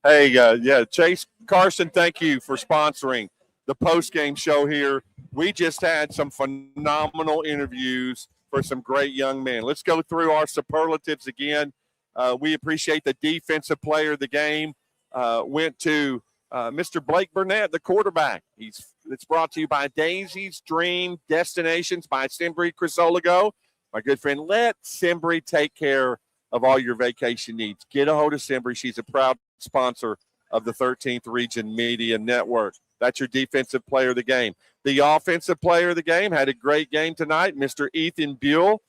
Hey, Chase Carson, thank you for sponsoring the post-game show here. We just had some phenomenal interviews for some great young men. Let's go through our superlatives again. We appreciate the defensive player of the game. Went to Mr. Blake Burnett, the quarterback. It's brought to you by Daisy's Dream Destinations by Simbri Crisologo. My good friend, let Simbri take care of all your vacation needs. Get a hold of Simbri. She's a proud sponsor of the 13th Region Media Network. That's your defensive player of the game. The offensive player of the game had a great game tonight, Mr. Ethan Buell.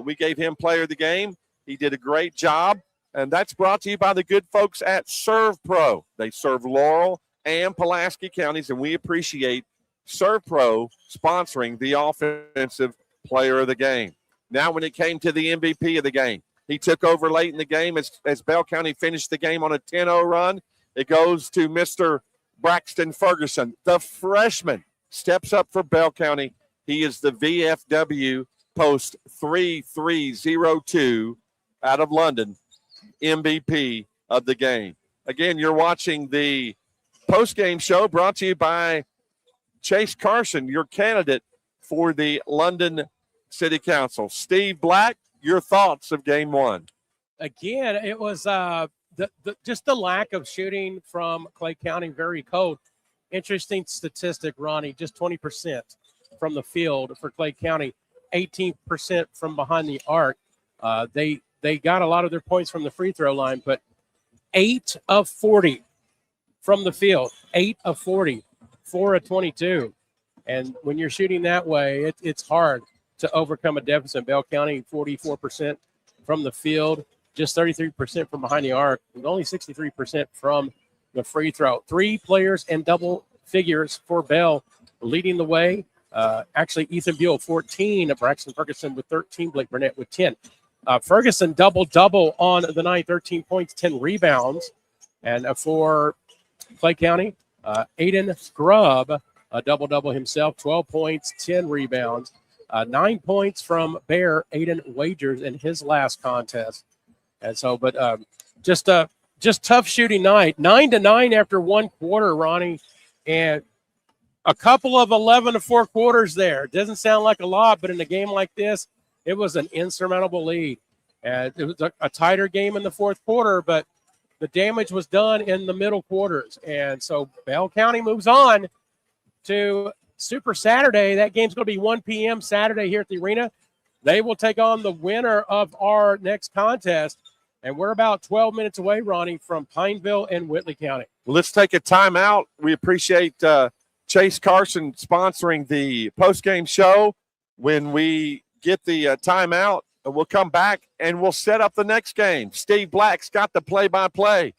We gave him player of the game. He did a great job, and that's brought to you by the good folks at Serve Pro. They serve Laurel and Pulaski counties, and we appreciate Serve Pro sponsoring the offensive player of the game. Now, when it came to the MVP of the game, he took over late in the game as Bell County finished the game on a 10-0 run. It goes to Mr. Braxton Ferguson. The freshman steps up for Bell County. He is the VFW Post 3302 out of London MVP of the game. Again, you're watching the post-game show brought to you by Chase Carson, your candidate for the London City Council. Steve Black, your thoughts of game one? Again, it was just the lack of shooting from Clay County, very cold. Interesting statistic, Ronnie, just 20% from the field for Clay County, 18% from behind the arc. They got a lot of their points from the free throw line, but 8 of 40 from the field, 8 of 40, 4 of 22. And when you're shooting that way, it's hard to overcome a deficit. Bell County, 44% from the field, just 33% from behind the arc, with only 63% from the free throw. 3 players in double figures for Bell leading the way. Actually, Ethan Buell, 14, Braxton Ferguson with 13, Blake Burnett with 10. Ferguson double-double on the night, 13 points, 10 rebounds. And for Clay County, Aiden Grubb, a double-double himself, 12 points, 10 rebounds. 9 points from Bear, Aiden Wagers in his last contest. And so, but just tough shooting night. 9-9 after one quarter, Ronnie, and a couple of 11-4 quarters there. Doesn't sound like a lot, but in a game like this, it was an insurmountable lead. And it was a tighter game in the fourth quarter, but the damage was done in the middle quarters. And so Bell County moves on to Super Saturday. That game's going to be 1 p.m. Saturday here at the arena. They will take on the winner of our next contest. And we're about 12 minutes away, Ronnie, from Pineville and Whitley County. Well, let's take a timeout. We appreciate Chase Carson sponsoring the post-game show. When we get the timeout, we'll come back and we'll set up the next game. Steve Black's got the play-by-play.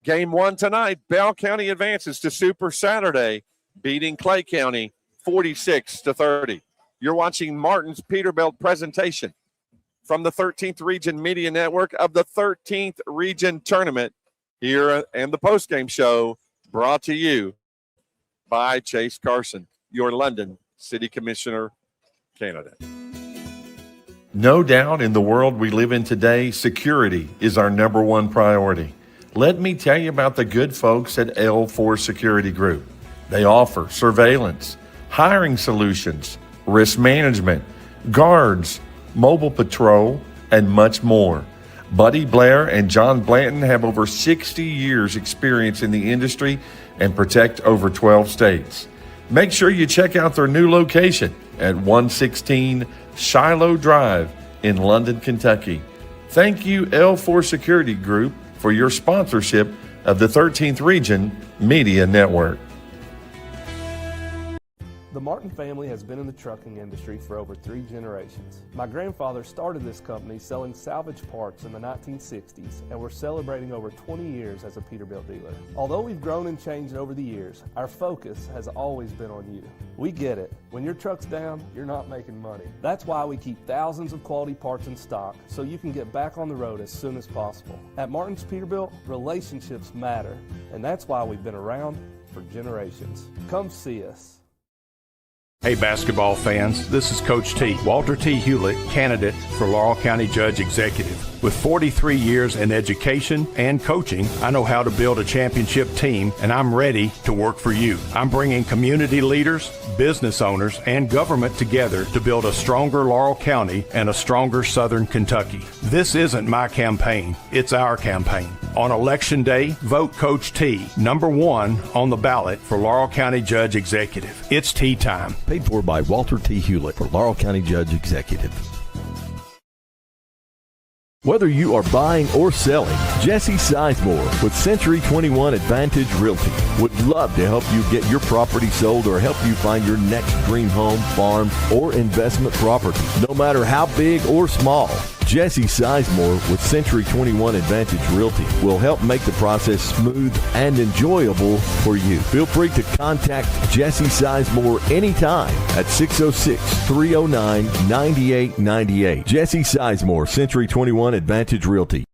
Game one tonight, Bell County advances to Super Saturday, beating Clay County 46-30. You're watching Martin's Peterbilt presentation from the 13th Region Media Network of the 13th Region Tournament here and the post-game show brought to you by Chase Carson, your London City Commissioner candidate. No doubt in the world we live in today, security is our number one priority. Let me tell you about the good folks at L4 Security Group. They offer surveillance, hiring solutions, risk management, guards, mobile patrol, and much more. Buddy Blair and John Blanton have over 60 years experience in the industry and protect over 12 states. Make sure you check out their new location at 116 Shiloh Drive in London, Kentucky. Thank you, L4 Security Group, for your sponsorship of the 13th Region Media Network. The Martin family has been in the trucking industry for over 3 generations. My grandfather started this company selling salvage parts in the 1960s, and we're celebrating over 20 years as a Peterbilt dealer. Although we've grown and changed over the years, our focus has always been on you. We get it. When your truck's down, you're not making money. That's why we keep thousands of quality parts in stock so you can get back on the road as soon as possible. At Martin's Peterbilt, relationships matter, and that's why we've been around for generations. Come see us. Hey basketball fans, this is Coach T, Walter T. Hewlett, candidate for Laurel County Judge Executive. With 43 years in education and coaching, I know how to build a championship team, and I'm ready to work for you. I'm bringing community leaders, business owners, and government together to build a stronger Laurel County and a stronger Southern Kentucky. This isn't my campaign, it's our campaign. On Election Day, vote Coach T, number 1 on the ballot for Laurel County Judge Executive. It's tea time. Paid for by Walter T. Hewlett for Laurel County Judge Executive. Whether you are buying or selling, Jesse Sizemore with Century 21 Advantage Realty would love to help you get your property sold or help you find your next dream home, farm, or investment property. No matter how big or small, Jesse Sizemore with Century 21 Advantage Realty will help make the process smooth and enjoyable for you. Feel free to contact Jesse Sizemore anytime at 606-309-9898. Jesse Sizemore, Century 21 Advantage Realty.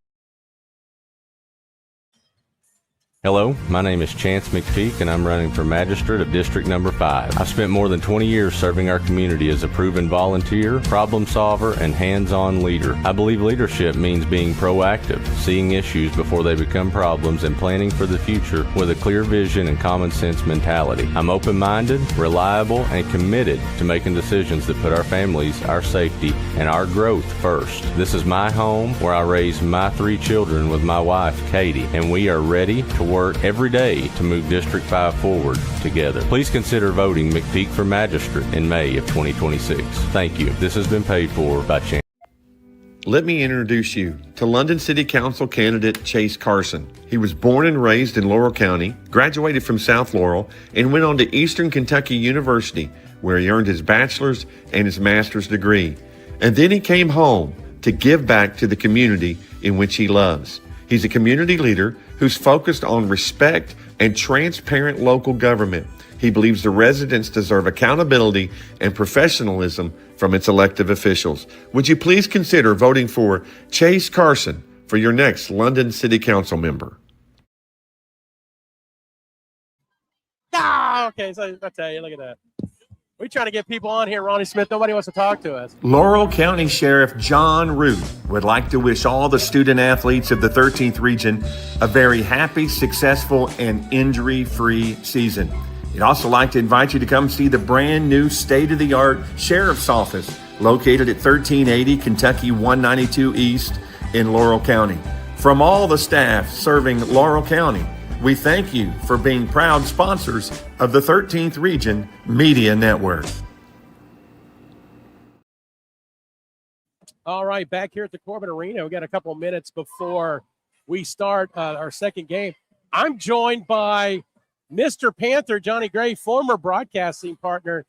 Hello, my name is Chance McPeak, and I'm running for Magistrate of District Number 5. I've spent more than 20 years serving our community as a proven volunteer, problem solver, and hands-on leader. I believe leadership means being proactive, seeing issues before they become problems, and planning for the future with a clear vision and common sense mentality. I'm open-minded, reliable, and committed to making decisions that put our families, our safety, and our growth first. This is my home where I raised my 3 children with my wife, Katie, and we are ready to work every day to move District 5 forward together. Please consider voting McPeak for Magistrate in May of 2026. Thank you. This has been paid for by Chance. Let me introduce you to London City Council candidate Chase Carson. He was born and raised in Laurel County, graduated from South Laurel, and went on to Eastern Kentucky University, where he earned his bachelor's and his master's degree. And then he came home to give back to the community in which he loves. He's a community leader who's focused on respect and transparent local government. He believes the residents deserve accountability and professionalism from its elected officials. Would you please consider voting for Chase Carson for your next London City Council member? Okay, so I tell you, look at that. We're trying to get people on here, Ronnie Smith. Nobody wants to talk to us. Laurel County Sheriff John Root would like to wish all the student athletes of the 13th region a very happy, successful, and injury-free season. He'd also like to invite you to come see the brand new state-of-the-art Sheriff's Office located at 1380 Kentucky 192 East in Laurel County. From all the staff serving Laurel County, we thank you for being proud sponsors of the 13th Region Media Network. All right, back here at the Corbin Arena, we got a couple of minutes before we start our second game. I'm joined by Mr. Panther, Johnny Gray, former broadcasting partner,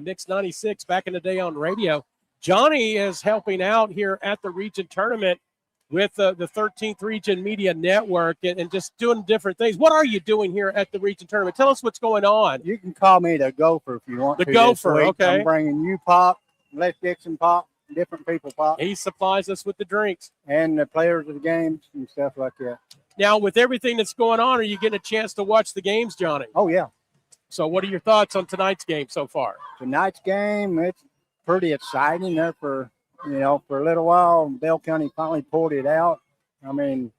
Mix 96 back in the day on radio. Johnny is helping out here at the region tournament with the 13th Region Media Network and just doing different things. What are you doing here at the region tournament? Tell us what's going on. You can call me the Gopher if you want the to. The Gopher, okay. I'm bringing you pop, Les Dixon pop, different people pop. He supplies us with the drinks. And the players of the games and stuff like that. Now, with everything that's going on, are you getting a chance to watch the games, Johnny? Oh, yeah. So what are your thoughts on tonight's game so far? Tonight's game, it's pretty exciting there for a little while. Bell County finally pulled it out. I mean,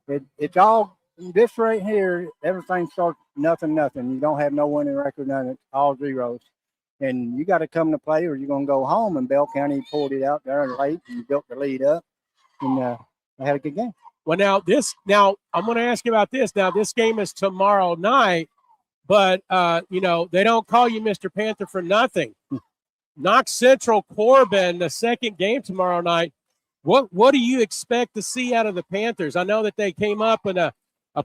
it's all this right here. Everything starts nothing. You don't have no winning record, nothing. It's all zeros. And you got to come to play or you're going to go home. And Bell County pulled it out there late and built the lead up. And they had a good game. Well, now I'm going to ask you about this. Now, this game is tomorrow night, but, they don't call you Mr. Panther for nothing. Knox Central Corbin, the second game tomorrow night. What do you expect to see out of the Panthers? I know that they came up in a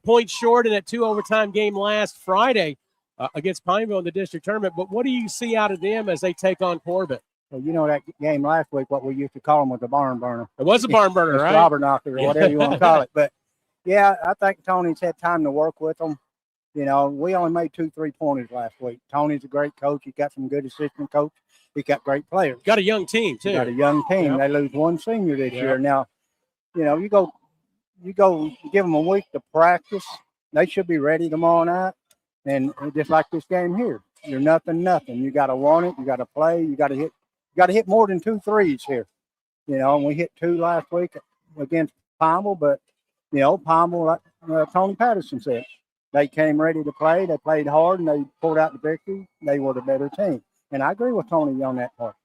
point short in a 2 overtime game last Friday against Pineville in the district tournament, but what do you see out of them as they take on Corbin? Well, that game last week, what we used to call them was a barn burner. It was a barn burner, right? Slobber knocker or whatever you want to call it. But, yeah, I think Tony's had time to work with them. We only made 2 3-pointers last week. Tony's a great coach. He got some good assistant coach. He got great players. Got a young team, too. Got a young team. Yep. They lose one senior this year. Now, you go give them a week to practice. They should be ready tomorrow night. And just like this game here, you're nothing. You got to want it. You got to play. You got to hit more than 2 threes here. And we hit 2 last week against Pineville. But, Pineville, like Tony Patterson said, they came ready to play. They played hard, and they pulled out the victory. They were the better team. And I agree with Tony on that part.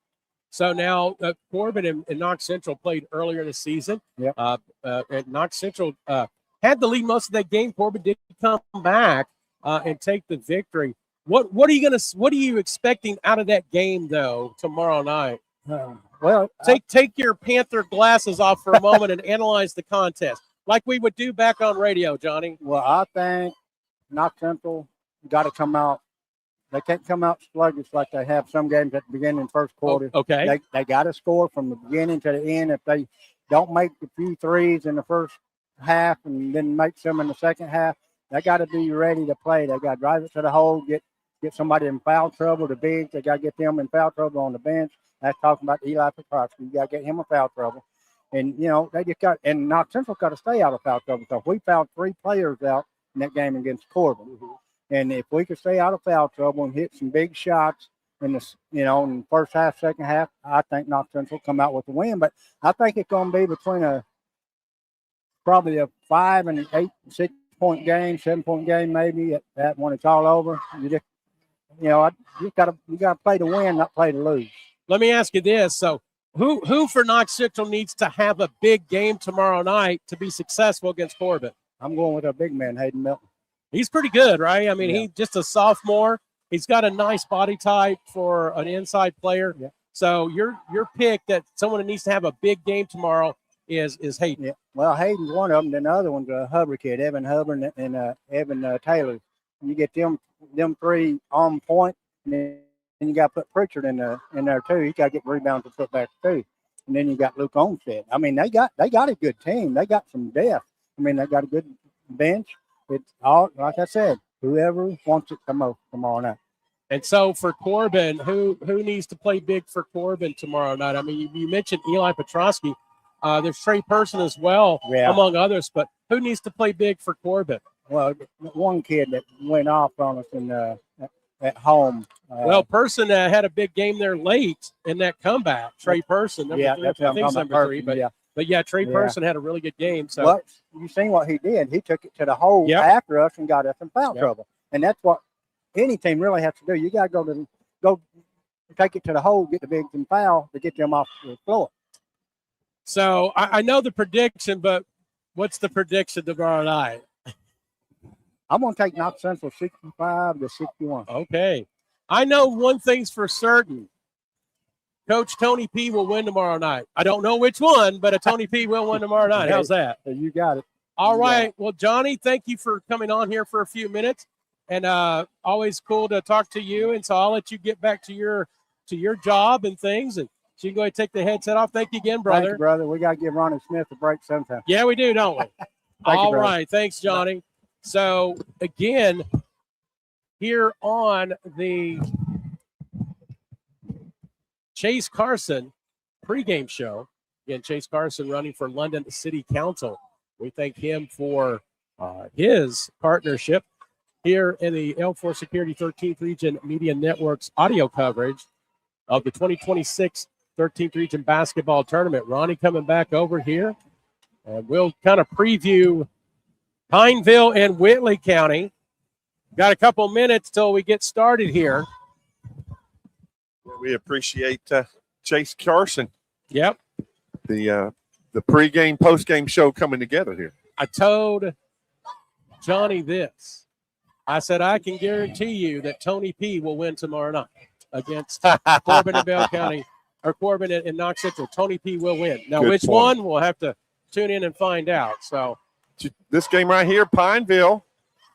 So now Corbin and Knox Central played earlier this season. Yep. And Knox Central had the lead most of that game. Corbin did come back and take the victory. What are you expecting out of that game though tomorrow night? Take your Panther glasses off for a moment and analyze the contest like we would do back on radio, Johnny. Well, I think Knox Central got to come out. They can't come out sluggish like they have some games at the beginning and first quarter. Okay. They got to score from the beginning to the end. If they don't make a few threes in the first half and then make some in the second half. They got to be ready to play. They got to drive it to the hole, get somebody in foul trouble. The bigs, they got to get them in foul trouble on the bench. That's talking about Eli Petrosky. You got to get him in foul trouble. And, they just got – and Knox Central got to stay out of foul trouble because we fouled 3 players out in that game against Corbin. Mm-hmm. And if we could stay out of foul trouble and hit some big shots in the, in the first half, second half, I think Knox Central come out with the win. But I think it's going to be between probably a 5 and 8, 6 point game, 7-point game maybe at when it's all over. You just, you got to play to win, not play to lose. Let me ask you this. So who for Knox Central needs to have a big game tomorrow night to be successful against Corbin? I'm going with our big man, Hayden Milton. He's pretty good, right? I mean, He's just a sophomore. He's got a nice body type for an inside player. Yeah. So your pick that someone that needs to have a big game tomorrow is Hayden. Yeah. Well, Hayden's one of them. Then the other one's a Hubbard kid, Evan Hubbard and Evan Taylor. You get them 3 on point, and then you got to put Pritchard in there too. You got to get rebounds to put back too. And then you got Luke Olmstead. I mean, they got a good team. They got some depth. I mean, they got a good bench. It's all, like I said, whoever wants it tomorrow night. And so for Corbin, who needs to play big for Corbin tomorrow night? I mean, you mentioned Eli Petrosky. There's Trey Person as well, among others. But who needs to play big for Corbin? Well, one kid that went off on us at home. Person had a big game there late in that comeback. Trey Person, number 3, I think number 3. But Trey Person had a really good game. So well, you seen what he did. He took it to the hole after us and got us in foul trouble. And that's what any team really has to do. You got to go take it to the hole, get the bigs in foul to get them off the floor. So I know the prediction, but what's the prediction tomorrow night? I'm going to take Knox Central 65-61. Okay. I know one thing's for certain. Coach Tony P will win tomorrow night. I don't know which one, but a Tony P will win tomorrow night. How's that? You got it. All right. Well, Johnny, thank you for coming on here for a few minutes. And always cool to talk to you. And so I'll let you get back to your job and things. And so you can go ahead and take the headset off. Thank you again, brother. Thank you, brother. We got to give Ronnie Smith a break sometime. Yeah, we do, don't we? All right. Thanks, Johnny. So, again, here on the Chase Carson pregame show, again, Chase Carson running for London City Council. We thank him for his partnership here in the L4 Security 13th Region Media Network's audio coverage of the 2026 13th Region Basketball Tournament. Ronnie coming back over here, and we'll kind of preview Pineville and Whitley County. Got a couple minutes till we get started here. We appreciate Chase Carson. Yep. The pregame, postgame show coming together here. I told Johnny this. I said, I can guarantee you that Tony P will win tomorrow night against Corbin and Bell County, or Corbin and Knox Central. Tony P will win. Now, which one, we'll have to tune in and find out. So this game right here, Pineville,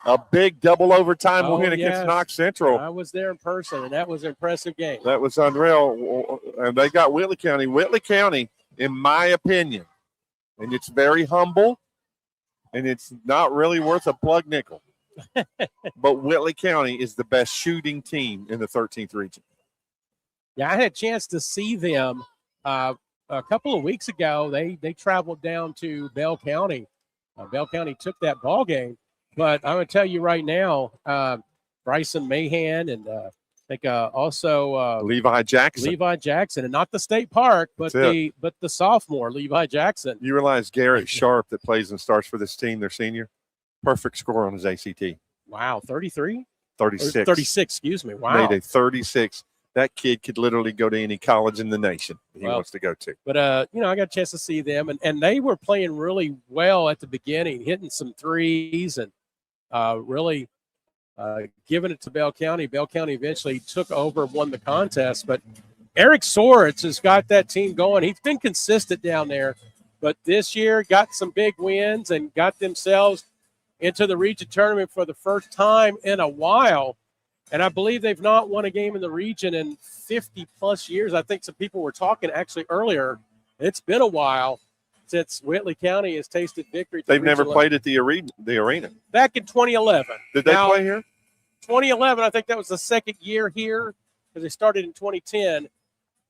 a big double overtime win against Knox Central. I was there in person, and that was an impressive game. That was unreal. And they got Whitley County. Whitley County, in my opinion, and it's very humble, and it's not really worth a plug nickel. But Whitley County is the best shooting team in the 13th region. Yeah, I had a chance to see them a couple of weeks ago. They traveled down to Bell County. Bell County took that ball game. But I'm going to tell you right now, Bryson Mahan and I think also Levi Jackson, and not the State Park, but the sophomore Levi Jackson. You realize Garrett Sharp that plays and starts for this team, their senior, perfect score on his ACT. Wow, 33? 36. 36, excuse me. Wow. Made a 36. That kid could literally go to any college in the nation he wants to go to. But, I got a chance to see them, and they were playing really well at the beginning, hitting some threes and really giving it to Bell County. Bell County eventually took over, won the contest. But Eric Soritz has got that team going. He's been consistent down there, but this year got some big wins and got themselves into the region tournament for the first time in a while. And I believe they've not won a game in the region in 50-plus years. I think some people were talking actually earlier. It's been a while. since Whitley County has tasted victory. They've never played at the arena. Back in 2011. Did they play here? 2011, I think that was the second year here because they started in 2010.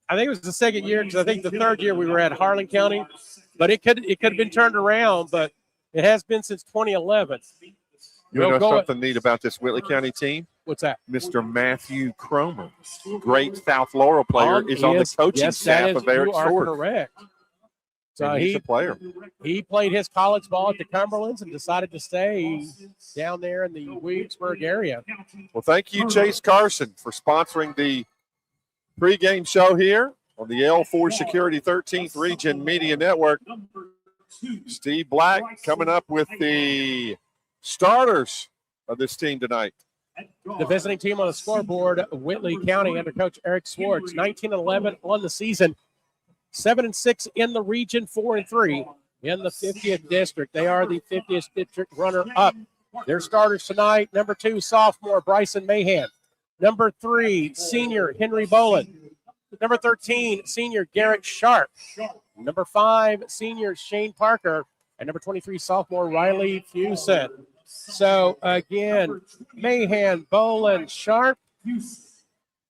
I think it was the second year because I think the third year we were at Harlan County, but it could have been turned around, but it has been since 2011. You know something neat about this Whitley County team? What's that? Mr. Matthew Cromer, great South Laurel player, is on the coaching staff of Eric Short. Correct. So he's a player. He played his college ball at the Cumberlands and decided to stay down there in the Williamsburg area. Well, thank you, Chase Carson, for sponsoring the pregame show here on the L4 Security 13th Region Media Network. Steve Black coming up with the starters of this team tonight. The visiting team on the scoreboard, Whitley County under Coach Eric Swartz, 19-11 on the season, 7-6 in the region, 4-3 in the 50th district. They are the 50th district runner-up. Their starters tonight, number 2, sophomore Bryson Mahan. Number 3, senior Henry Boland. Number 13, senior Garrett Sharp. Number 5, senior Shane Parker. And number 23, sophomore Riley Fusen. So, again, Mahan, Boland, Sharp,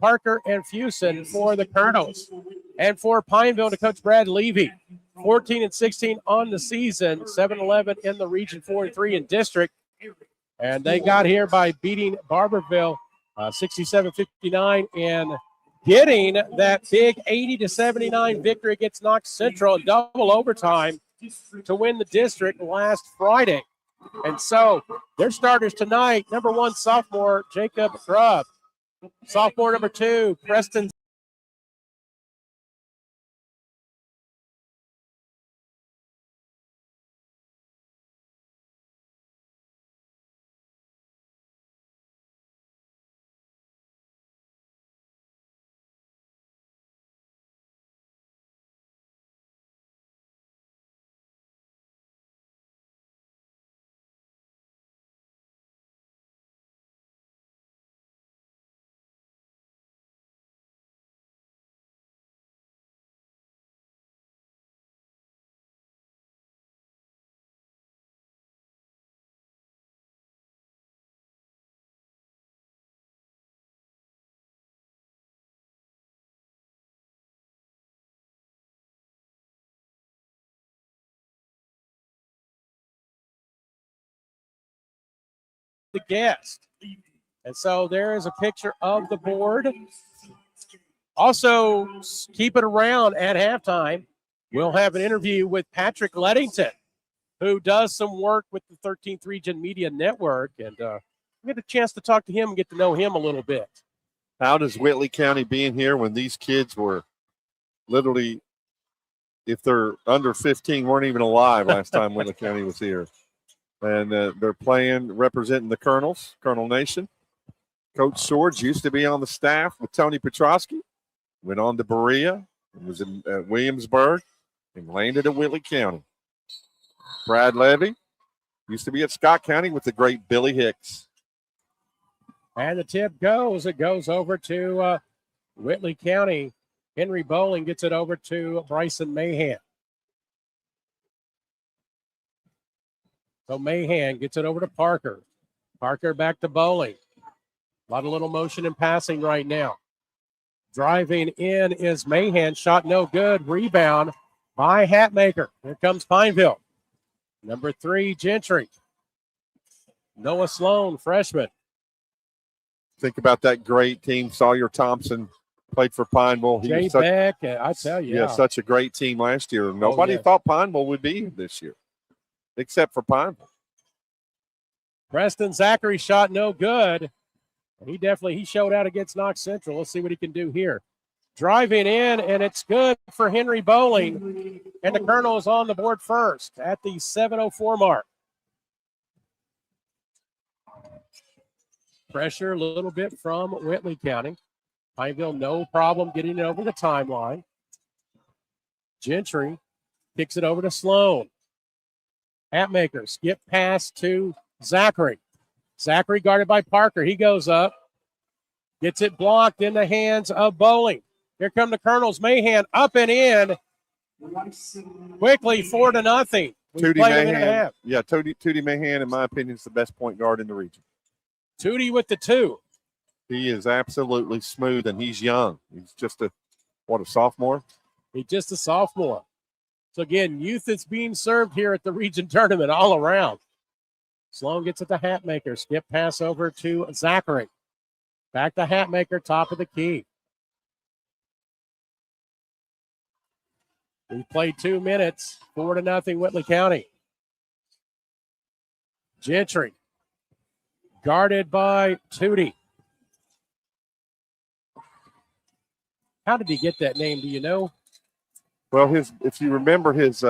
Parker, and Fusen for the Colonels. And for Pineville to Coach Brad Levy, 14-16 on the season, 7-11 in the region, 4-3 in district. And they got here by beating Barberville 67-59 and getting that big 80-79 victory against Knox Central in double overtime to win the district last Friday. And so their starters tonight, number 1, sophomore Jacob Grubb. Sophomore number 2, Preston the guest. And so there is a picture of the board. Also, keep it around at halftime. We'll have an interview with Patrick Lettington, who does some work with the 13th Region Media Network. And we get a chance to talk to him and get to know him a little bit. How does Whitley County being here when these kids were literally, if they're under 15, weren't even alive last time Whitley County was here? And they're playing, representing the Colonels, Colonel Nation. Coach Swords used to be on the staff with Tony Petrosky, went on to Berea, was in Williamsburg, and landed at Whitley County. Brad Levy used to be at Scott County with the great Billy Hicks. And the tip goes. It goes over to Whitley County. Henry Bowling gets it over to Bryson Mahan. So Mahan gets it over to Parker. Parker back to Bowling. A lot of little motion and passing right now. Driving in is Mahan. Shot no good. Rebound by Hatmaker. Here comes Pineville. Number 3, Gentry. Noah Sloan, freshman. Think about that great team. Sawyer Thompson played for Pineville. Jay Beck, I tell you. Yeah, such a great team last year. Nobody thought Pineville would be this year, except for Pineville. Preston Zachary shot no good. He showed out against Knox Central. Let's see what he can do here. Driving in, and it's good for Henry Bowling. And the Colonel is on the board first at the 7:04 mark. Pressure a little bit from Whitley County. Pineville, no problem getting it over the timeline. Gentry kicks it over to Sloan. Hatmaker, skip pass to Zachary. Zachary guarded by Parker. He goes up. Gets it blocked in the hands of Bowling. Here come the Colonels. Mahan up and in. Quickly, 4-0. Tootie played a minute and a Mahan, half. yeah, Tootie Mahan, in my opinion, is the best point guard in the region. Tootie with the 2. He is absolutely smooth, and he's young. He's just a sophomore? He's just a sophomore. So, again, youth is being served here at the region tournament all around. Sloan gets at the Hatmaker. Skip pass over to Zachary. Back to Hatmaker, top of the key. We played 2 minutes, 4-0 Whitley County. Gentry, guarded by Tootie. How did he get that name? Do you know? Well, if you remember, his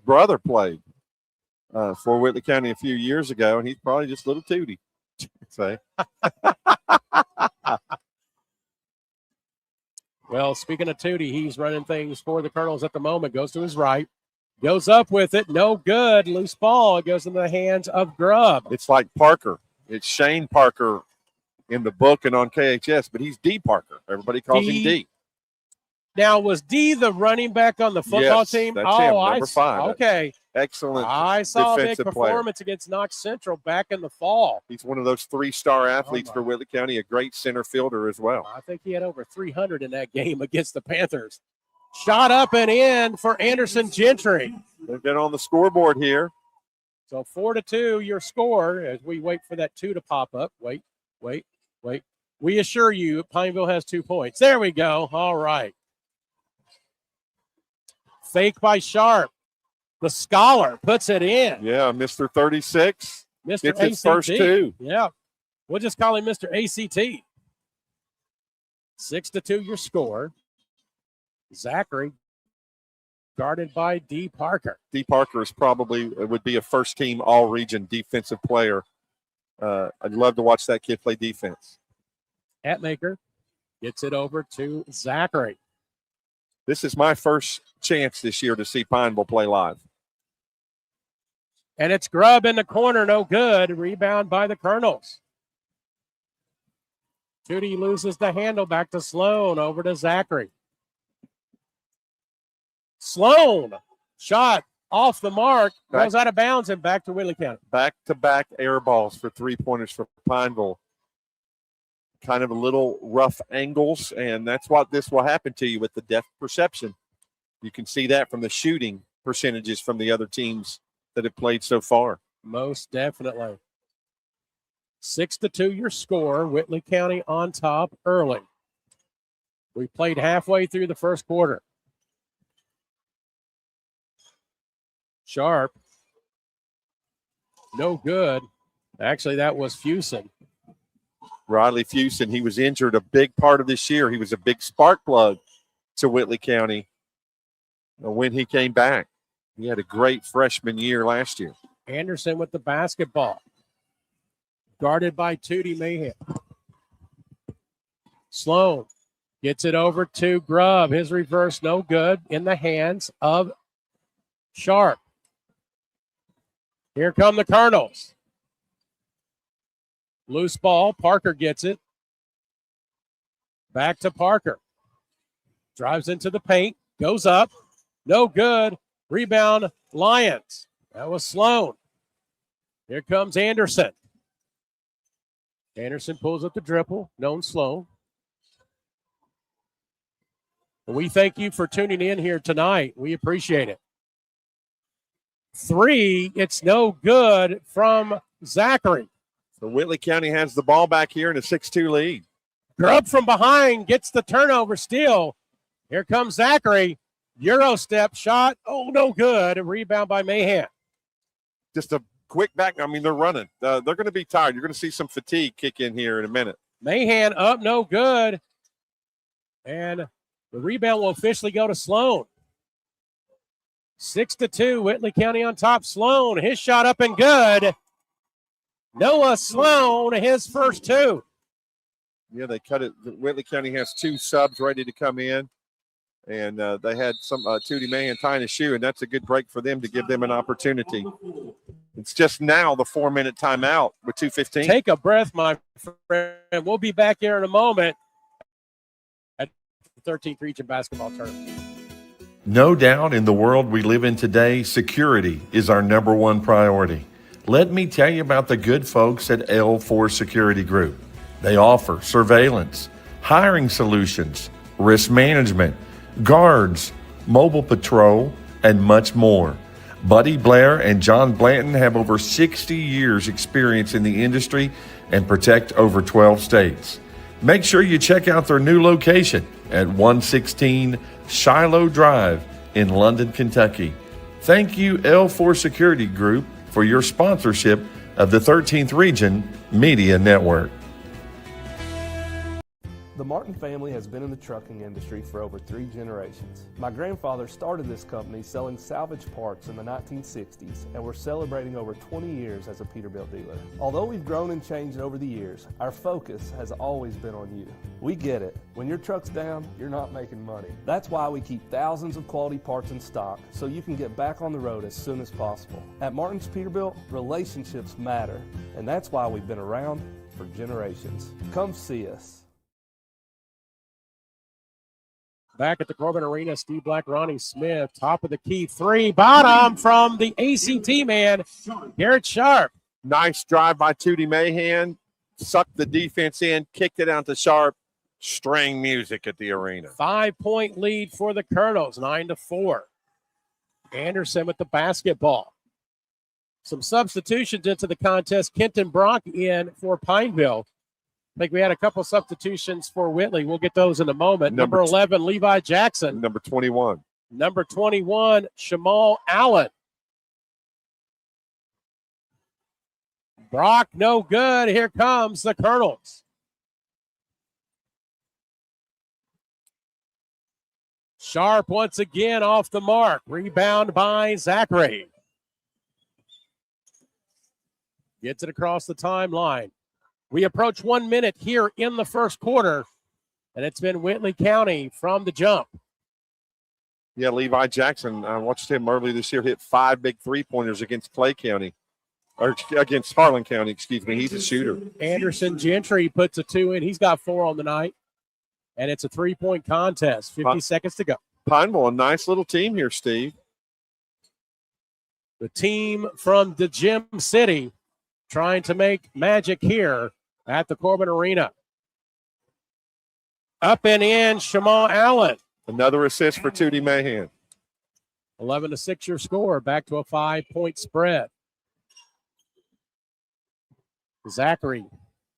brother played for Whitley County a few years ago, and he's probably just little Tootie. Say. Well, speaking of Tootie, he's running things for the Colonels at the moment. Goes to his right. Goes up with it. No good. Loose ball. It goes into the hands of Grubb. It's like Parker. It's Shane Parker in the book and on KHS, but he's D Parker. Everybody calls him D. Now, was D the running back on the football team? That's him, number 5. Okay. Excellent. I saw a big defensive performance against Knox Central back in the fall. He's one of those 3-star athletes for Whitley County, a great center fielder as well. I think he had over 300 in that game against the Panthers. Shot up and in for Anderson Gentry. They've been on the scoreboard here. So 4-2, your score, as we wait for that 2 to pop up. Wait. We assure you, Pineville has 2 points. There we go. All right. Fake by Sharp. The Scholar puts it in. Yeah, Mr. 36. Mr. Gets ACT. his first 2. Yeah. We'll just call him Mr. ACT. 6-2, your score. Zachary, guarded by D. Parker. D. Parker is would be a first-team all-region defensive player. I'd love to watch that kid play defense. Hatmaker gets it over to Zachary. This is my first chance this year to see Pineville play live. And it's Grubb in the corner, no good. Rebound by the Colonels. Tootie loses the handle, back to Sloan, over to Zachary. Sloan, shot off the mark, goes out of bounds and back to Whitley County. Back-to-back air balls for 3-pointers for Pineville. Kind of a little rough angles, and that's what this will happen to you with the depth perception. You can see that from the shooting percentages from the other teams that have played so far. Most definitely. 6-2 your score. Whitley County on top early. We played halfway through the first quarter. Sharp. No good. Actually, that was Fusen. Riley Fusen, he was injured a big part of this year. He was a big spark plug to Whitley County when he came back. He had a great freshman year last year. Anderson with the basketball. Guarded by Tootie Mahan. Sloan gets it over to Grubb. His reverse, no good, in the hands of Sharp. Here come the Colonels. Loose ball. Parker gets it. Back to Parker. Drives into the paint. Goes up. No good. Rebound, Lions. That was Sloan. Here comes Anderson. Anderson pulls up the dribble. Known Sloan. We thank you for tuning in here tonight. We appreciate it. 3, it's no good from Zachary. So Whitley County has the ball back here in a 6-2 lead. Grubb from behind gets the turnover steal. Here comes Zachary. Euro step shot. Oh, no good. A rebound by Mahan. Just a quick back. I mean, they're running. They're going to be tired. You're going to see some fatigue kick in here in a minute. Mahan up, no good. And the rebound will officially go to Sloan. 6-2, Whitley County on top. Sloan, his shot up and good. Noah Sloan, his first 2. Yeah, they cut it. Whitley County has 2 subs ready to come in. And they had some Tootie Mahan tying a shoe, and that's a good break for them to give them an opportunity. It's just now the 4-minute timeout with 2:15. Take a breath, my friend. We'll be back here in a moment at the 13th Region Basketball Tournament. No doubt in the world we live in today, security is our number one priority. Let me tell you about the good folks at L4 Security Group. They offer surveillance, hiring solutions, risk management, guards, mobile patrol, and much more. Buddy Blair and John Blanton have over 60 years experience in the industry and protect over 12 states. Make sure you check out their new location at 116 Shiloh Drive in London, Kentucky. Thank you, L4 Security Group, for your sponsorship of the 13th Region Media Network. The Martin family has been in the trucking industry for over 3 generations. My grandfather started this company selling salvage parts in the 1960s, and we're celebrating over 20 years as a Peterbilt dealer. Although we've grown and changed over the years, our focus has always been on you. We get it. When your truck's down, you're not making money. That's why we keep thousands of quality parts in stock so you can get back on the road as soon as possible. At Martin's Peterbilt, relationships matter, and that's why we've been around for generations. Come see us. Back at the Corbin Arena, Steve Black, Ronnie Smith, top of the key, 3, bottom from the ACT man, Garrett Sharp. Nice drive by Tootie Mahan. Sucked the defense in, kicked it out to Sharp. String music at the arena. 5-point lead for the Colonels, 9-4. Anderson with the basketball. Some substitutions into the contest. Kenton Brock in for Pineville. I think we had a couple substitutions for Whitley. We'll get those in a moment. Number 11, Levi Jackson. Number 21. Number 21, Shamal Allen. Brock, no good. Here comes the Colonels. Sharp once again off the mark. Rebound by Zachary. Gets it across the timeline. We approach 1 minute here in the first quarter, and it's been Whitley County from the jump. Yeah, Levi Jackson, I watched him earlier this year hit 5 big three-pointers against Clay County, or against Harlan County, excuse me. He's a shooter. Anderson Gentry puts a 2 in. He's got 4 on the night, and it's a 3-point contest. 50 seconds to go. Pineville, a nice little team here, Steve. The team from the Gym City trying to make magic here at the Corbin Arena. Up and in, Shamal Allen. Another assist for Tootie Mahan. 11-6 your score, back to a 5-point spread. Zachary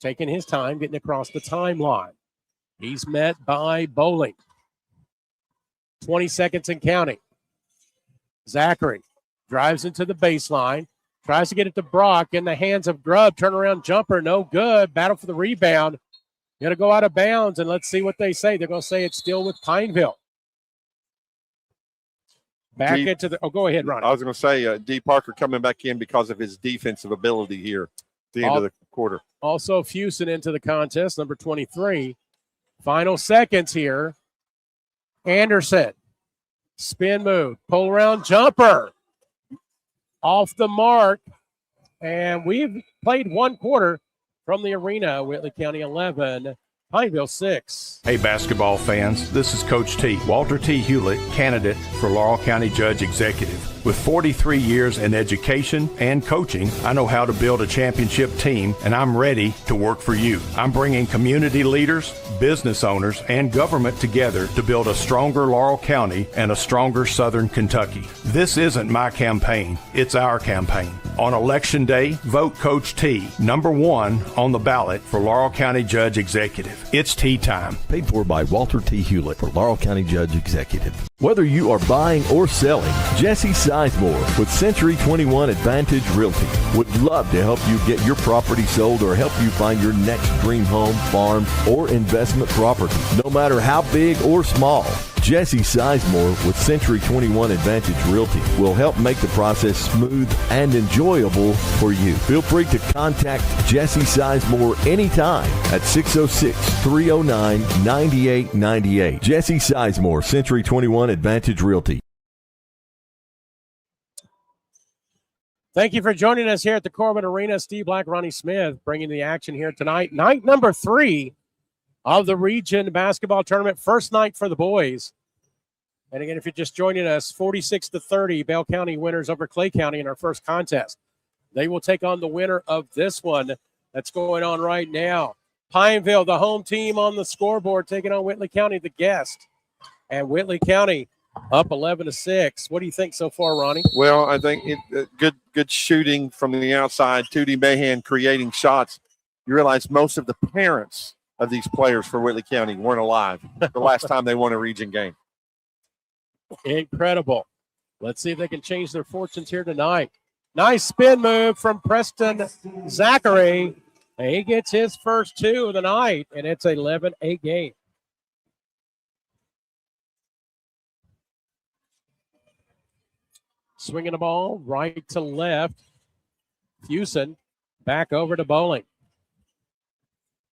taking his time, getting across the timeline. He's met by Bowling. 20 seconds and counting. Zachary drives into the baseline. Tries to get it to Brock in the hands of Grubb. Turnaround jumper, no good. Battle for the rebound. Going to go out of bounds, and let's see what they say. They're going to say it's still with Pineville. Back into the – go ahead, Ronnie. I was going to say D. Parker coming back in because of his defensive ability here at the end of the quarter. Also Fusen into the contest, number 23. Final seconds here. Anderson. Spin move. Pull around jumper. Off the mark, and we've played 1 quarter from the arena. Whitley County 11, Pineville 6. Hey, basketball fans, this is Coach T, Walter T. Hewlett, candidate for Laurel County Judge Executive. With 43 years in education and coaching, I know how to build a championship team, and I'm ready to work for you. I'm bringing community leaders, business owners, and government together to build a stronger Laurel County and a stronger Southern Kentucky. This isn't my campaign, it's our campaign. On Election Day, vote Coach T, number 1 on the ballot for Laurel County Judge Executive. It's tea time. Paid for by Walter T. Hewlett for Laurel County Judge Executive. Whether you are buying or selling, Jesse Sizemore with Century 21 Advantage Realty would love to help you get your property sold or help you find your next dream home, farm, or investment property, no matter how big or small. Jesse Sizemore with Century 21 Advantage Realty will help make the process smooth and enjoyable for you. Feel free to contact Jesse Sizemore anytime at 606-309-9898. Jesse Sizemore, Century 21 Advantage Realty. Thank you for joining us here at the Corbin Arena. Steve Black, Ronnie Smith bringing the action here tonight. Night number 3 of the region basketball tournament. First night for the boys. And again, if you're just joining us, 46-30, Bell County winners over Clay County in our first contest. They will take on the winner of this one that's going on right now. Pineville, the home team on the scoreboard, taking on Whitley County, the guest. And Whitley County up 11-6. What do you think so far, Ronnie? Well, I think good shooting from the outside. Tootie Mahan creating shots. You realize most of the parents of these players for Whitley County weren't alive the last time they won a region game. Incredible. Let's see if they can change their fortunes here tonight. Nice spin move from Preston Zachary. He gets his first 2 of the night, and it's 11-8 game. Swinging the ball right to left. Fusen back over to Bowling.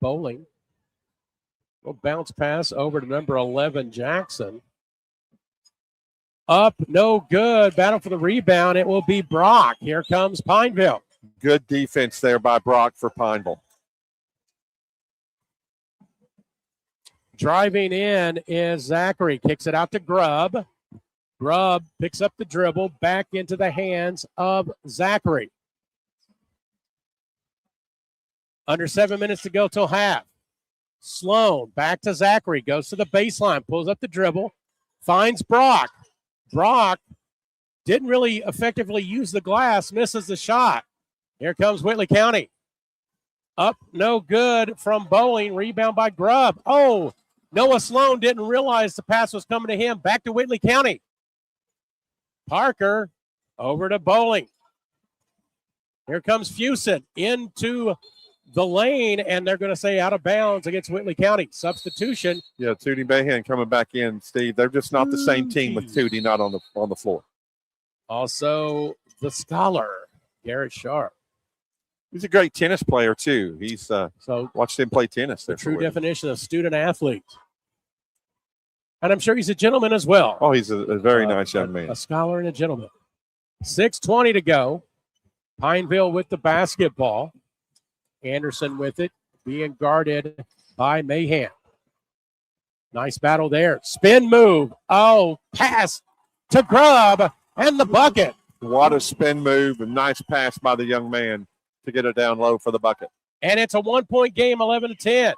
Bowling will bounce pass over to number 11, Jackson. Up, no good. Battle for the rebound. It will be Brock. Here comes Pineville. Good defense there by Brock for Pineville. Driving in is Zachary. Kicks it out to Grubb. Grubb picks up the dribble back into the hands of Zachary. Under 7 minutes to go till half. Sloan back to Zachary. Goes to the baseline. Pulls up the dribble. Finds Brock. Brock didn't really effectively use the glass. Misses the shot. Here comes Whitley County. Up, no good from Bowling. Rebound by Grubb. Oh, Noah Sloan didn't realize the pass was coming to him. Back to Whitley County. Parker over to Bowling. Here comes Fusen into the lane, and they're going to say out of bounds against Whitley County. Substitution. Yeah, Tootie Mahan coming back in, Steve. They're just not the same team with Tootie not on the floor. Also, the scholar, Garrett Sharp. He's a great tennis player, too. He's watched him play tennis. The true definition of student athlete. And I'm sure he's a gentleman as well. Oh, he's a very nice young man. A scholar and a gentleman. 6:20 to go. Pineville with the basketball. Anderson with it, being guarded by Mahan. Nice battle there. Spin move. Oh, pass to Grubb and the bucket. What a spin move and nice pass by the young man to get it down low for the bucket. And it's a 1-point game, 11-10.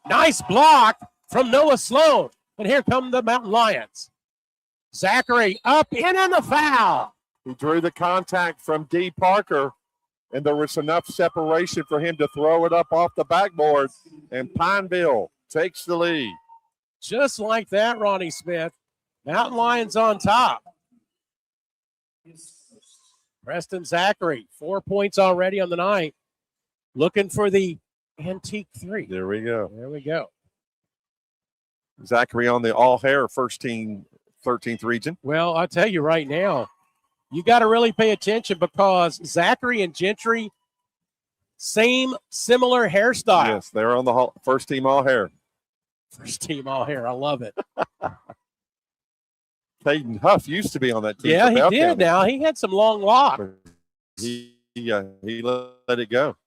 Nice block from Noah Sloan. And here come the Mountain Lions. Zachary up in on the foul. He drew the contact from D. Parker, and there was enough separation for him to throw it up off the backboard, and Pineville takes the lead. Just like that, Ronnie Smith. Mountain Lions on top. Preston Zachary, 4 points already on the night. Looking for the antique three. There we go. There we go. Zachary on the all-hair first team 13th region. Well, I'll tell you right now, you got to really pay attention because Zachary and Gentry, similar hairstyle. Yes, they're on the first team all-hair. First team all-hair. I love it. Peyton Huff used to be on that team. Yeah, he did. Now he had some long locks. He let it go.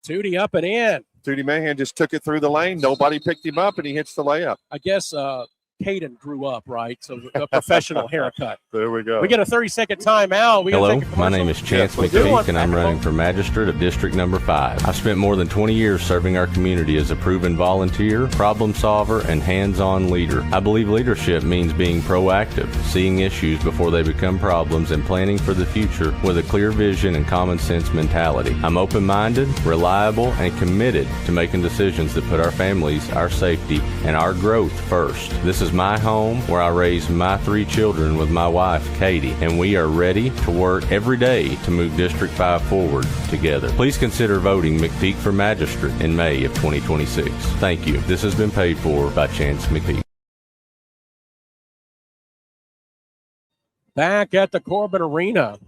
Tootie up and in. Tootie Mahan just took it through the lane. Nobody picked him up, and he hits the layup. I guess Caden grew up, right? So a professional haircut. There we go. We get a 30-second timeout. Hello, my name is Chance McPeak, and I'm running for magistrate of District Number 5. I've spent more than 20 years serving our community as a proven volunteer, problem solver, and hands-on leader. I believe leadership means being proactive, seeing issues before they become problems, and planning for the future with a clear vision and common sense mentality. I'm open-minded, reliable, and committed to making decisions that put our families, our safety, and our growth first. This is my home where I raise my 3 children with my wife, Katie, and we are ready to work every day to move District 5 forward together. Please consider voting McPeak for magistrate in May of 2026. Thank you. This has been paid for by Chance McPeak. Back at the Corbin Arena.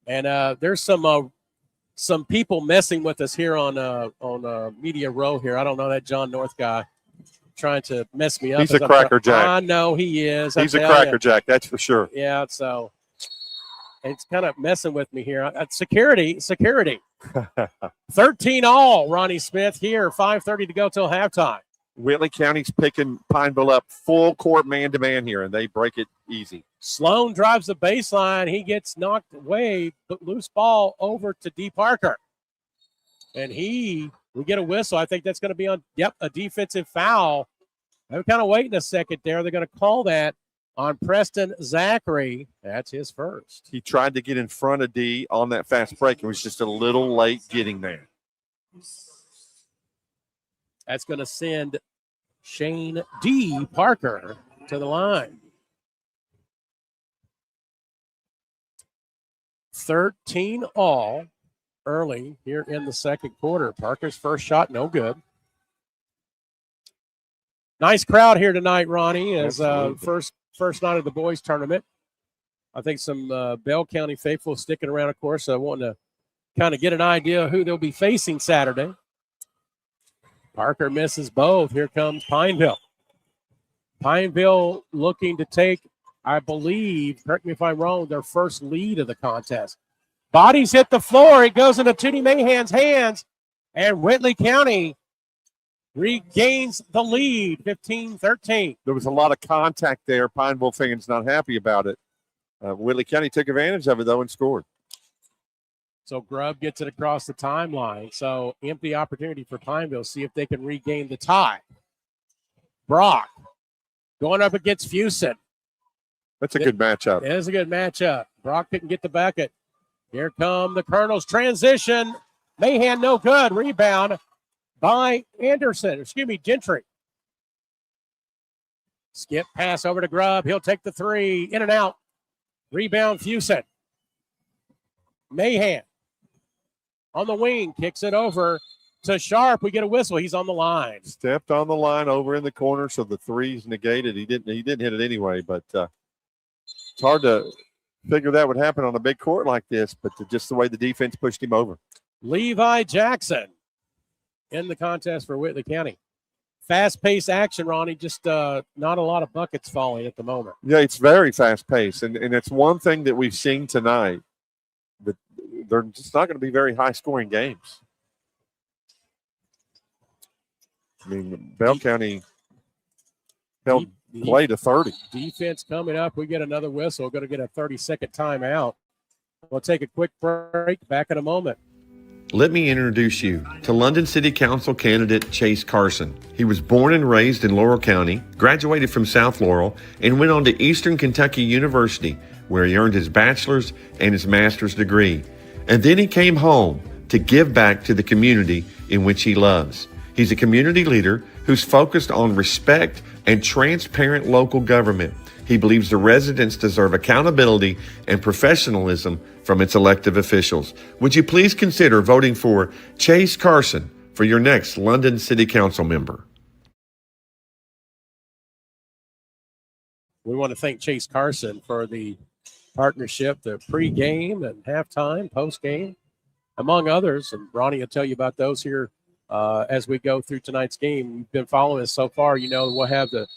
And there's some people messing with us here on Media Row here. I don't know that John North guy. Trying to mess me up. He's a crackerjack. I know he is. He's a crackerjack, that's for sure. Yeah, so it's kind of messing with me here. Security. 13 all, Ronnie Smith here. 5:30 to go till halftime. Whitley County's picking Pineville up full court man-to-man here, and they break it easy. Sloan drives the baseline. He gets knocked away, but loose ball over to D. Parker. And we get a whistle. I think that's going to be a defensive foul. I'm kind of waiting a second there. They're going to call that on Preston Zachary. That's his first. He tried to get in front of D on that fast break and was just a little late getting there. That's going to send Shane D. Parker to the line. 13 all early here in the second quarter. Parker's first shot, no good. Nice crowd here tonight, Ronnie, as first night of the boys tournament. I think some Bell County faithful sticking around, of course, wanting to kind of get an idea of who they'll be facing Saturday. Parker misses both. Here comes Pineville. Pineville looking to take, I believe, correct me if I'm wrong, their first lead of the contest. Bodies hit the floor. It goes into Tootie Mahan's hands, and Whitley County regains the lead, 15-13. There was a lot of contact there. Pineville fans not happy about it. Whitley County took advantage of it, though, and scored. So Grubb gets it across the timeline. So empty opportunity for Pineville. See if they can regain the tie. Brock going up against Fusen. That's a good matchup. It is a good matchup. Brock couldn't get the bucket. Here come the Colonels. Transition. Mahan no good. Rebound by Gentry. Skip pass over to Grubb. He'll take the three. In and out. Rebound Fusen. Mahan on the wing. Kicks it over to Sharp. We get a whistle. He's on the line. Stepped on the line over in the corner, so the three's negated. He didn't hit it anyway, but it's hard to figure that would happen on a big court like this, but just the way the defense pushed him over. Levi Jackson in the contest for Whitley County. Fast-paced action, Ronnie, just not a lot of buckets falling at the moment. Yeah, it's very fast-paced, and it's one thing that we've seen tonight, but they're just not going to be very high-scoring games. I mean, Bell County held play to 30. Defense coming up. We get another whistle. We're going to get a 30-second timeout. We'll take a quick break. Back in a moment. Let me introduce you to London City Council candidate Chase Carson. He was born and raised in Laurel County, graduated from South Laurel, and went on to Eastern Kentucky University, where he earned his bachelor's and his master's degree. And then he came home to give back to the community in which he loves. He's a community leader who's focused on respect and transparent local government. He believes the residents deserve accountability and professionalism from its elected officials. Would you please consider voting for Chase Carson for your next London City Council member? We want to thank Chase Carson for the partnership, the pregame and halftime, postgame, among others. And Ronnie will tell you about those here as we go through tonight's game. You've been following us so far. You know, we'll have the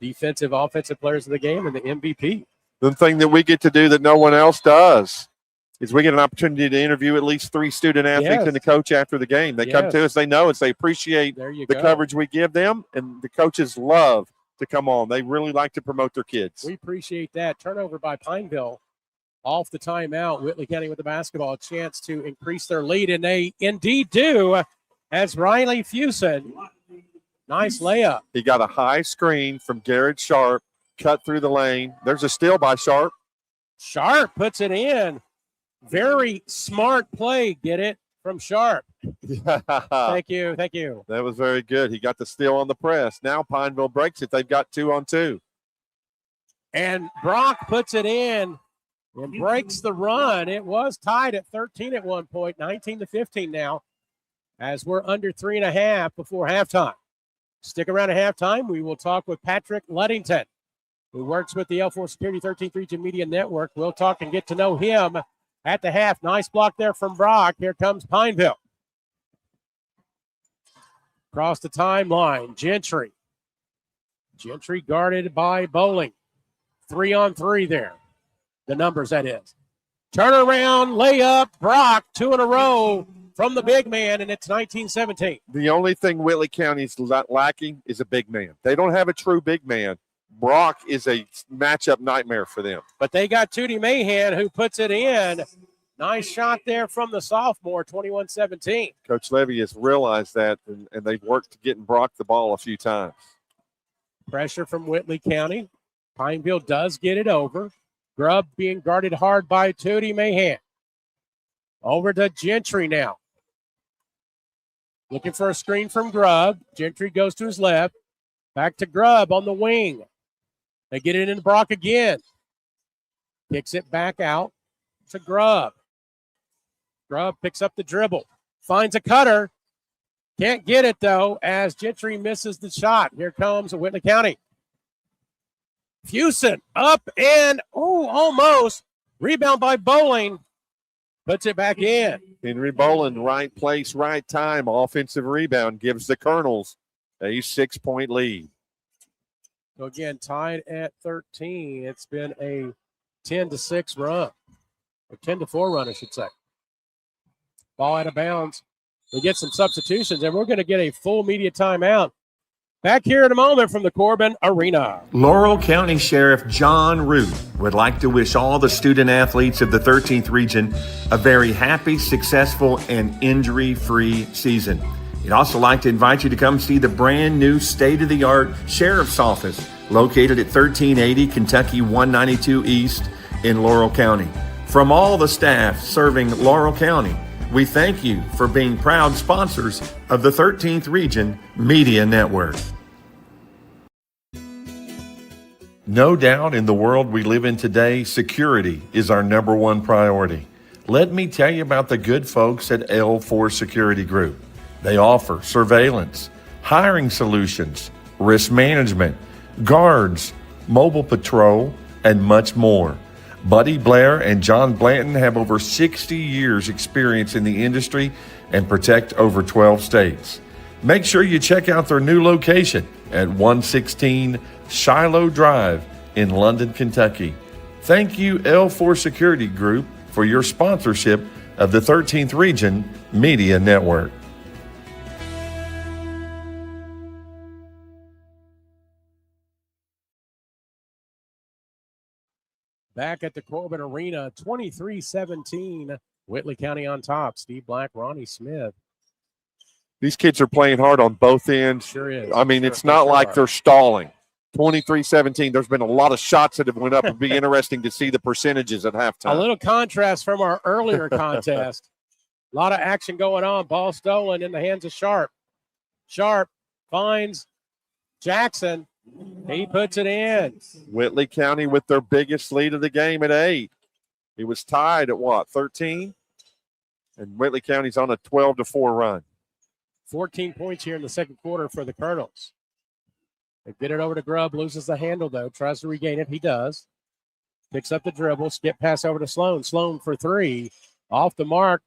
defensive, offensive players of the game and the MVP. The thing that we get to do that no one else does is we get an opportunity to interview at least 3 student athletes and the coach after the game. They come to us, they know us, they appreciate the coverage we give them, and the coaches love to come on. They really like to promote their kids. We appreciate that. Turnover by Pineville off the timeout. Whitley County with the basketball, a chance to increase their lead, and they indeed do as Riley Fusen. Nice layup. He got a high screen from Garrett Sharp, cut through the lane. There's a steal by Sharp. Sharp puts it in. Very smart play. Get it from Sharp. Thank you. Thank you. That was very good. He got the steal on the press. Now Pineville breaks it. They've got 2-on-2. And Brock puts it in and breaks the run. It was tied at 13 at one point, 19-15 now, as we're under 3.5 before halftime. Stick around at halftime. We will talk with Patrick Luddington, who works with the L4 Security 13th Region Media Network. We'll talk and get to know him at the half. Nice block there from Brock. Here comes Pineville. Across the timeline, Gentry. Gentry guarded by Bowling. 3-on-3 there. The numbers, that is. Turnaround, layup, Brock, 2 in a row from the big man, and it's 19-17. The only thing Whitley County's lacking is a big man. They don't have a true big man. Brock is a matchup nightmare for them. But they got Tootie Mahan, who puts it in. Nice shot there from the sophomore, 21-17. Coach Levy has realized that, and they've worked to getting Brock the ball a few times. Pressure from Whitley County. Pineville does get it over. Grubb being guarded hard by Tootie Mahan. Over to Gentry now. Looking for a screen from Grubb. Gentry goes to his left. Back to Grubb on the wing. They get it in Brock again. Kicks it back out to Grubb. Grubb picks up the dribble. Finds a cutter. Can't get it, though, as Gentry misses the shot. Here comes Whitley County. Fusen up and, almost. Rebound by Bowling. Puts it back in. Henry Boland, right place, right time. Offensive rebound gives the Colonels a 6-point lead. So, again, tied at 13. It's been a 10-6 run. Or 10-4 run, I should say. Ball out of bounds. We get some substitutions, and we're going to get a full media timeout. Back here in a moment from the Corbin Arena. Laurel County Sheriff John Root would like to wish all the student athletes of the 13th region a very happy, successful, and injury-free season. He'd also like to invite you to come see the brand new state-of-the-art Sheriff's Office located at 1380 Kentucky 192 East in Laurel County. From all the staff serving Laurel County, we thank you for being proud sponsors of the 13th Region Media Network. No doubt in the world we live in today, security is our number one priority. Let me tell you about the good folks at L4 Security Group. They offer surveillance, hiring solutions, risk management, guards, mobile patrol, and much more. Buddy Blair and John Blanton have over 60 years experience in the industry and protect over 12 states. Make sure you check out their new location at 116 Shiloh Drive in London, Kentucky. Thank you, L4 Security Group, for your sponsorship of the 13th Region Media Network. Back at the Corbin Arena, 23-17. Whitley County on top. Steve Black, Ronnie Smith. These kids are playing hard on both ends. Sure is. I mean, it's not like they're stalling. 23-17. There's been a lot of shots that have went up. It'd be interesting to see the percentages at halftime. A little contrast from our earlier contest. A lot of action going on. Ball stolen in the hands of Sharp. Sharp finds Jackson. He puts it in. Whitley County with their biggest lead of the game at 8. He was tied at 13? And Whitley County's on a 12-4 run. 14 points here in the second quarter for the Colonels. They get it over to Grubb, loses the handle, though. Tries to regain it. He does. Picks up the dribble. Skip pass over to Sloan. Sloan for 3. Off the mark.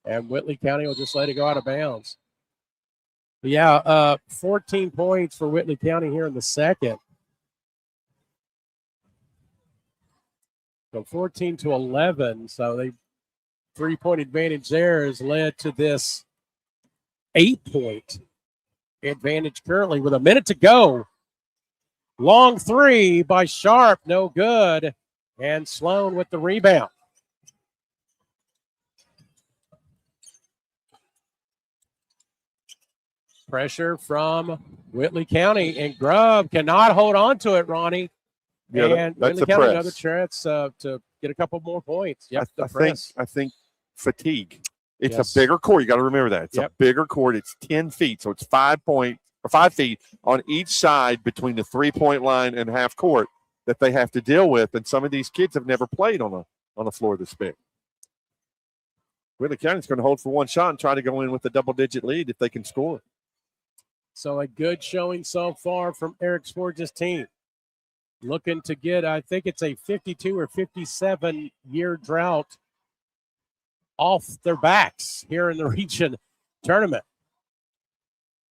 And Whitley County will just let it go out of bounds. 14 points for Whitley County here in the second. So 14-11. So they 3-point advantage there has led to this 8-point advantage currently with a minute to go. Long 3 by Sharp, no good. And Sloan with the rebound. Pressure from Whitley County, and Grubb cannot hold on to it, Ronnie. Yeah, and that's Whitley a County press. another chance to get a couple more points. Yep, I think fatigue. It's Yes. a bigger court. You got to remember that. It's Yep. a bigger court. It's 10 feet, so it's 5 feet on each side between the 3-point line and half court that they have to deal with. And some of these kids have never played on a floor this big. Whitley County's going to hold for one shot and try to go in with a double-digit lead if they can score. So a good showing so far from Eric Sporges' team. Looking to get, I think it's a 52 or 57 year drought off their backs here in the region tournament.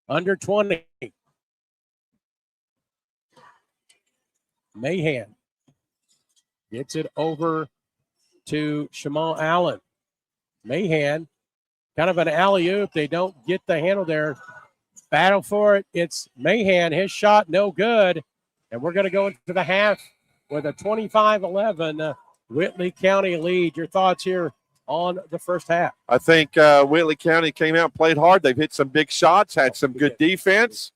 Under 20. Mahan gets it over to Shamal Allen. Mahan kind of an alley-oop. They don't get the handle there. Battle for it. It's Mahan. His shot, no good. And we're going to go into the half with a 25-11 Whitley County lead. Your thoughts here on the first half? I think Whitley County came out and played hard. They've hit some big shots, had some good defense,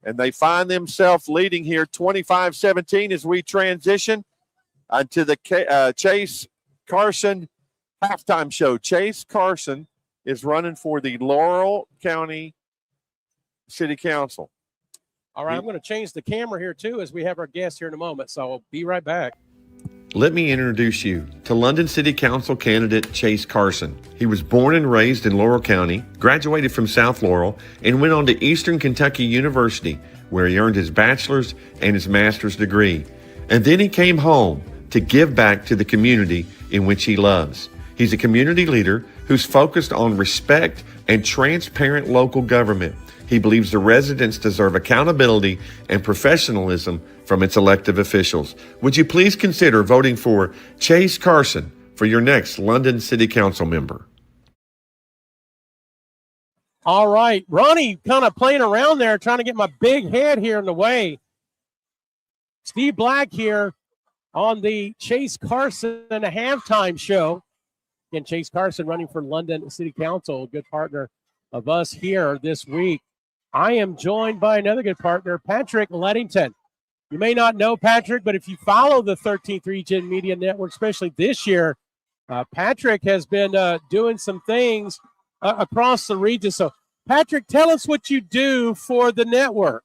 and they find themselves leading here 25-17 as we transition onto the Chase Carson halftime show. Chase Carson is running for the Laurel County City Council. All right, I'm going to change the camera here, too, as we have our guest here in a moment, so I'll be right back. Let me introduce you to London City Council candidate Chase Carson. He was born and raised in Laurel County, graduated from South Laurel, and went on to Eastern Kentucky University, where he earned his bachelor's and his master's degree. And then he came home to give back to the community in which he loves. He's a community leader who's focused on respect and transparent local government. He believes the residents deserve accountability and professionalism from its elected officials. Would you please consider voting for Chase Carson for your next London City Council member? All right, Ronnie kind of playing around there, trying to get my big head here in the way. Steve Black here on the Chase Carson halftime show. Again, Chase Carson running for London City Council, a good partner of us here this week. I am joined by another good partner, Patrick Lettington. You may not know Patrick, but if you follow the 13th Region Media Network, especially this year, Patrick has been doing some things across the region. So, Patrick, tell us what you do for the network.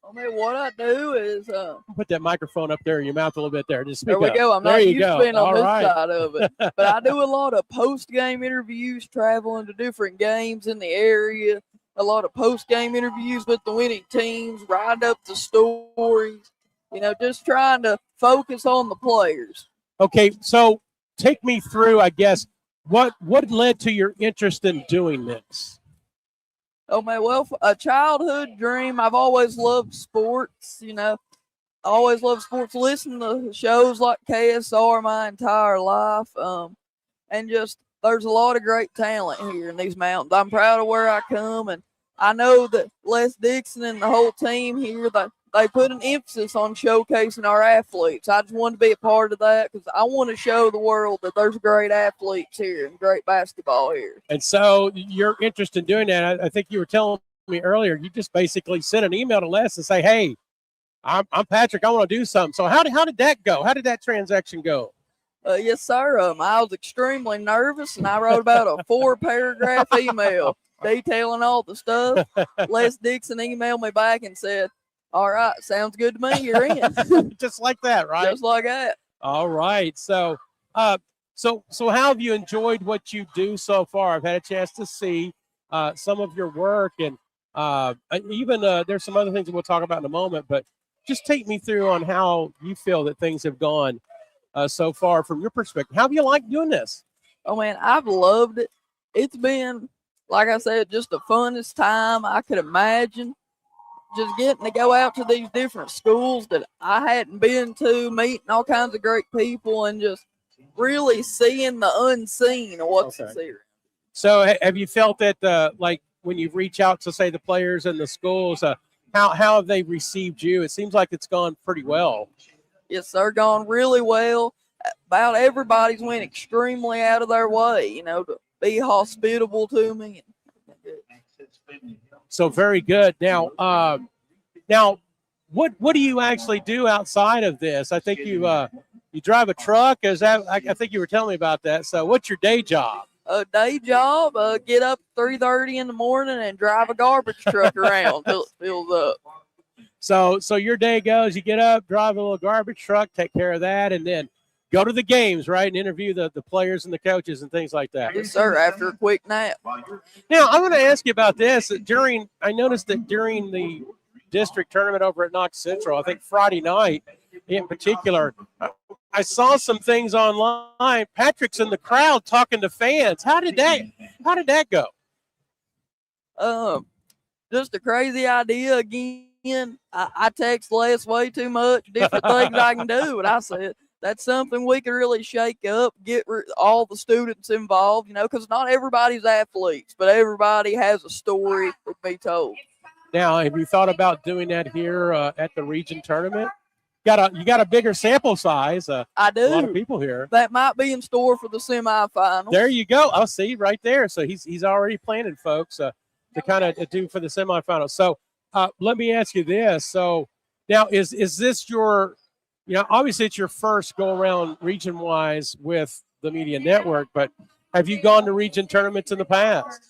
I mean, what I do is put that microphone up there in your mouth a little bit there. Just speak there we up. go. I'm there not you used go. to being on All this right. side of it, but I do a lot of post-game interviews, traveling to different games in the area. A lot of post-game interviews with the winning teams, write up the stories. You know, just trying to focus on the players. Okay, so take me through, I guess, what led to your interest in doing this? Oh, man, well, a childhood dream. I've always loved sports, you know. I always loved sports, listening to shows like KSR my entire life. And just there's a lot of great talent here in these mountains. I'm proud of where I come, and I know that Les Dixon and the whole team here, they put an emphasis on showcasing our athletes. I just wanted to be a part of that because I want to show the world that there's great athletes here and great basketball here. And so your interest in doing that, I think you were telling me earlier, you just basically sent an email to Les and say, hey, I'm Patrick, I want to do something. So how did that go? How did that transaction go? Yes, sir. I was extremely nervous, and I wrote about a 4-paragraph email detailing all the stuff. Les Dixon emailed me back and said, all right, sounds good to me. You're in. Just like that, right? Just like that. All right. So how have you enjoyed what you do so far? I've had a chance to see some of your work, and even there's some other things that we'll talk about in a moment, but just take me through on how you feel that things have gone so far from your perspective. How have you liked doing this? Oh, man, I've loved it. It's been, like I said, just the funnest time I could imagine. Just getting to go out to these different schools that I hadn't been to, meeting all kinds of great people, and just really seeing the unseen of what's here. So have you felt that, like, when you reach out to, say, the players and the schools, how have they received you? It seems like it's gone pretty well. Yes, sir, gone really well. About everybody's went extremely out of their way, you know, to be hospitable to me. So very good. Now, what do you actually do outside of this? I think you drive a truck. Is that? I think you were telling me about that. So what's your day job? A day job. Get up 3:30 in the morning and drive a garbage truck around until it fills up. So your day goes, you get up, drive a little garbage truck, take care of that, and then go to the games, right, and interview the players and the coaches and things like that. Yes, sir, after a quick nap. Now, I want to ask you about this. I noticed that during the district tournament over at Knox Central, I think Friday night in particular, I saw some things online. Patrick's in the crowd talking to fans. How did that go? Just a crazy idea again. I text Les way too much, different things I can do. And I said, that's something we could really shake up, get all the students involved, you know, because not everybody's athletes, but everybody has a story to be told. Now, have you thought about doing that here at the region tournament? You got a bigger sample size. I do. A lot of people here. That might be in store for the semifinals. There you go. I'll see right there. So he's already planning, folks, to kind of do for the semifinals. So let me ask you this. So now is this your, you know, obviously it's your first go around region wise with the media network, but have you gone to region tournaments in the past?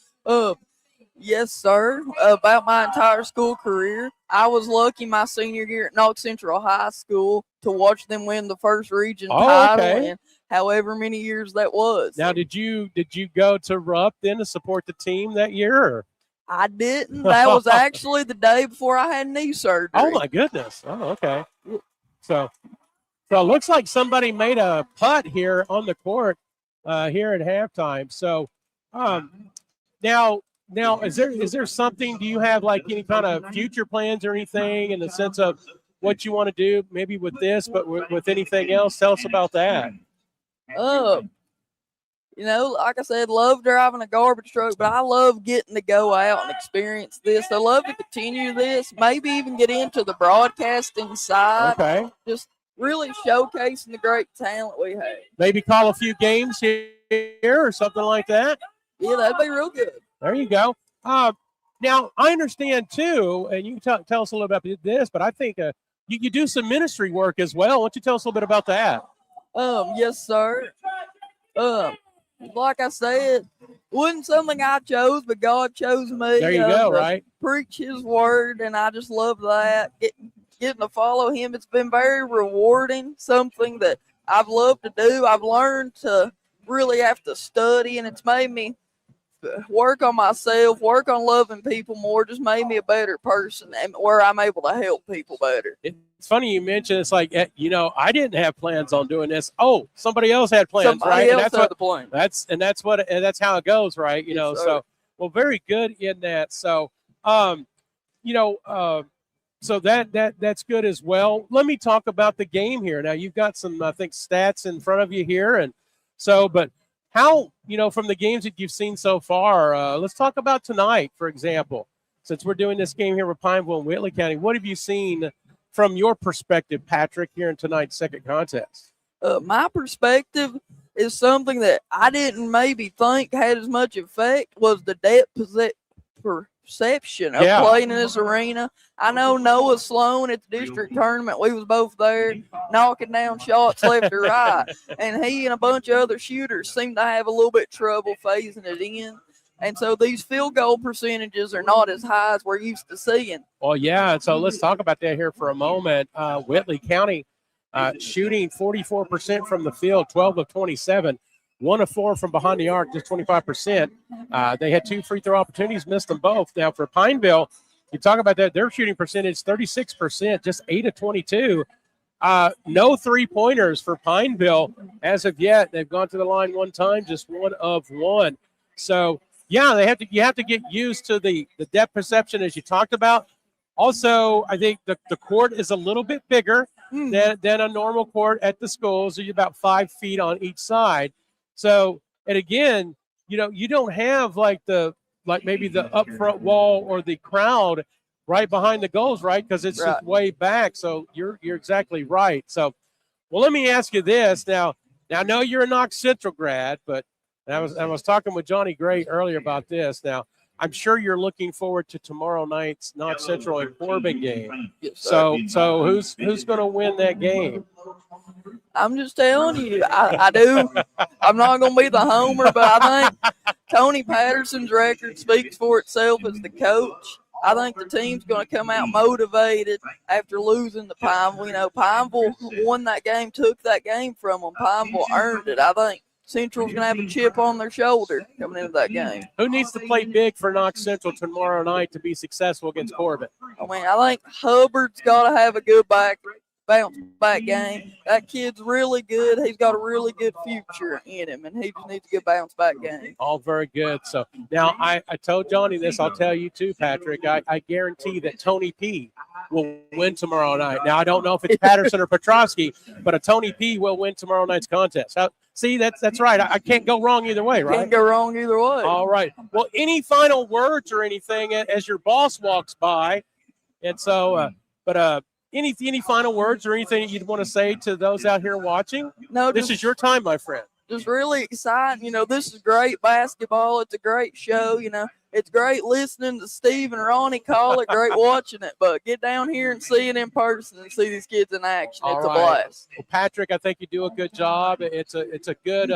Yes, sir. About my entire school career, I was lucky my senior year at Knox Central High School to watch them win the first region title in however many years that was. Now, did you go to Rupp then to support the team that year? Or? I didn't. That was actually the day before I had knee surgery. Oh my goodness. Oh, okay. So it looks like somebody made a putt here on the court here at halftime. So now, is there something? Do you have like any kind of future plans or anything in the sense of what you want to do, maybe with this, but with anything else? Tell us about that. You know, like I said, love driving a garbage truck, but I love getting to go out and experience this. I love to continue this, maybe even get into the broadcasting side. Okay. Just really showcasing the great talent we have. Maybe call a few games here or something like that. Yeah, that'd be real good. There you go. Now, I understand, too, and you can tell us a little bit about this, but I think you do some ministry work as well. Why don't you tell us a little bit about that? Yes, sir. Like I said, wasn't something I chose, but God chose me. There you go, right? Preach His word, and I just love that. Getting to follow Him, it's been very rewarding, something that I've loved to do. I've learned to really have to study, and it's made me work on myself, work on loving people more, just made me a better person and where I'm able to help people better. It's funny you mentioned it's like, you know, I didn't have plans on doing this. Oh, somebody else had plans, right? And that's the plan. That's how it goes, right? You know, sir. So well, very good in that. So you know, so that's good as well. Let me talk about the game here. Now you've got some, I think, stats in front of you here, and so, but how, you know, from the games that you've seen so far, let's talk about tonight, for example. Since we're doing this game here with Pineville and Whitley County, what have you seen from your perspective, Patrick, here in tonight's second contest? My perspective is something that I didn't maybe think had as much effect was the depth perception of playing in this arena. I know Noah Sloan at the district tournament, we was both there knocking down shots left or right, and he and a bunch of other shooters seemed to have a little bit trouble phasing it in. And so these field goal percentages are not as high as we're used to seeing. Well, yeah, so let's talk about that here for a moment. Whitley County shooting 44% from the field, 12 of 27. 1 of 4 from behind the arc, just 25%. They had 2 free throw opportunities, missed them both. Now for Pineville, you talk about that, their shooting percentage, 36%, just 8 of 22. No three-pointers for Pineville as of yet. They've gone to the line one time, just 1 of 1. So, yeah, you have to get used to the depth perception as you talked about. Also, I think the court is a little bit bigger than a normal court at the schools. So you're about 5 feet on each side. So, and again, you know, you don't have maybe the up front wall or the crowd right behind the goals, right? Because it's just way back. So you're exactly right. So, well, let me ask you this now. Now I know you're a Knox Central grad, but I was talking with Johnny Gray earlier about this. Now I'm sure you're looking forward to tomorrow night's Knox Central and Corbin game. Yes, so who's going to win that game? I'm just telling you, I do. I'm not going to be the homer, but I think Tony Patterson's record speaks for itself as the coach. I think the team's going to come out motivated after losing to Pineville. You know, Pineville won that game, took that game from them. Pineville earned it. I think Central's going to have a chip on their shoulder coming into that game. Who needs to play big for Knox Central tomorrow night to be successful against Corbin? I mean, I think Hubbard's got to have a good bounce back game. That kid's really good. He's got a really good future in him, and he just needs a good bounce back game. All very good. So now I told Johnny this. I'll tell you too, Patrick. I guarantee that Tony P will win tomorrow night. Now, I don't know if it's Patterson or Petrosky, but a Tony P will win tomorrow night's contest. See, that's right. I can't go wrong either way, right? Can't go wrong either way. All right. Well, any final words or anything as your boss walks by? And so, any final words or anything you'd want to say to those out here watching? No, this is your time, my friend. Just really exciting. This is great basketball. It's a great show. It's great listening to Steve and Ronnie call it, great watching it. But get down here and see it in person and see these kids in action. It's a blast. Well, Patrick, I think you do a good job. It's a good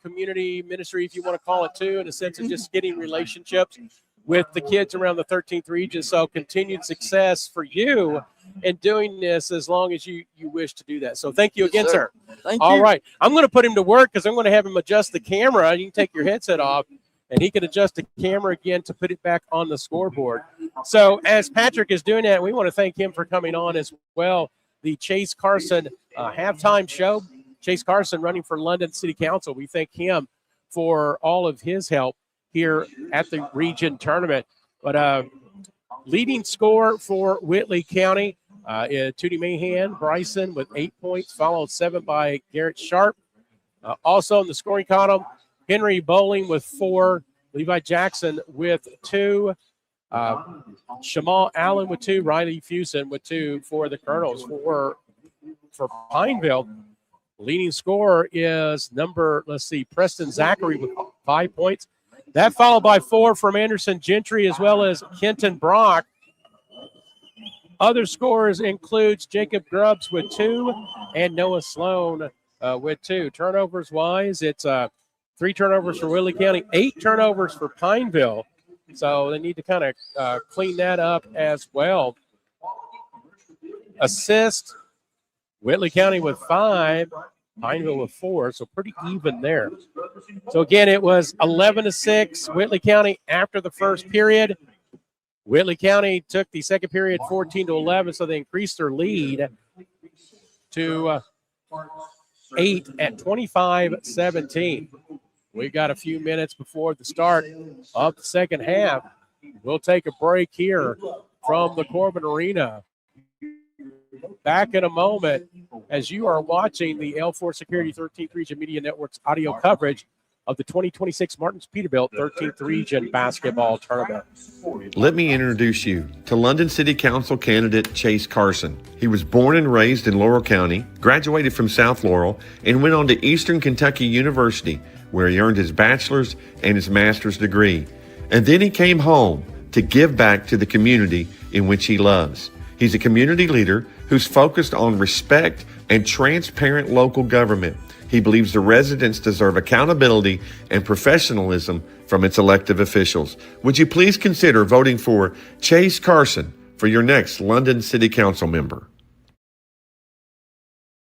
community ministry, if you want to call it too, in a sense of just getting relationships with the kids around the 13th region. So continued success for you in doing this as long as you wish to do that. So thank you again, sir. Thank you. All right. I'm going to put him to work because I'm going to have him adjust the camera. You can take your headset off, and he can adjust the camera again to put it back on the scoreboard. So as Patrick is doing that, we want to thank him for coming on as well. The Chase Carson halftime show. Chase Carson running for London City Council. We thank him for all of his help here at the region tournament. But leading scorer for Whitley County, Tootie Mahan Bryson with 8 points, followed 7 by Garrett Sharp. Also in the scoring column, Henry Bowling with 4, Levi Jackson with 2, Shamal Allen with 2, Riley Fusen with 2 for the Colonels. For Pineville, leading scorer is Preston Zachary with 5 points. That followed by 4 from Anderson Gentry as well as Kenton Brock. Other scorers includes Jacob Grubbs with 2 and Noah Sloan with 2. Turnovers-wise, it's 3 turnovers for Whitley County, 8 turnovers for Pineville. So they need to kind of clean that up as well. Assist, Whitley County with 5. Pineville with 4, so pretty even there. So, again, it was 11-6, Whitley County after the first period. Whitley County took the second period 14-11, so they increased their lead to 8 at 25-17. We've got a few minutes before the start of the second half. We'll take a break here from the Corbin Arena. Back in a moment as you are watching the L4 Security 13th Region Media Network's audio coverage of the 2026 Martins Peterbilt 13th Region Basketball Tournament. Let me introduce you to London City Council candidate Chase Carson. He was born and raised in Laurel County, graduated from South Laurel, and went on to Eastern Kentucky University, where he earned his bachelor's and his master's degree. And then he came home to give back to the community in which he loves. He's a community leader who's focused on respect and transparent local government. He believes the residents deserve accountability and professionalism from its elected officials. Would you please consider voting for Chase Carson for your next London City Council member?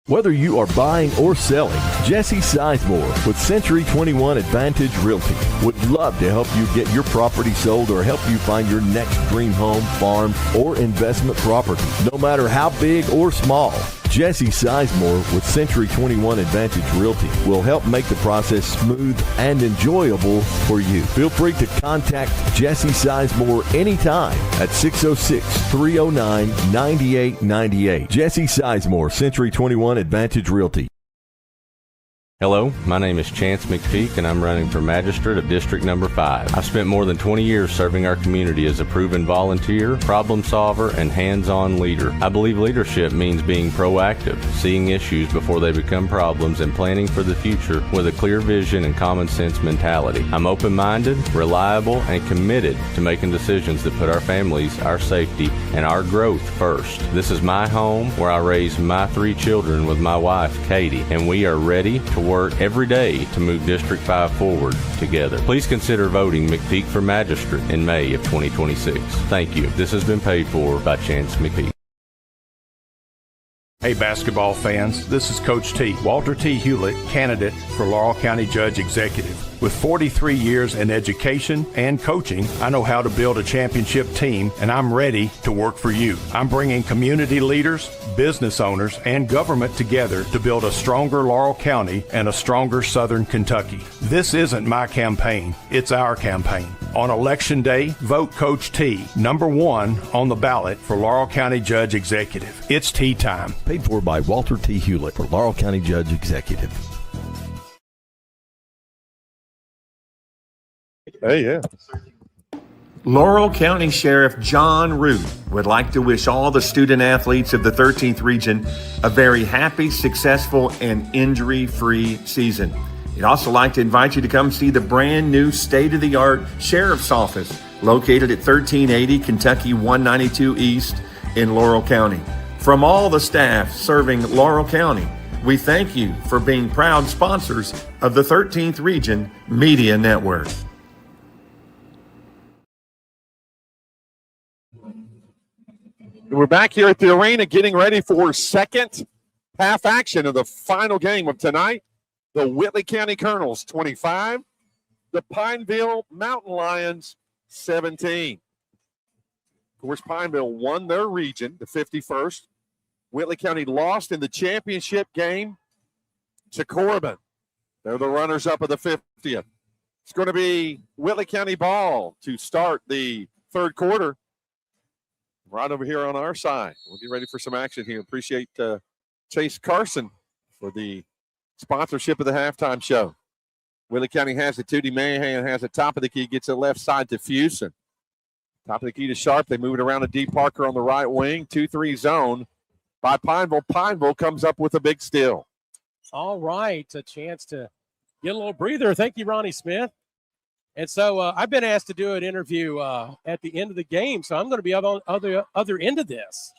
Whether you are buying or selling, Jesse Sizemore with Century 21 Advantage Realty would love to help you get your property sold or help you find your next dream home, farm, or investment property, no matter how big or small. Jesse Sizemore with Century 21 Advantage Realty will help make the process smooth and enjoyable for you. Feel free to contact Jesse Sizemore anytime at 606-309-9898. Jesse Sizemore, Century 21 Advantage Realty. Hello, my name is Chance McPeak, and I'm running for Magistrate of District Number 5. I've spent more than 20 years serving our community as a proven volunteer, problem solver, and hands-on leader. I believe leadership means being proactive, seeing issues before they become problems, and planning for the future with a clear vision and common sense mentality. I'm open-minded, reliable, and committed to making decisions that put our families, our safety, and our growth first. This is my home where I raised my 3 children with my wife, Katie, and we are ready to work every day to move District 5 forward together. Please consider voting McPeak for Magistrate in May of 2026. Thank you. This has been paid for by Chance McPeak. Hey basketball fans, this is Coach T, Walter T. Hewlett, candidate for Laurel County Judge Executive. With 43 years in education and coaching, I know how to build a championship team, and I'm ready to work for you. I'm bringing community leaders, business owners, and government together to build a stronger Laurel County and a stronger Southern Kentucky. This isn't my campaign, it's our campaign. On Election Day, vote Coach T, number 1 on the ballot for Laurel County Judge Executive. It's tea time. Paid for by Walter T. Hewlett for Laurel County Judge Executive. Hey, yeah. Laurel County Sheriff John Root would like to wish all the student athletes of the 13th Region a very happy, successful, and injury-free season. He'd also like to invite you to come see the brand new state-of-the-art Sheriff's Office located at 1380 Kentucky 192 East in Laurel County. From all the staff serving Laurel County, we thank you for being proud sponsors of the 13th Region Media Network. We're back here at the arena getting ready for second half action of the final game of tonight. The Whitley County Colonels 25, the Pineville Mountain Lions 17. Of course, Pineville won their region, the 51st. Whitley County lost in the championship game to Corbin. They're the runners-up of the 50th. It's going to be Whitley County ball to start the third quarter. Right over here on our side. We'll get ready for some action here. Appreciate Chase Carson for the sponsorship of the halftime show. Whitley County has it. Tootie Mahan has it top of the key, gets it left side to Fuson. Top of the key to Sharp. They move it around to D. Parker on the right wing. 2-3 zone by Pineville. Pineville comes up with a big steal. All right. A chance to get a little breather. Thank you, Ronnie Smith. And so I've been asked to do an interview at the end of the game, so I'm going to be on the other end of this.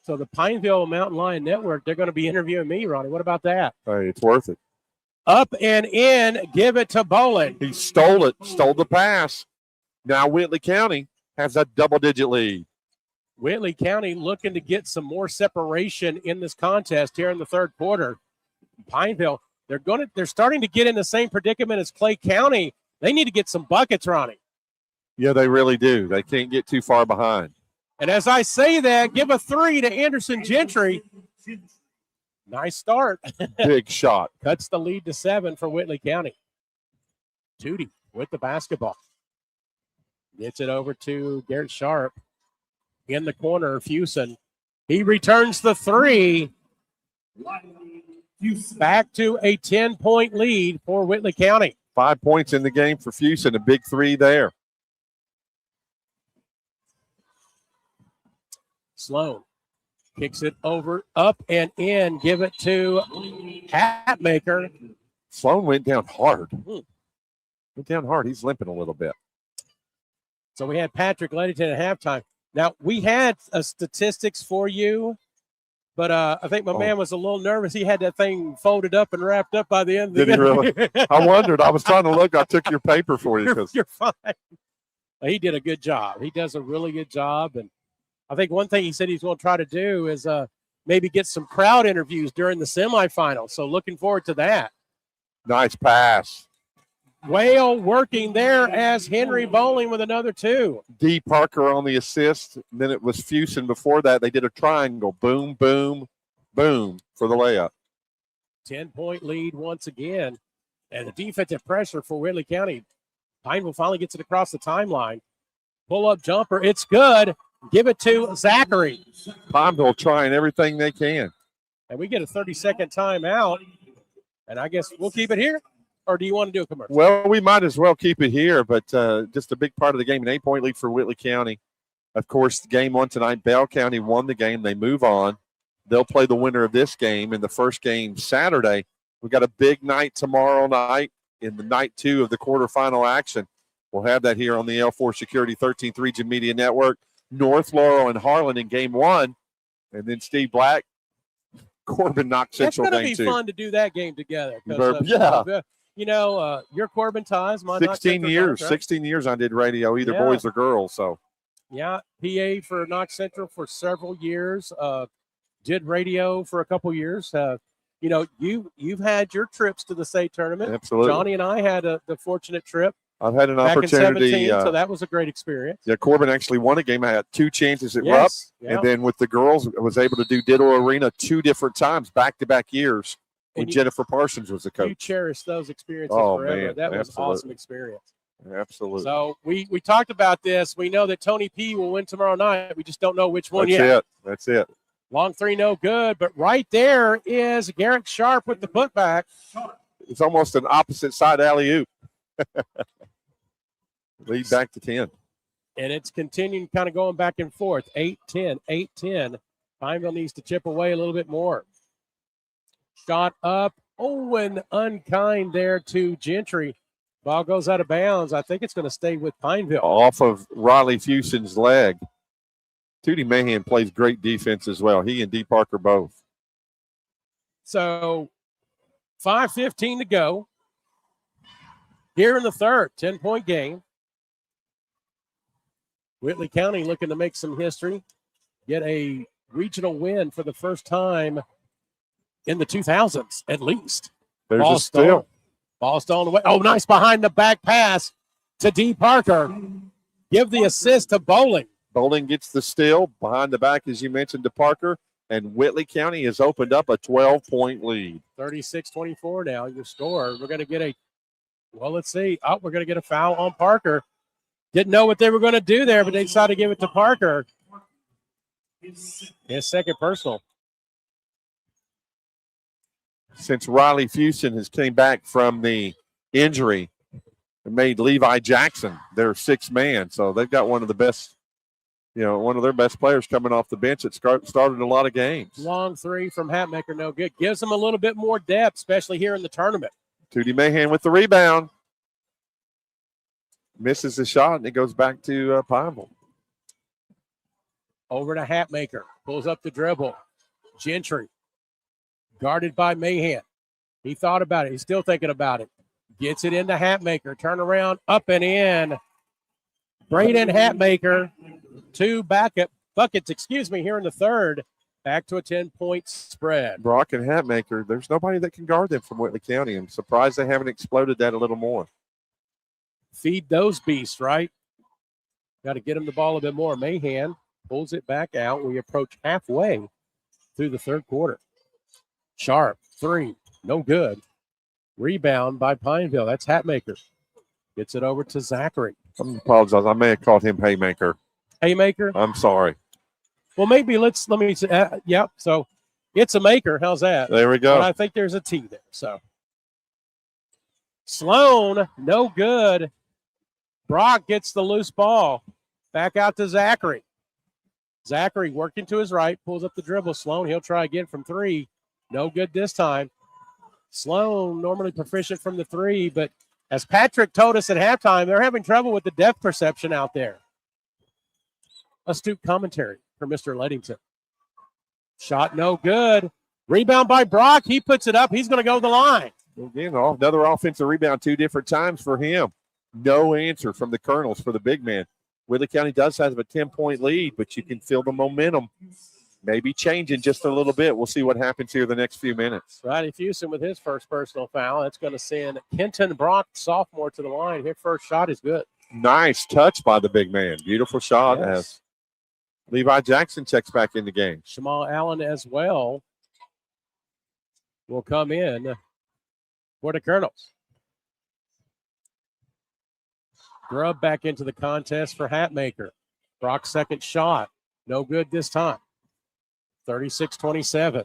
So the Pineville Mountain Lion Network, they're going to be interviewing me, Ronnie. What about that? Hey, it's worth it. Up and in, give it to Bolin. He stole it, stole the pass. Now Whitley County has a double-digit lead. Whitley County looking to get some more separation in this contest here in the third quarter. Pineville, they're starting to get in the same predicament as Clay County. They need to get some buckets, Ronnie. Yeah, they really do. They can't get too far behind. And as I say that, give a 3 to Anderson Gentry. Nice start. Big shot. Cuts the lead to 7 for Whitley County. Tootie with the basketball. Gets it over to Garrett Sharp. In the corner, Fuson. He returns the 3. Back to a 10-point lead for Whitley County. 5 points in the game for Fuson, a big 3 there. Sloan kicks it over, up and in. Give it to Hatmaker. Sloan went down hard. Went down hard. He's limping a little bit. So we had Patrick Leddington at halftime. Now, we had statistics for you, but I think my man was a little nervous. He had that thing folded up and wrapped up by the end of the game. Did he really? I wondered. I was trying to look. I took your paper for you. You're fine. He did a good job. He does a really good job. And I think one thing he said he's going to try to do is maybe get some crowd interviews during the semifinals. So looking forward to that. Nice pass. Whale working there as Henry Bowling with another 2. D. Parker on the assist. Then it was Fuson before that. They did a triangle. Boom, boom, boom for the layup. 10-point lead once again. And the defensive pressure for Whitley County. Pineville finally gets it across the timeline. Pull-up jumper. It's good. Give it to Zachary. Pineville trying everything they can. And we get a 30-second timeout. And I guess we'll keep it here. Or do you want to do a commercial? Well, we might as well keep it here, but just a big part of the game, an 8-point lead for Whitley County. Of course, game 1 tonight, Bell County won the game. They move on. They'll play the winner of this game in the first game Saturday. We've got a big night tomorrow night in the night 2 of the quarterfinal action. We'll have that here on the L4 Security 13th Region Media Network. North Laurel and Harlan in game 1. And then Steve Black, Corbin Knox Central game 2. It's going to be fun to do that game together. Yeah. You know, your Corbin ties, my 16 years. Right? 16 years I did radio, either boys or girls. So, yeah, PA for Knox Central for several years. Did radio for a couple years. You you know, you've had your trips to the state tournament. Absolutely. Johnny and I had the fortunate trip. I've had an back opportunity. In 17, so that was a great experience. Yeah, Corbin actually won a game. I had 2 chances at Yes, Rupp. yeah. And then with the girls, I was able to do Ditto Arena 2 different times, back-to-back years when Jennifer Parsons was the coach. You cherish those experiences forever. Man, That was absolutely. an awesome experience. Absolutely. So we talked about this. We know that Tony P will win tomorrow night. We just don't know which one yet. That's it. Long 3, no good. But right there is Garrett Sharp with the putback. It's almost an opposite side alley-oop. Lead back to 10. And it's continuing kind of going back and forth. 8-10, 8-10. Pineville needs to chip away a little bit more. Shot up. Owen unkind there to Gentry. Ball goes out of bounds. I think it's going to stay with Pineville. Off of Riley Fuson's leg. Tootie Mahan plays great defense as well. He and D. Parker both. So 5:15 to go. Here in the third, 10-point game. Whitley County looking to make some history, get a regional win for the first time in the 2000s, at least. There's Ball a steal. Ball stolen away. Oh, nice behind the back pass to D. Parker. Give the assist to Bowling. Bowling gets the steal behind the back, as you mentioned, to Parker. And Whitley County has opened up a 12-point lead. 36-24 now, your score. We're going to get let's see. Oh, we're going to get a foul on Parker. Didn't know what they were going to do there, but they decided to give it to Parker. His second personal. Since Riley Fuson has came back from the injury, it made Levi Jackson their 6th man. So they've got one of the best, one of their best players coming off the bench that started a lot of games. Long 3 from Hatmaker, no good. Gives them a little bit more depth, especially here in the tournament. Tootie Mahan with the rebound. Misses the shot, and it goes back to Pineville. Over to Hatmaker. Pulls up the dribble. Gentry. Guarded by Mahan. He thought about it. He's still thinking about it. Gets it into Hatmaker. Turn around, up and in. Braden Hatmaker. 2 backup buckets, here in the third. Back to a 10-point spread. Brock and Hatmaker, there's nobody that can guard them from Whitley County. I'm surprised they haven't exploded that a little more. Feed those beasts, right? Got to get them the ball a bit more. Mahan pulls it back out. We approach halfway through the third quarter. Sharp, 3, no good. Rebound by Pineville. That's Hatmaker. Gets it over to Zachary. I apologize. I may have called him Haymaker. Haymaker? I'm sorry. Well, maybe let me see. Yep. So it's a maker. How's that? There we go. But I think there's a T there. So Sloan, no good. Brock gets the loose ball. Back out to Zachary. Zachary working to his right, pulls up the dribble. Sloan, he'll try again from 3. No good this time. Sloan, normally proficient from the 3, but as Patrick told us at halftime, they're having trouble with the depth perception out there. Astute commentary for Mr. Leddington. Shot no good. Rebound by Brock. He puts it up. He's going to go to the line. Again, another offensive rebound 2 different times for him. No answer from the Colonels for the big man. Whitley County does have a 10-point lead, but you can feel the momentum maybe changing just a little bit. We'll see what happens here the next few minutes. Riley Fuson with his first personal foul. That's going to send Kenton Brock, sophomore, to the line. His first shot is good. Nice touch by the big man. Beautiful shot as Levi Jackson checks back in the game. Jamal Allen as well will come in for the Colonels. Grubb back into the contest for Hatmaker. Brock's second shot. No good this time. 36-27.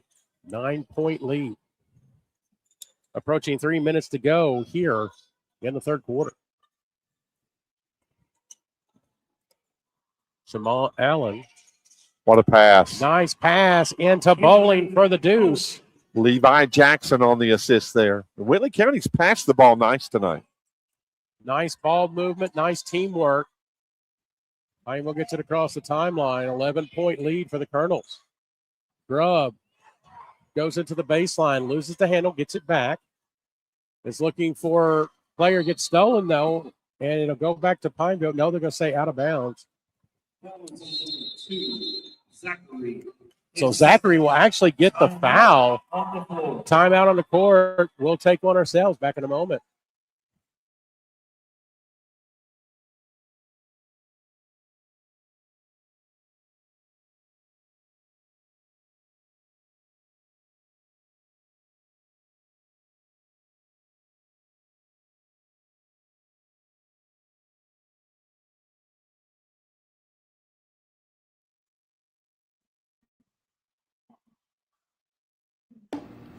9-point lead. Approaching 3 minutes to go here in the third quarter. Jamal Allen. What a pass. Nice pass into Bowling for the deuce. Levi Jackson on the assist there. Whitley County's passed the ball nice tonight. Nice ball movement, nice teamwork. Pineville gets it across the timeline. 11-point lead for the Colonels. Grubb goes into the baseline, loses the handle, gets it back. Is looking for player gets stolen though, and it'll go back to Pineville. No, they're going to say out of bounds. So Zachary will actually get the foul. Timeout on the court. We'll take one ourselves back in a moment.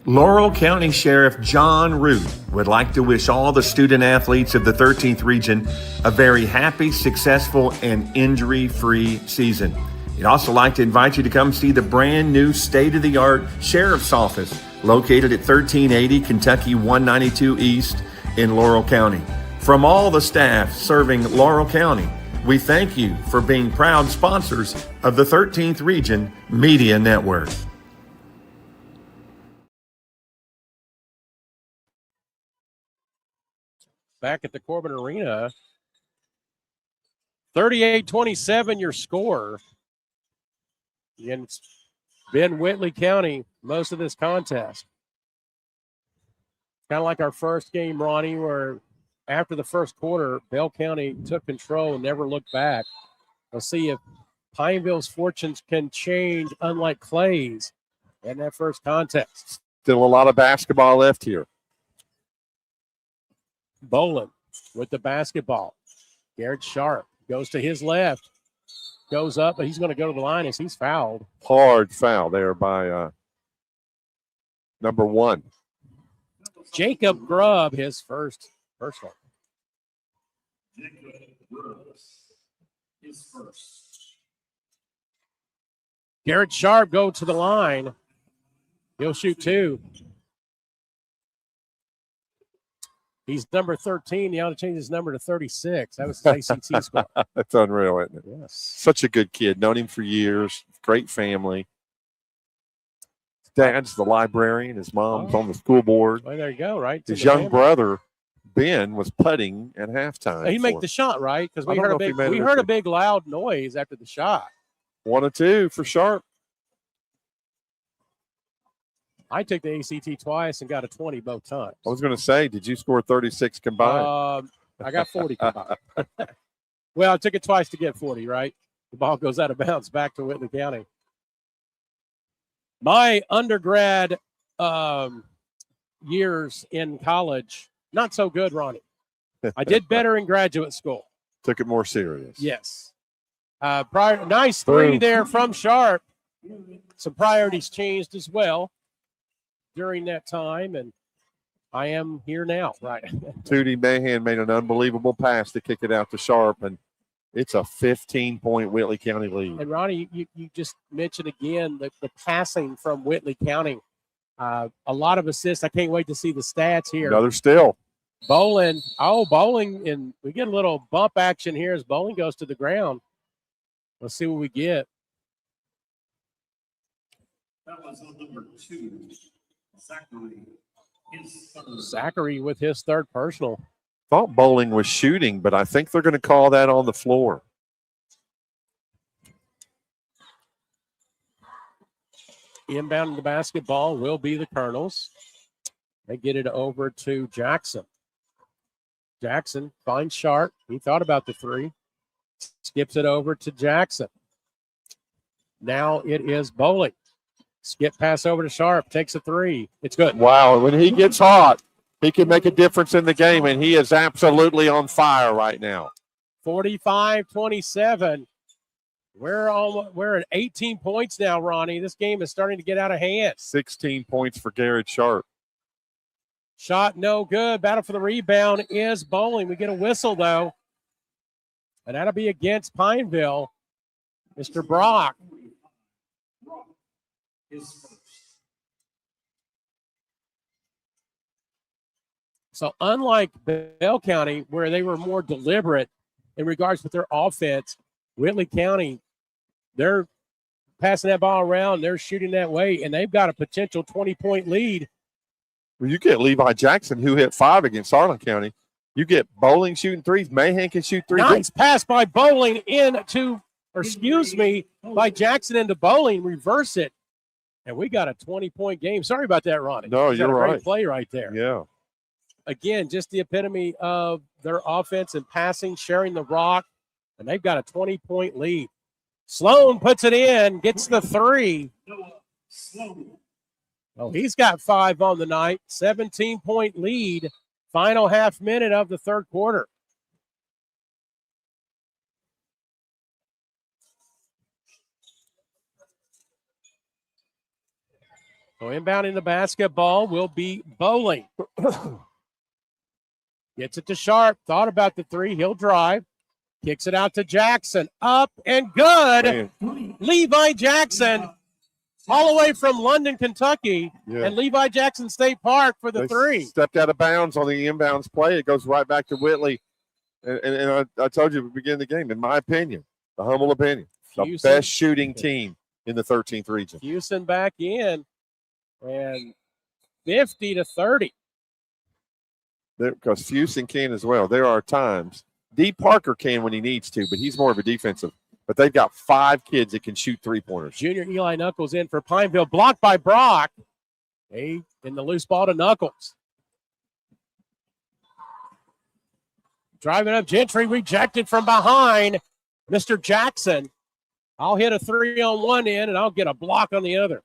Laurel County Sheriff John Root would like to wish all the student athletes of the 13th Region a very happy, successful, and injury-free season. He'd also like to invite you to come see the brand new state-of-the-art Sheriff's Office located at 1380 Kentucky 192 East in Laurel County. From all the staff serving Laurel County, we thank you for being proud sponsors of the 13th Region Media Network. Back at the Corbin Arena, 38-27 your score. And it's been Whitley County most of this contest. Kind of like our first game, Ronnie, where after the first quarter, Bell County took control and never looked back. We'll see if Pineville's fortunes can change, unlike Clay's, in that first contest. Still a lot of basketball left here. Bolin with the basketball. Garrett Sharp goes to his left, goes up, but he's going to go to the line as he's fouled. Hard foul there by number 1. Jacob Grubb, his first personal. Garrett Sharp go to the line. He'll shoot 2. He's number 13. He ought to change his number to 36. That was his ACT score. That's unreal, isn't it? Yes. Such a good kid. Known him for years. Great family. His dad's the librarian. His mom's on the school board. Well, there you go, right? His young brother, Ben, was putting at halftime. He make the shot, right? Because we heard a big loud noise after the shot. 1 or 2 for Sharp. I took the ACT twice and got a 20 both times. I was going to say, did you score 36 combined? I got 40 combined. Well, I took it twice to get 40, right? The ball goes out of bounds back to Whitley County. My undergrad years in college, not so good, Ronnie. I did better in graduate school. Took it more serious. Yes. Nice 3 there from Sharp. Some priorities changed as well during that time, and I am here now. Right. Tootie Mahan made an unbelievable pass to kick it out to Sharp, and it's a 15-point Whitley County lead. And, Ronnie, you just mentioned again the passing from Whitley County. A lot of assists. I can't wait to see the stats here. Another steal. Bowling, and we get a little bump action here as Bowling goes to the ground. Let's see what we get. That was number 2. Zachary with his third personal. Thought Bowling was shooting, but I think they're going to call that on the floor. Inbounding the basketball will be the Colonels. They get it over to Jackson. Jackson finds Sharp. He thought about the 3. Skips it over to Jackson. Now it is Bowling. Skip pass over to Sharp. Takes a 3. It's good. Wow, when he gets hot, he can make a difference in the game, and he is absolutely on fire right now. 45-27. We're at 18 points now, Ronnie. This game is starting to get out of hand. 16 points for Garrett Sharp. Shot no good. Battle for the rebound is Bowling. We get a whistle, though. And that'll be against Pineville. Mr. Brock. So unlike Bell County, where they were more deliberate in regards with their offense, Whitley County, they're passing that ball around, they're shooting that way, and they've got a potential 20-point lead. Well, you get Levi Jackson, who hit 5 against Harlan County. You get Bowling shooting 3s. Mahan can shoot 3. Nice pass by Bowling by Jackson into Bowling. Reverse it. And we got a 20-point game. Sorry about that, Ronnie. No, you're right. Great play right there. Yeah. Again, just the epitome of their offense and passing, sharing the rock, and they've got a 20-point lead. Sloan puts it in, gets the three. Oh, he's got 5 on the night. 17-point lead. Final half minute of the third quarter. So inbounding the basketball will be Bowling. Gets it to Sharp. Thought about the three. He'll drive. Kicks it out to Jackson. Up and good. Man. Levi Jackson all the way from London, Kentucky. Yeah. And Levi Jackson State Park for the three. Stepped out of bounds on the inbounds play. It goes right back to Whitley. And I told you at the beginning of the game, in my opinion, the humble opinion, the best shooting team in the 13th region. Houston back in. And 50-30. Because Houston can as well. There are times. D. Parker can when he needs to, but he's more of a defensive. But they've got 5 kids that can shoot three-pointers. Junior Eli Knuckles in for Pineville. Blocked by Brock. In the loose ball to Knuckles. Driving up Gentry, rejected from behind. Mr. Jackson. I'll hit a 3 on one end, and I'll get a block on the other.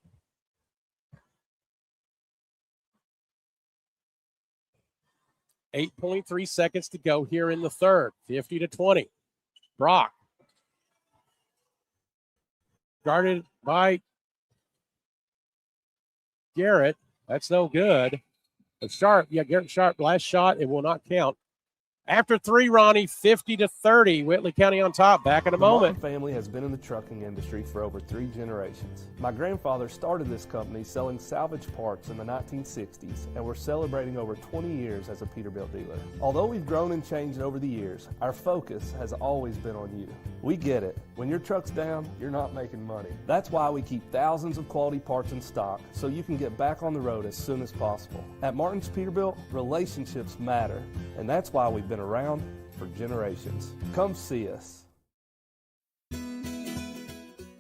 .3 seconds to go here in the third. 50-20. Brock. Guarded by Garrett. That's no good. But Sharp, Garrett Sharp, last shot, it will not count. After 3, Ronnie, 50-30. Whitley County on top. Back in a moment. My family has been in the trucking industry for over 3 generations. My grandfather started this company selling salvage parts in the 1960s, and we're celebrating over 20 years as a Peterbilt dealer. Although we've grown and changed over the years, our focus has always been on you. We get it. When your truck's down, you're not making money. That's why we keep thousands of quality parts in stock so you can get back on the road as soon as possible. At Martin's Peterbilt, relationships matter, and that's why we've been around for generations. Come see us.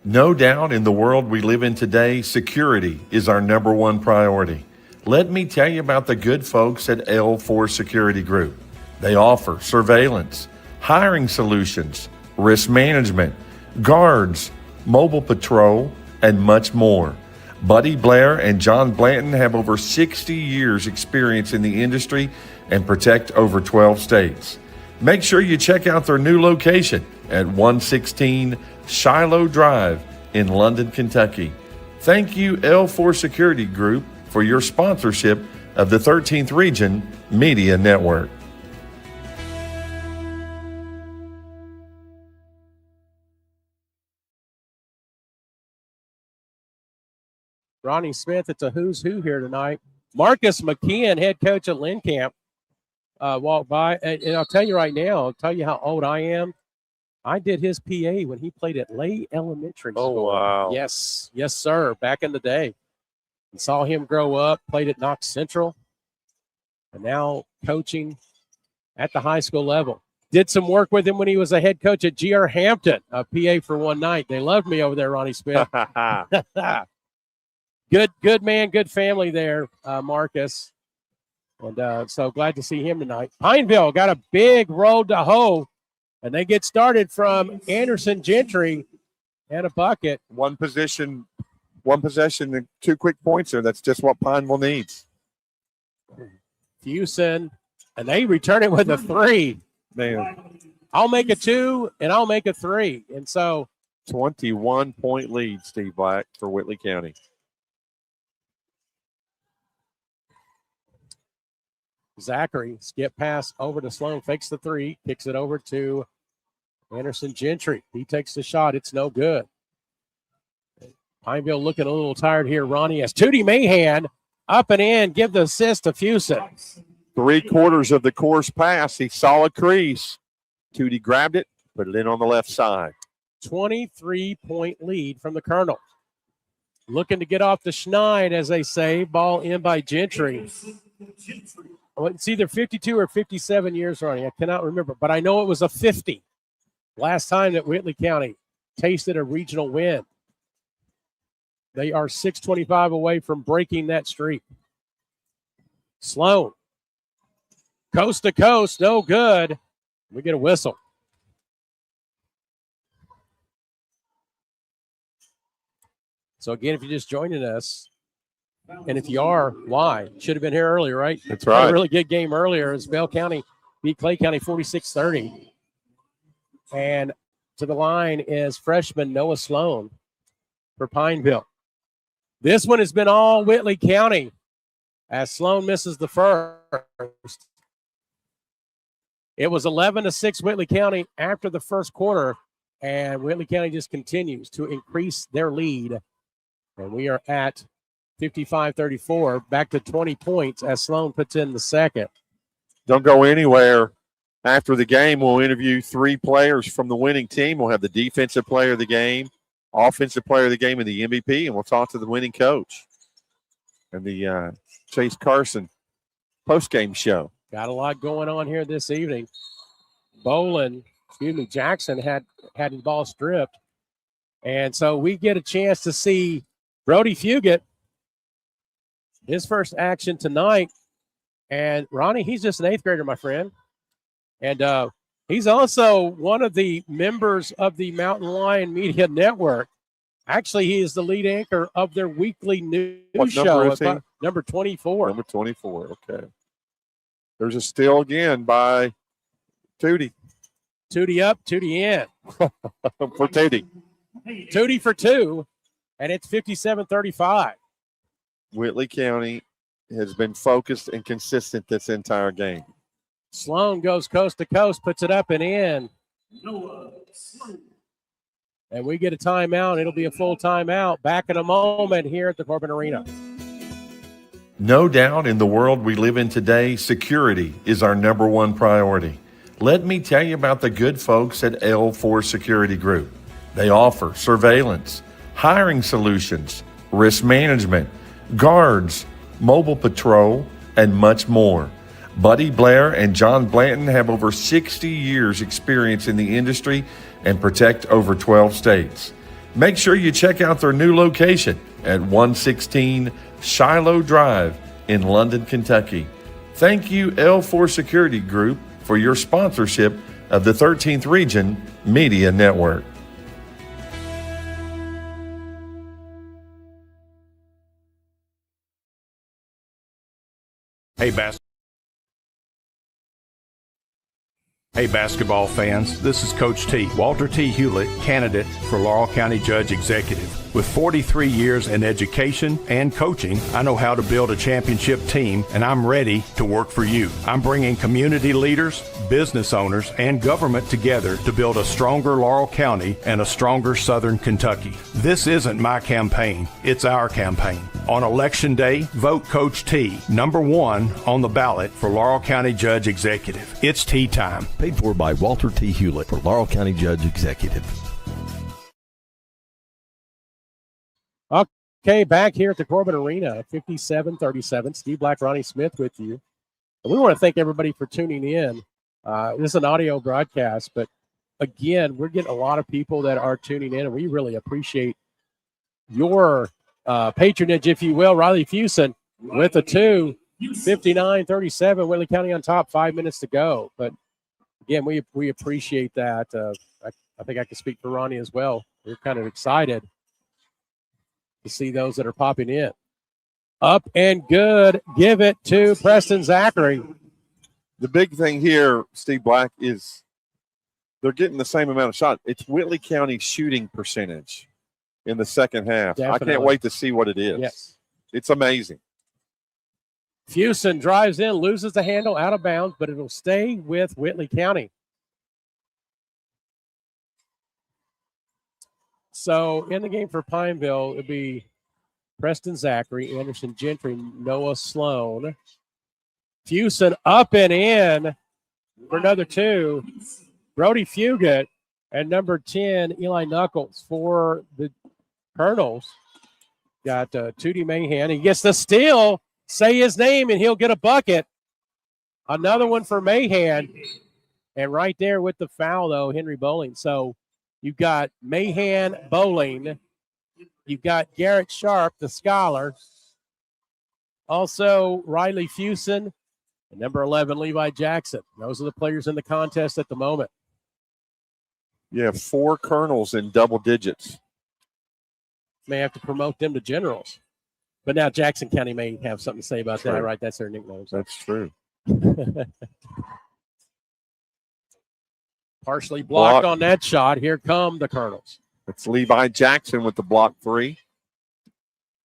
No doubt in the world we live in today, security is our number one priority. Let me tell you about the good folks at L4 Security Group. They offer surveillance, hiring solutions, risk management, guards, mobile patrol, and much more. Buddy Blair and John Blanton have over 60 years experience in the industry and protect over 12 states. Make sure you check out their new location at 116 Shiloh Drive in London, Kentucky. Thank you, L4 Security Group, for your sponsorship of the 13th Region Media Network. Ronnie Smith, it's a who's who here tonight. Marcus McKeon, head coach at Lynn Camp, walked by. And I'll tell you right now, I'll tell you how old I am. I did his PA when he played at Lay Elementary School. Oh, wow. Yes, sir, back in the day. And saw him grow up, played at Knox Central, and now coaching at the high school level. Did some work with him when he was a head coach at GR Hampton, a PA for one night. They loved me over there, Ronnie Smith. Good man, good family there, Marcus. And so glad to see him tonight. Pineville got a big road to hoe, and they get started from Anderson Gentry and a bucket. One possession, and 2 quick points there. That's just what Pineville needs. Fusen, and they return it with a 3. Man, I'll make a 2, and I'll make a 3. And so 21-point lead, Steve Black, for Whitley County. Zachary, skip pass over to Sloan, fakes the 3, kicks it over to Anderson Gentry. He takes the shot. It's no good. Pineville looking a little tired here, Ronnie, as Tootie Mahan up and in, give the assist to Fusen. 3/4 of the course pass. He saw a crease. Tootie grabbed it, put it in on the left side. 23-point lead from the Colonel. Looking to get off the schneid, as they say. Ball in by Gentry. It's either 52 or 57 years, Ronnie. I cannot remember, but I know it was a 50 last time that Whitley County tasted a regional win. They are 6:25 away from breaking that streak. Sloan. Coast to coast, no good. We get a whistle. So, again, if you're just joining us, and if you are, why? Should have been here earlier, right? That's right. Had a really good game earlier as Bell County beat Clay County 46-30. And to the line is freshman Noah Sloan for Peterbilt. This one has been all Whitley County as Sloan misses the first. It was 11-6 Whitley County after the first quarter, and Whitley County just continues to increase their lead. And we are at 55-34, back to 20 points as Sloan puts in the second. Don't go anywhere. After the game, we'll interview 3 players from the winning team. We'll have the defensive player of the game, offensive player of the game, and the MVP, and we'll talk to the winning coach and the Chase Carson post-game show. Got a lot going on here this evening. Jackson had his ball stripped. And so we get a chance to see Brody Fugit, his first action tonight. And Ronnie, he's just an 8th grader, my friend. And he's also one of the members of the Mountain Lion Media Network. Actually, he is the lead anchor of their weekly news show. Number 24. Number 24, okay. There's a steal again by Tootie. Tootie up, Tootie in. For Tootie. Tootie for 2, and it's 57-35. Whitley County has been focused and consistent this entire game. Sloan goes coast to coast, puts it up and in. And we get a timeout. It'll be a full timeout. Back in a moment here at the Corbin Arena. No doubt in the world we live in today, security is our number one priority. Let me tell you about the good folks at L4 Security Group. They offer surveillance, hiring solutions, risk management, guards, mobile patrol, and much more. Buddy Blair and John Blanton have over 60 years experience in the industry and protect over 12 states. Make sure you check out their new location at 116 Shiloh Drive in London, Kentucky. Thank you, L4 Security Group, for your sponsorship of the 13th Region Media Network. Hey, basketball fans, this is Coach T, Walter T. Hewlett, candidate for Laurel County Judge Executive. With 43 years in education and coaching, I know how to build a championship team, and I'm ready to work for you. I'm bringing community leaders, business owners, and government together to build a stronger Laurel County and a stronger Southern Kentucky. This isn't my campaign, it's our campaign. On Election Day, vote Coach T, number 1 on the ballot for Laurel County Judge Executive. It's tea time. Paid for by Walter T. Hewlett for Laurel County Judge Executive. Okay, back here at the Corbin Arena, 57-37. Steve Black, Ronnie Smith with you. And we want to thank everybody for tuning in. This is an audio broadcast, but again, we're getting a lot of people that are tuning in, and we really appreciate your patronage, if you will. Riley Fusen with a 2, 59-37. Whitley County on top, 5 minutes to go. But again, we appreciate that. I think I can speak for Ronnie as well. We're kind of excited to see those that are popping in. Up and good. Give it to Preston Zachary. The big thing here, Steve Black, is they're getting the same amount of shots. It's Whitley County shooting percentage in the second half. Definitely. I can't wait to see what it is. Yes. It's amazing. Fusen drives in, loses the handle out of bounds, but it'll stay with Whitley County. So in the game for Pineville, it'll be Preston Zachary, Anderson Gentry, Noah Sloan. Fusen up and in for another 2. Brody Fugit and number 10, Eli Knuckles for the Colonels. Got Tootie Mahan. He gets the steal. Say his name and he'll get a bucket. Another one for Mahan. And right there with the foul, though, Henry Bowling. So you've got Mahan, Bowling, You've got Garrett Sharp, the scholar. Also, Riley Fuson and number 11, Levi Jackson. Those are the players in the contest at the moment. You have 4 colonels in double digits. May have to promote them to generals. But now Jackson County may have something to say about that, right? That's their nicknames. That's true. Partially blocked on that shot. Here come the Colonels. It's Levi Jackson with the block 3.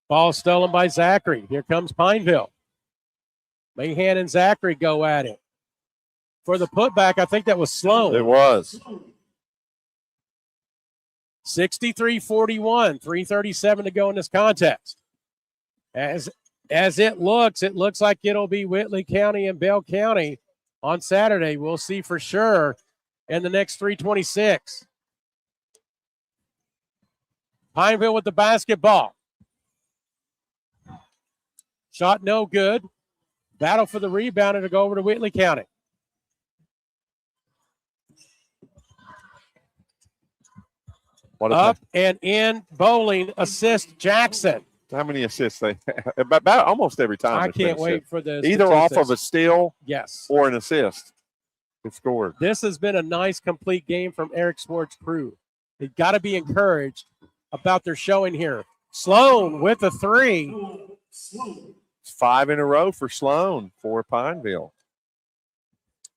Ball stolen by Zachary. Here comes Pineville. Mahan and Zachary go at it. For the putback, I think that was Sloan. It was. 63-41, 3:37 to go in this contest. As it looks like it'll be Whitley County and Bell County on Saturday. We'll see for sure in the next 3:26. Pineville with the basketball. Shot no good. Battle for the rebound and to go over to Whitley County. Up and in, Bowling, assist Jackson. How many assists they have? About almost every time. I can't wait for the either statistics. off of a steal, yes, or an assist. It scored. This has been a nice, complete game from Eric Sports' crew. They've got to be encouraged about their showing here. Sloan with a 3. It's 5 in a row for Sloan for Pineville.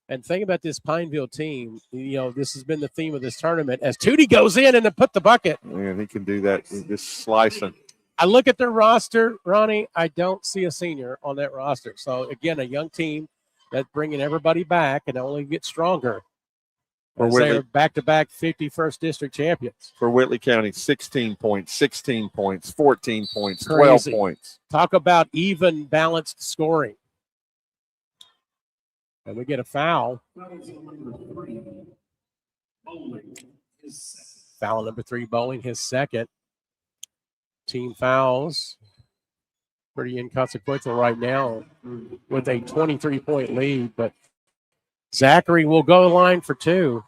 And think about this Pineville team. You know, this has been the theme of this tournament. As Tootie goes in and then put the bucket. Man, he can do that. Just slicing. I look at their roster, Ronnie. I don't see a senior on that roster. So, again, a young team that's bringing everybody back and only get stronger. They're back-to-back 51st district champions. For Whitley County, 16 points, 16 points, 14 points, Crazy. 12 points. Talk about even balanced scoring. And we get a foul. Foul number 3, Bowling, his second. Team fouls. Pretty inconsequential right now with a 23-point lead, but Zachary will go line for 2.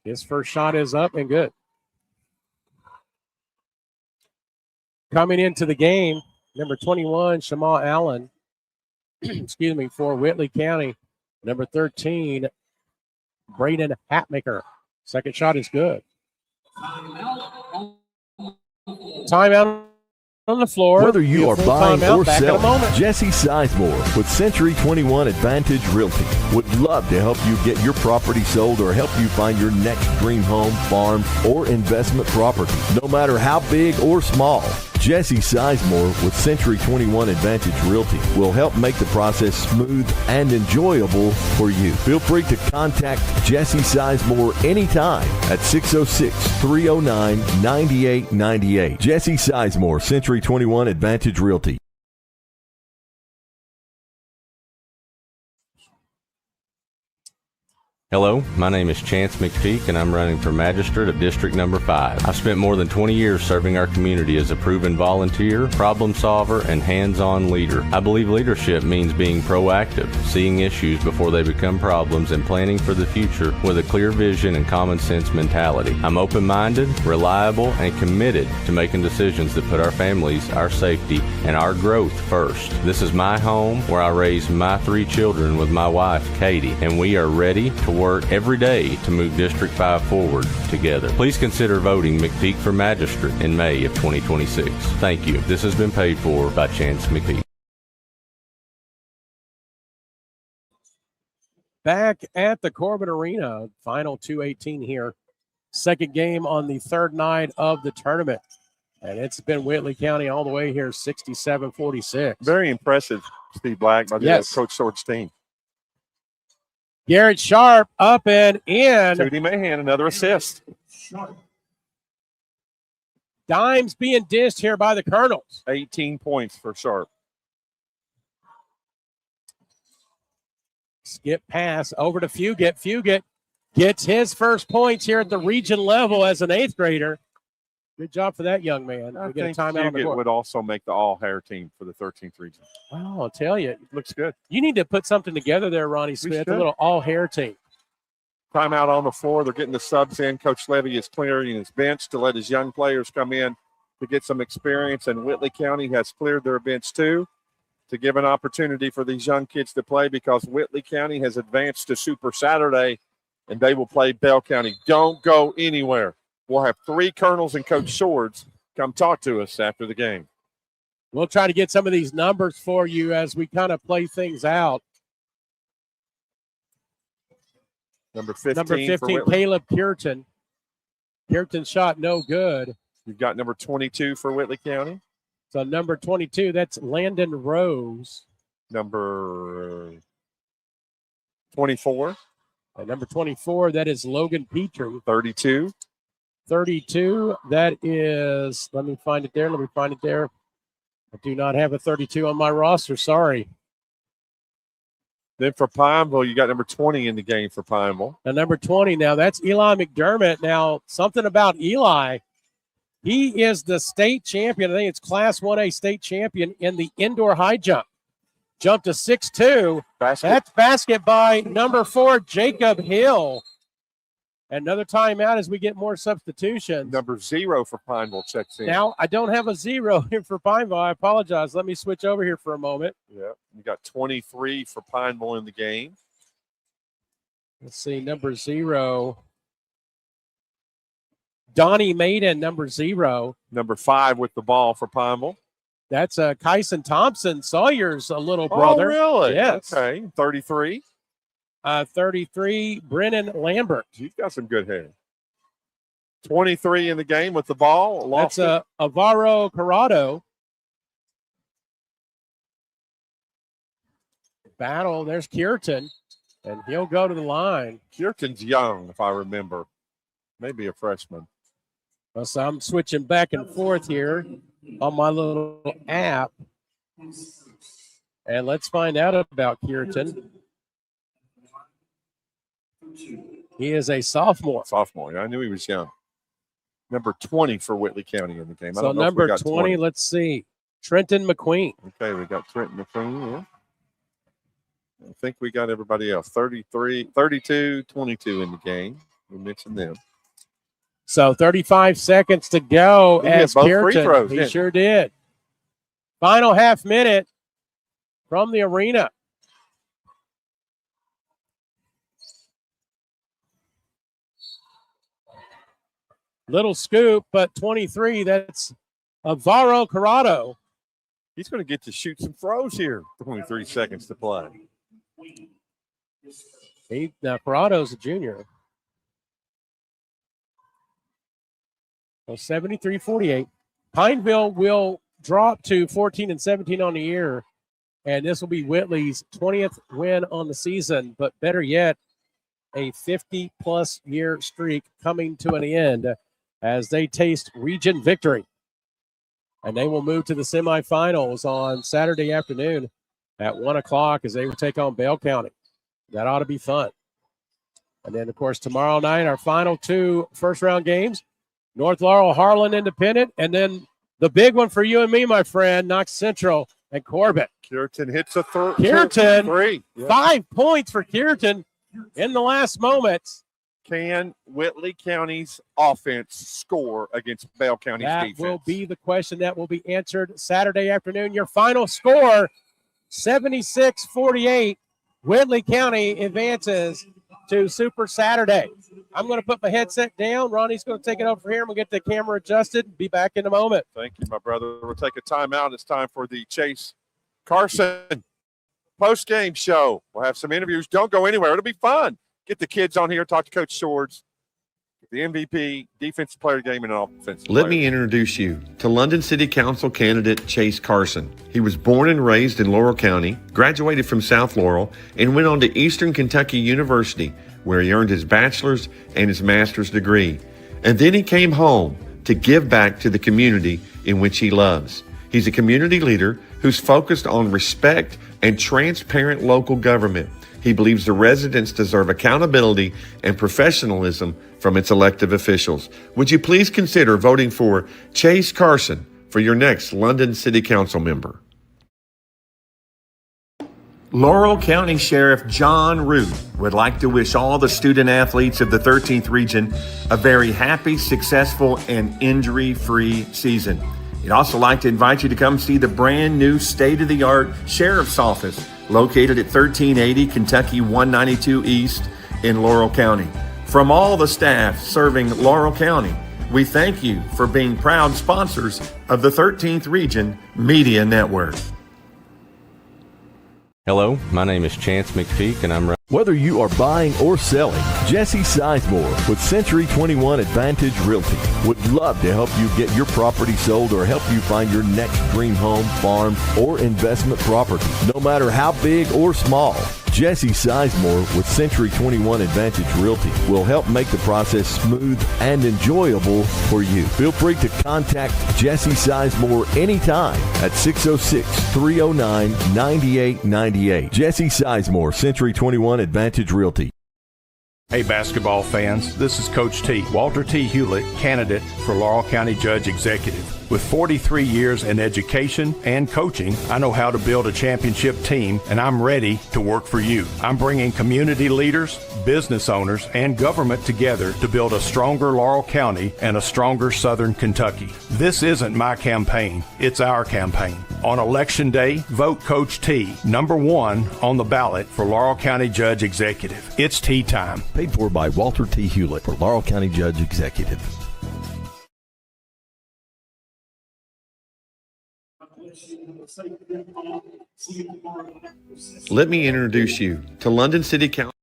His first shot is up and good. Coming into the game, number 21, Shamal Allen, excuse me, for Whitley County. Number 13, Braden Hatmaker. Second shot is good. Timeout on the floor. Whether you are buying or selling, Jesse Sizemore with Century 21 Advantage Realty would love to help you get your property sold or help you find your next dream home, farm, or investment property. No matter how big or small, Jesse Sizemore with Century 21 Advantage Realty will help make the process smooth and enjoyable for you. Feel free to contact Jesse Sizemore anytime at 606-309-9898. Jesse Sizemore, Century 21 Advantage Realty. Hello, my name is Chance McPeak, and I'm running for Magistrate of District Number 5. I've spent more than 20 years serving our community as a proven volunteer, problem solver, and hands-on leader. I believe leadership means being proactive, seeing issues before they become problems, and planning for the future with a clear vision and common sense mentality. I'm open-minded, reliable, and committed to making decisions that put our families, our safety, and our growth first. This is my home where I raised my 3 children with my wife, Katie, and we are ready to work every day to move District 5 forward together. Please consider voting McPeak for Magistrate in May of 2026. Thank you. This has been paid for by Chance McPeak. Back at the Corbin Arena, final 2:18 here. Second game on the third night of the tournament. And it's been Whitley County all the way here, 67-46. Very impressive, Steve Black, by Coach Sword's team. Garrett Sharp up and in. Tootie Mahan, another assist. Dimes being dished here by the Colonels. 18 points for Sharp. Skip pass over to Fugit. Fugit gets his first points here at the region level as an 8th grader. Good job for that young man. I we get a think timeout on the Fugit court. would also make the all-hair team for the 13th region. Well, I'll tell you. Looks good. You need to put something together there, Ronnie Smith, a little all-hair team. Timeout on the floor. They're getting the subs in. Coach Levy is clearing his bench to let his young players come in to get some experience, and Whitley County has cleared their bench too to give an opportunity for these young kids to play, because Whitley County has advanced to Super Saturday, and they will play Bell County. Don't go anywhere. We'll have 3 colonels and Coach Swords come talk to us after the game. We'll try to get some of these numbers for you as we kind of play things out. Number 15, Number 15, Caleb Cureton. Cureton's shot no good. You've got number 22 for Whitley County. So number 22, that's Landon Rose. Number 24. And number 24, that is Logan Petrie. 32. 32, that is, let me find it there. I do not have a 32 on my roster. Sorry. Then for Pineville, you got number 20 in the game for Pineville. And number 20, now that's Eli McDermott. Now, something about Eli, he is the state champion. I think it's Class 1A state champion in the indoor high jump. Jumped to 6'2". That's basket by number 4, Jacob Hill. Another timeout as we get more substitutions. Number 0 for Pineville checks in. Now, I don't have a 0 here for Pineville. I apologize. Let me switch over here for a moment. Yeah, you got 23 for Pineville in the game. Let's see, number 0. Donnie Maiden, number 0. Number 5 with the ball for Pineville. That's Kyson Thompson, Sawyer's little brother. Oh, really? Yes. Okay, 33. 33, Brennan Lambert. He's got some good hair. 23 in the game with the ball. That's Alvaro Corrado. Battle. There's Cureton, and he'll go to the line. Cureton's young, if I remember. Maybe a freshman. Well, so I'm switching back and forth here on my little app. And let's find out about Cureton. He is a sophomore. Sophomore. I knew he was young. Number 20 for Whitley County in the game. So number 20, let's see. Trenton McQueen. Okay, we got Trenton McQueen. Yeah. I think we got everybody else. 33, 32, 22 in the game. We mentioned them. So 35 seconds to go as Cureton. He sure did. Final half minute from the arena. Little scoop, but 23, that's Alvaro Corrado. He's going to get to shoot some throws here. 23 seconds to play. Now, Corrado's a junior. So 73-48. Pineville will drop to 14-17 on the year, and this will be Whitley's 20th win on the season. But better yet, a 50-plus year streak coming to an end as they taste region victory. And they will move to the semifinals on Saturday afternoon at 1 o'clock as they will take on Bell County. That ought to be fun. And then, of course, tomorrow night, our final 2 first-round games, North Laurel, Harlan Independent, and then the big one for you and me, my friend, Knox Central and Corbett. Cureton hits a Cureton, 3. Yeah. 5 points for Cureton in the last moments. Can Whitley County's offense score against Bell County's defense? That will be the question that will be answered Saturday afternoon. Your final score, 76-48. Whitley County advances to Super Saturday. I'm going to put my headset down. Ronnie's going to take it over here. I'm going to get the camera adjusted. Be back in a moment. Thank you, my brother. We'll take a timeout. It's time for the Chase Carson post-game show. We'll have some interviews. Don't go anywhere. It'll be fun. Get the kids on here, talk to Coach Swords, the MVP, defensive player of the game, and offensive player. Let me introduce you to London City Council candidate Chase Carson. He was born and raised in Laurel County, graduated from South Laurel, and went on to Eastern Kentucky University, where he earned his bachelor's and his master's degree. And then he came home to give back to the community in which he loves. He's a community leader who's focused on respect and transparent local government. He believes the residents deserve accountability and professionalism from its elected officials. Would you please consider voting for Chase Carson for your next London City Council member? Laurel County Sheriff John Root would like to wish all the student athletes of the 13th Region a very happy, successful, and injury-free season. He'd also like to invite you to come see the brand new state-of-the-art Sheriff's Office located at 1380 Kentucky 192 East in Laurel County. From all the staff serving Laurel County, we thank you for being proud sponsors of the 13th Region Media Network. Hello, my name is Chance McPeak, and I'm Whether you are buying or selling, Jesse Sizemore with Century 21 Advantage Realty would love to help you get your property sold or help you find your next dream home, farm, or investment property. No matter how big or small, Jesse Sizemore with Century 21 Advantage Realty will help make the process smooth and enjoyable for you. Feel free to contact Jesse Sizemore anytime at 606-309-9898. Jesse Sizemore, Century 21 Advantage Realty. Hey, basketball fans, this is Coach T, Walter T. Hewlett, candidate for Laurel County Judge Executive. With 43 years in education and coaching, I know how to build a championship team, and I'm ready to work for you. I'm bringing community leaders, business owners, and government together to build a stronger Laurel County and a stronger Southern Kentucky. This isn't my campaign, it's our campaign. On Election Day, vote Coach T, number 1 on the ballot for Laurel County Judge Executive. It's tea time. Paid for by Walter T. Hewlett for Laurel County Judge Executive. Let me introduce you to London City Council.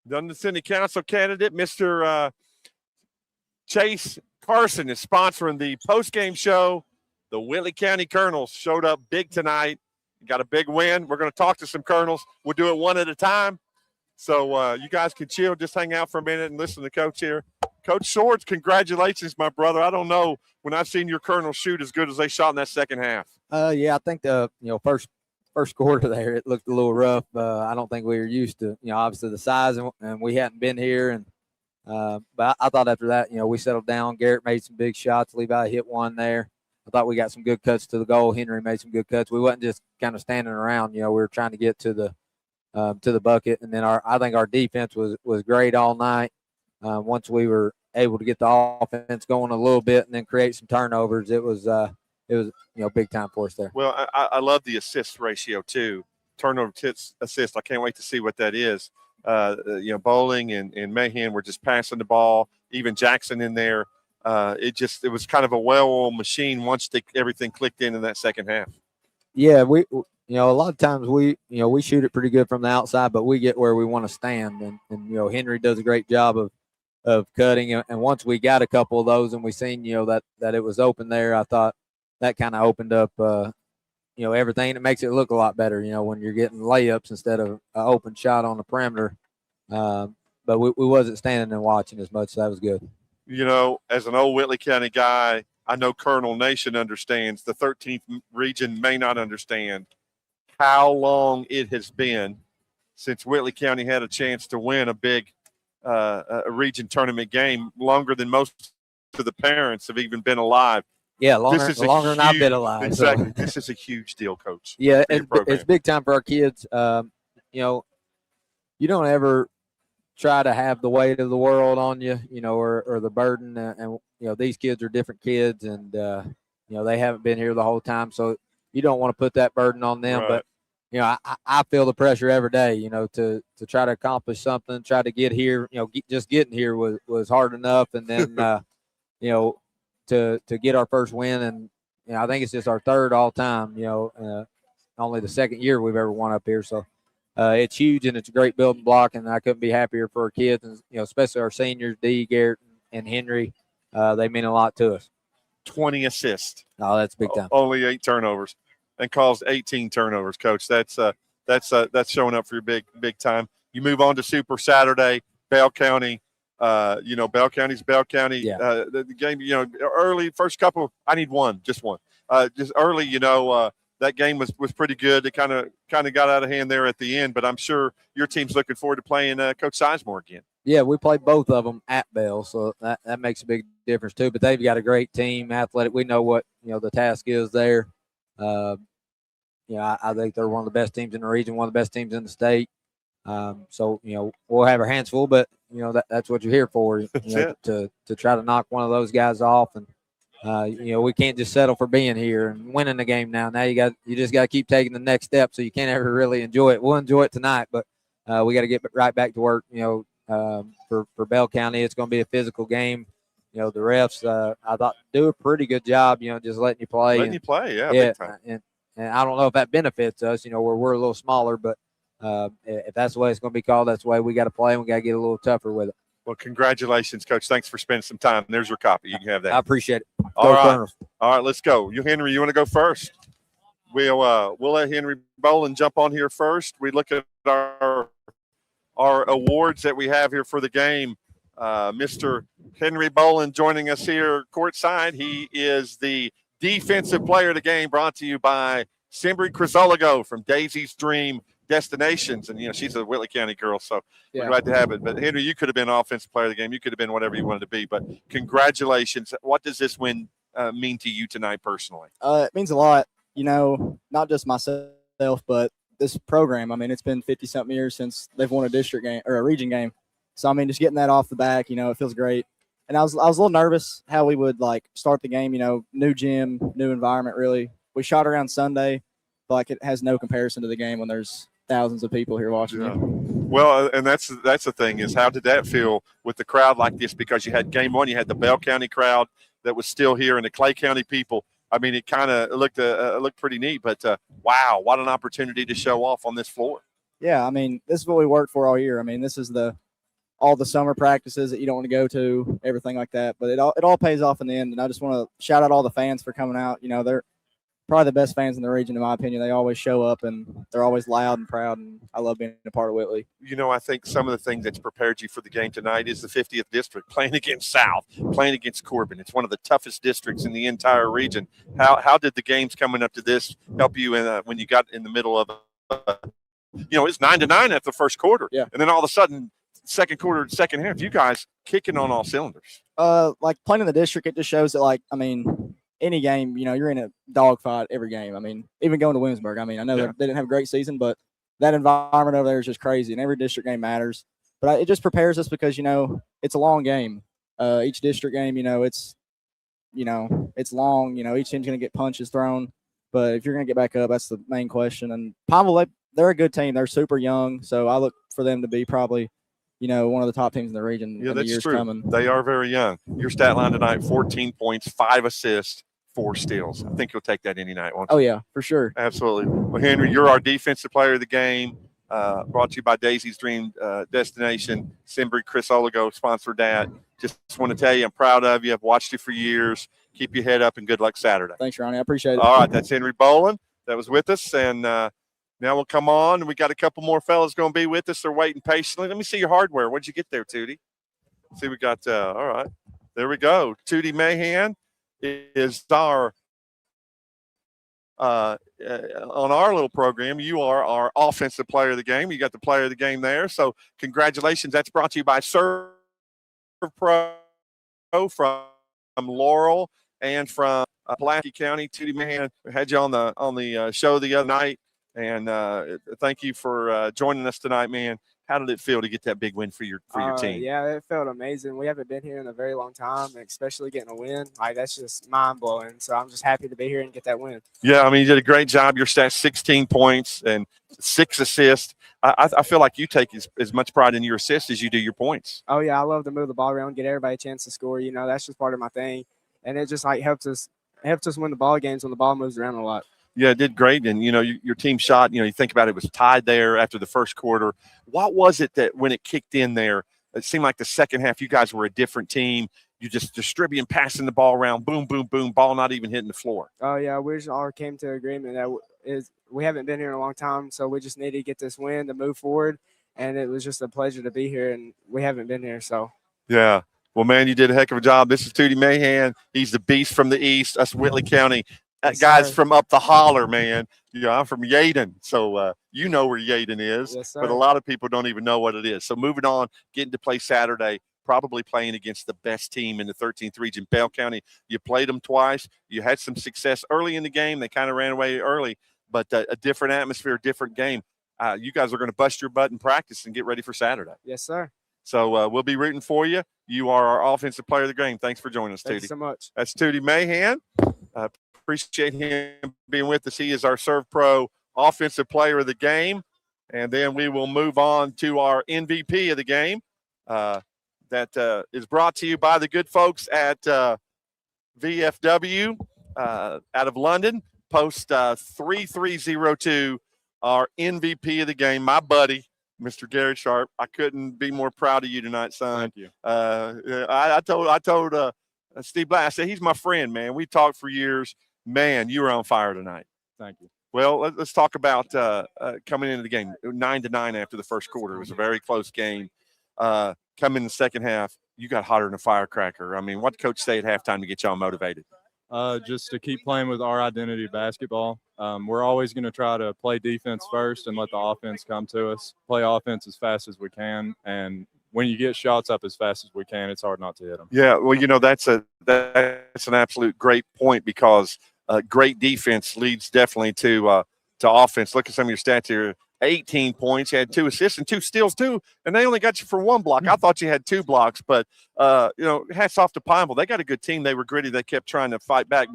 London City Council candidate, Mr. Chase Carson, is sponsoring the post-game show. The Whitley County Colonels showed up big tonight. Got a big win. We're going to talk to some Colonels. We'll do it one at a time. So you guys can chill, just hang out for a minute and listen to Coach here. Coach Swords, congratulations, my brother. I don't know when I've seen your Colonels shoot as good as they shot in that second half. Yeah, I think the first quarter there, it looked a little rough. I don't think we were used to, obviously the size, and we hadn't been here. And but I thought after that, we settled down. Garrett made some big shots. Levi hit one there. I thought we got some good cuts to the goal. Henry made some good cuts. We wasn't just kind of standing around. We were trying to get to the bucket. And then I think our defense was great all night. Once we were able to get the offense going a little bit and then create some turnovers, it was big time for us there. Well, I love the assist ratio too. Turnover to assist. I can't wait to see what that is. Bowling and Mahan were just passing the ball. Even Jackson in there. It was kind of a well-oiled machine once everything clicked in that second half. Yeah, we a lot of times we shoot it pretty good from the outside, but we get where we want to stand, and Henry does a great job of cutting. And once we got a couple of those, and we seen that it was open there, I thought that kind of opened up everything. It makes it look a lot better, when you're getting layups instead of an open shot on the perimeter. But we wasn't standing and watching as much, so that was good. As an old Whitley County guy, I know Colonel Nation understands. The 13th region may not understand how long it has been since Whitley County had a chance to win a big a region tournament game, longer than most of the parents have even been alive. Yeah, longer than I've been alive. Exactly. So. This is a huge deal, Coach. Yeah, it's big time for our kids. You don't ever try to have the weight of the world on you, or the burden. And these kids are different kids, and they haven't been here the whole time, so you don't want to put that burden on them. Right. But I feel the pressure every day, to try to accomplish something, try to get here. Just getting here was hard enough, and then to get our first win, and I think it's just our third all time. Only the second year we've ever won up here, so. It's huge, and it's a great building block, and I couldn't be happier for our kids, and especially our seniors, D, Garrett, and Henry. They mean a lot to us. 20 assists. Oh, that's big time. Only 8 turnovers, and caused 18 turnovers, Coach. That's showing up for your big time. You move on to Super Saturday, Bell County. Bell County's Bell County. Yeah. The game, early first couple. I need just one. Just early, that game was pretty good. It kind of got out of hand there at the end, but I'm sure your team's looking forward to playing Coach Sizemore again. Yeah, we played both of them at Bell, so that makes a big difference too. But they've got a great team, athletic. We know what the task is there. I think they're one of the best teams in the region, one of the best teams in the state. So we'll have our hands full, but that's what you're here for, to try to knock one of those guys off. And we can't just settle for being here and winning the game now. Now you just got to keep taking the next step, so you can't ever really enjoy it. We'll enjoy it tonight, but we got to get right back to work. For Bell County, it's going to be a physical game. The refs, I thought, do a pretty good job. Just letting you play. Letting you play, yeah, yeah. big time. And I don't know if that benefits us. Where we're a little smaller, but if that's the way it's going to be called, that's the way we got to play, and we got to get a little tougher with it. Well, congratulations, Coach. Thanks for spending some time. There's your copy. You can have that. I appreciate it. All right, let's go. Henry, you want to go first? We'll let Henry Boland jump on here first. We look at our awards that we have here for the game. Mr. Henry Boland joining us here courtside. He is the defensive player of the game, brought to you by Simbri Crisologo from Daisy's Dream Destinations. And, she's a Whitley County girl, so we're glad to have it. But, Henry, you could have been offensive player of the game. You could have been whatever you wanted to be. But congratulations. What does this win mean to you tonight personally? It means a lot, not just myself, but this program. I mean, it's been 50-something years since they've won a district game or a region game. So, I mean, just getting that off the back, it feels great. And I was a little nervous how we would, start the game, new gym, new environment, really. We shot around Sunday, but it has no comparison to the game when there's thousands of people here watching you. Well, and that's the thing is, how did that feel with the crowd like this? Because you had game one, you had the Bell County crowd that was still here, and the Clay County people. I mean, it kind of looked pretty neat. But wow, what an opportunity to show off on this floor. Yeah, I mean, this is what we worked for all year. I mean, this is all the summer practices that you don't want to go to, everything like that. But it all pays off in the end. And I just want to shout out all the fans for coming out. They're probably the best fans in the region, in my opinion. They always show up, and they're always loud and proud, and I love being a part of Whitley. I think some of the things that's prepared you for the game tonight is the 50th district, playing against South, playing against Corbin. It's one of the toughest districts in the entire region. How did the games coming up to this help you when you got in the middle of it's 9-9 after the first quarter. Yeah. And then all of a sudden, second quarter, second half, you guys kicking on all cylinders. Playing in the district, it just shows that, any game, you're in a dogfight every game. I mean, even going to Williamsburg. I mean, I know they didn't have a great season, but that environment over there is just crazy, and every district game matters. But it just prepares us because, it's a long game. Each district game, it's long. Each team's going to get punches thrown. But if you're going to get back up, that's the main question. And Pineville, they're a good team. They're super young, so I look for them to be probably one of the top teams in the region. Yeah, in the that's years true. Coming. They are very young. Your stat line tonight, 14 points, 5 assists, 4 steals. I think you'll take that any night, won't you? Oh, yeah, for sure. Absolutely. Well, Henry, you're our defensive player of the game. Brought to you by Daisy's Dream Destination. Simbri Crisologo sponsored that. Just want to tell you I'm proud of you. I've watched you for years. Keep your head up, and good luck Saturday. Thanks, Ronnie. I appreciate it. All right, that's Henry Boland that was with us, and now we'll come on. We got a couple more fellas going to be with us. They're waiting patiently. Let me see your hardware. What'd you get there, Tootie? See, we got all right. There we go. Tootie Mahan is our on our little program. You are our offensive player of the game. You got the player of the game there. So congratulations. That's brought to you by Serve Pro from Laurel and from Pulaski County. Tootie Mahan had you on the show the other night. And thank you for joining us tonight, man. How did it feel to get that big win for your team? Yeah, it felt amazing. We haven't been here in a very long time, and especially getting a win. That's just mind-blowing. So I'm just happy to be here and get that win. Yeah, I mean, you did a great job. Your stats, 16 points and 6 assists. I feel like you take as much pride in your assists as you do your points. Oh, yeah, I love to move the ball around, get everybody a chance to score. That's just part of my thing. And it just, helps us win the ball games when the ball moves around a lot. Yeah, it did great. And, your team shot, you think about it, was tied there after the first quarter. What was it that when it kicked in there, it seemed like the second half you guys were a different team? You just distributing, passing the ball around, boom, boom, boom, ball not even hitting the floor. Oh, yeah, we just all came to agreement that we haven't been here in a long time, so we just needed to get this win to move forward. And it was just a pleasure to be here, and we haven't been here, so. Yeah. Well, man, you did a heck of a job. This is Tootie Mahan. He's the beast from the east, us Whitley County. That guy's from up the holler, man. I'm from Yaden, so you know where Yaden is. Yes, sir. But a lot of people don't even know what it is. So moving on, getting to play Saturday, probably playing against the best team in the 13th region, Bell County. You played them twice. You had some success early in the game. They kind of ran away early. but a different atmosphere, different game. You guys are going to bust your butt in practice and get ready for Saturday. Yes, sir. So we'll be rooting for you. You are our offensive player of the game. Thanks for joining us, Thank Tootie. you so much. That's Tootie Mahan. Appreciate him being with us. He is our Serve Pro offensive player of the game. And then we will move on to our MVP of the game. That is brought to you by the good folks at VFW out of London. Post 3302, our MVP of the game, my buddy, Mr. Garrett Sharp. I couldn't be more proud of you tonight, son. Thank you. I told Steve Black, I said, he's my friend, man. We talked for years. Man, you were on fire tonight. Thank you. Well, let's talk about coming into the game. 9-9 after the first quarter. It was a very close game. Coming in the second half, you got hotter than a firecracker. I mean, what did Coach say at halftime to get y'all motivated? Just to keep playing with our identity of basketball. We're always going to try to play defense first and let the offense come to us. Play offense as fast as we can, and when you get shots up as fast as we can, it's hard not to hit them. Yeah, well, that's an absolute great point because great defense leads definitely to offense. Look at some of your stats here. 18 points, you had 2 assists and 2 steals too, and they only got you for 1 block. I thought you had 2 blocks, but hats off to Pineville. They got a good team. They were gritty. They kept trying to fight back,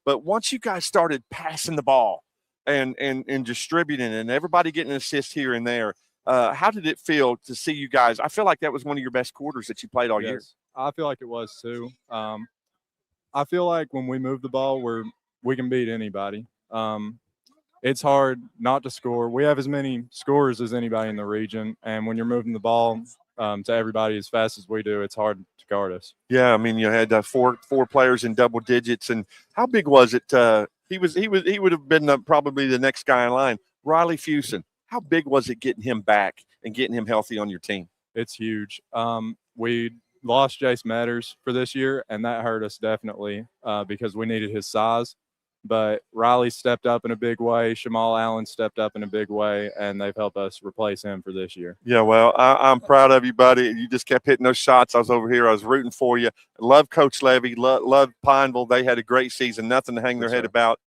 but once you guys started passing the ball and distributing and everybody getting an assist here and there, how did it feel to see you guys? I feel like that was one of your best quarters that you played all year. I feel like it was too. I feel like when we move the ball, we can beat anybody. It's hard not to score. We have as many scorers as anybody in the region, and when you're moving the ball to everybody as fast as we do, it's hard to guard us. Yeah, I mean, you had four players in double digits, and how big was it? He would have been probably the next guy in line. Riley Fuson, how big was it getting him back and getting him healthy on your team? It's huge. We lost Jace Matters for this year, and that hurt us definitely because we needed his size. But Riley stepped up in a big way. Shamal Allen stepped up in a big way, and they've helped us replace him for this year. Yeah, well, I'm proud of you, buddy. You just kept hitting those shots. I was over here. I was rooting for you. Love Coach Levy. Love Pineville. They had a great season. Nothing to hang their head about.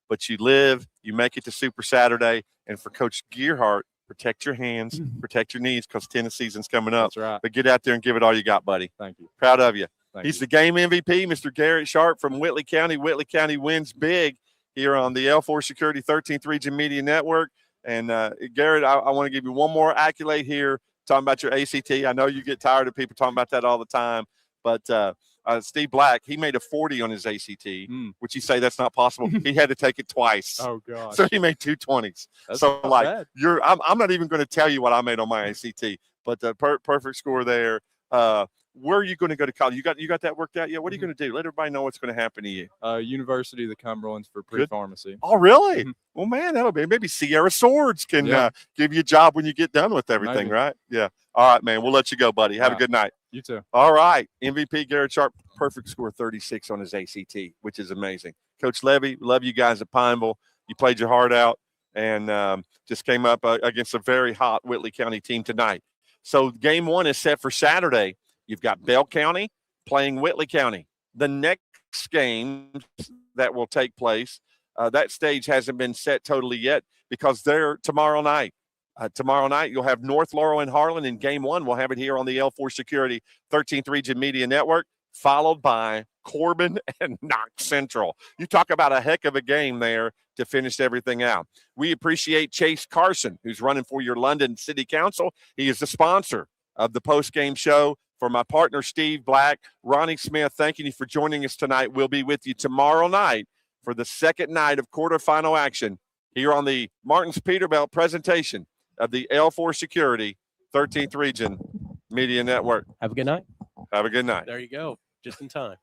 But you live. You make it to Super Saturday. And for Coach Gearhart, protect your hands, protect your knees because tennis season's coming up. That's right. But get out there and give it all you got, buddy. Thank you. Proud of you. He's the game MVP, Mr. Garrett Sharp from Whitley County. Whitley County wins big here on the L4 Security 13th Region Media Network. And Garrett, I want to give you one more accolade here, talking about your ACT. I know you get tired of people talking about that all the time, but Steve Black, he made a 40 on his ACT, which you say that's not possible. He had to take it twice. Oh, gosh. So he made 2 20s. That's so, not like, bad. I'm not even going to tell you what I made on my ACT, but the perfect score there. Where are you going to go to college? You got that worked out yet? What are you going to do? Let everybody know what's going to happen to you. University of the Cumberlands for pre-pharmacy. Oh, really? Well, man, that'll be maybe Sierra Swords can give you a job when you get done with everything, Maybe. right? Yeah. All right, man. We'll let you go, buddy. Have a good night. You too. All right. MVP Garrett Sharp, perfect score 36 on his ACT, which is amazing. Coach Levy, love you guys at Pineville. You played your heart out and just came up against a very hot Whitley County team tonight. So game 1 is set for Saturday. You've got Bell County playing Whitley County. The next game that will take place, that stage hasn't been set totally yet because they're tomorrow night. Tomorrow night, you'll have North Laurel and Harlan in game 1. We'll have it here on the L4 Security 13th Region Media Network, followed by Corbin and Knox Central. You talk about a heck of a game there to finish everything out. We appreciate Chase Carson, who's running for your London City Council. He is the sponsor of the post-game show. For my partner, Steve Black, Ronnie Smith, thanking you for joining us tonight. We'll be with you tomorrow night for the second night of quarterfinal action here on the Martin's Peterbilt presentation of the L4 Security 13th Region Media Network. Have a good night. Have a good night. There you go. Just in time.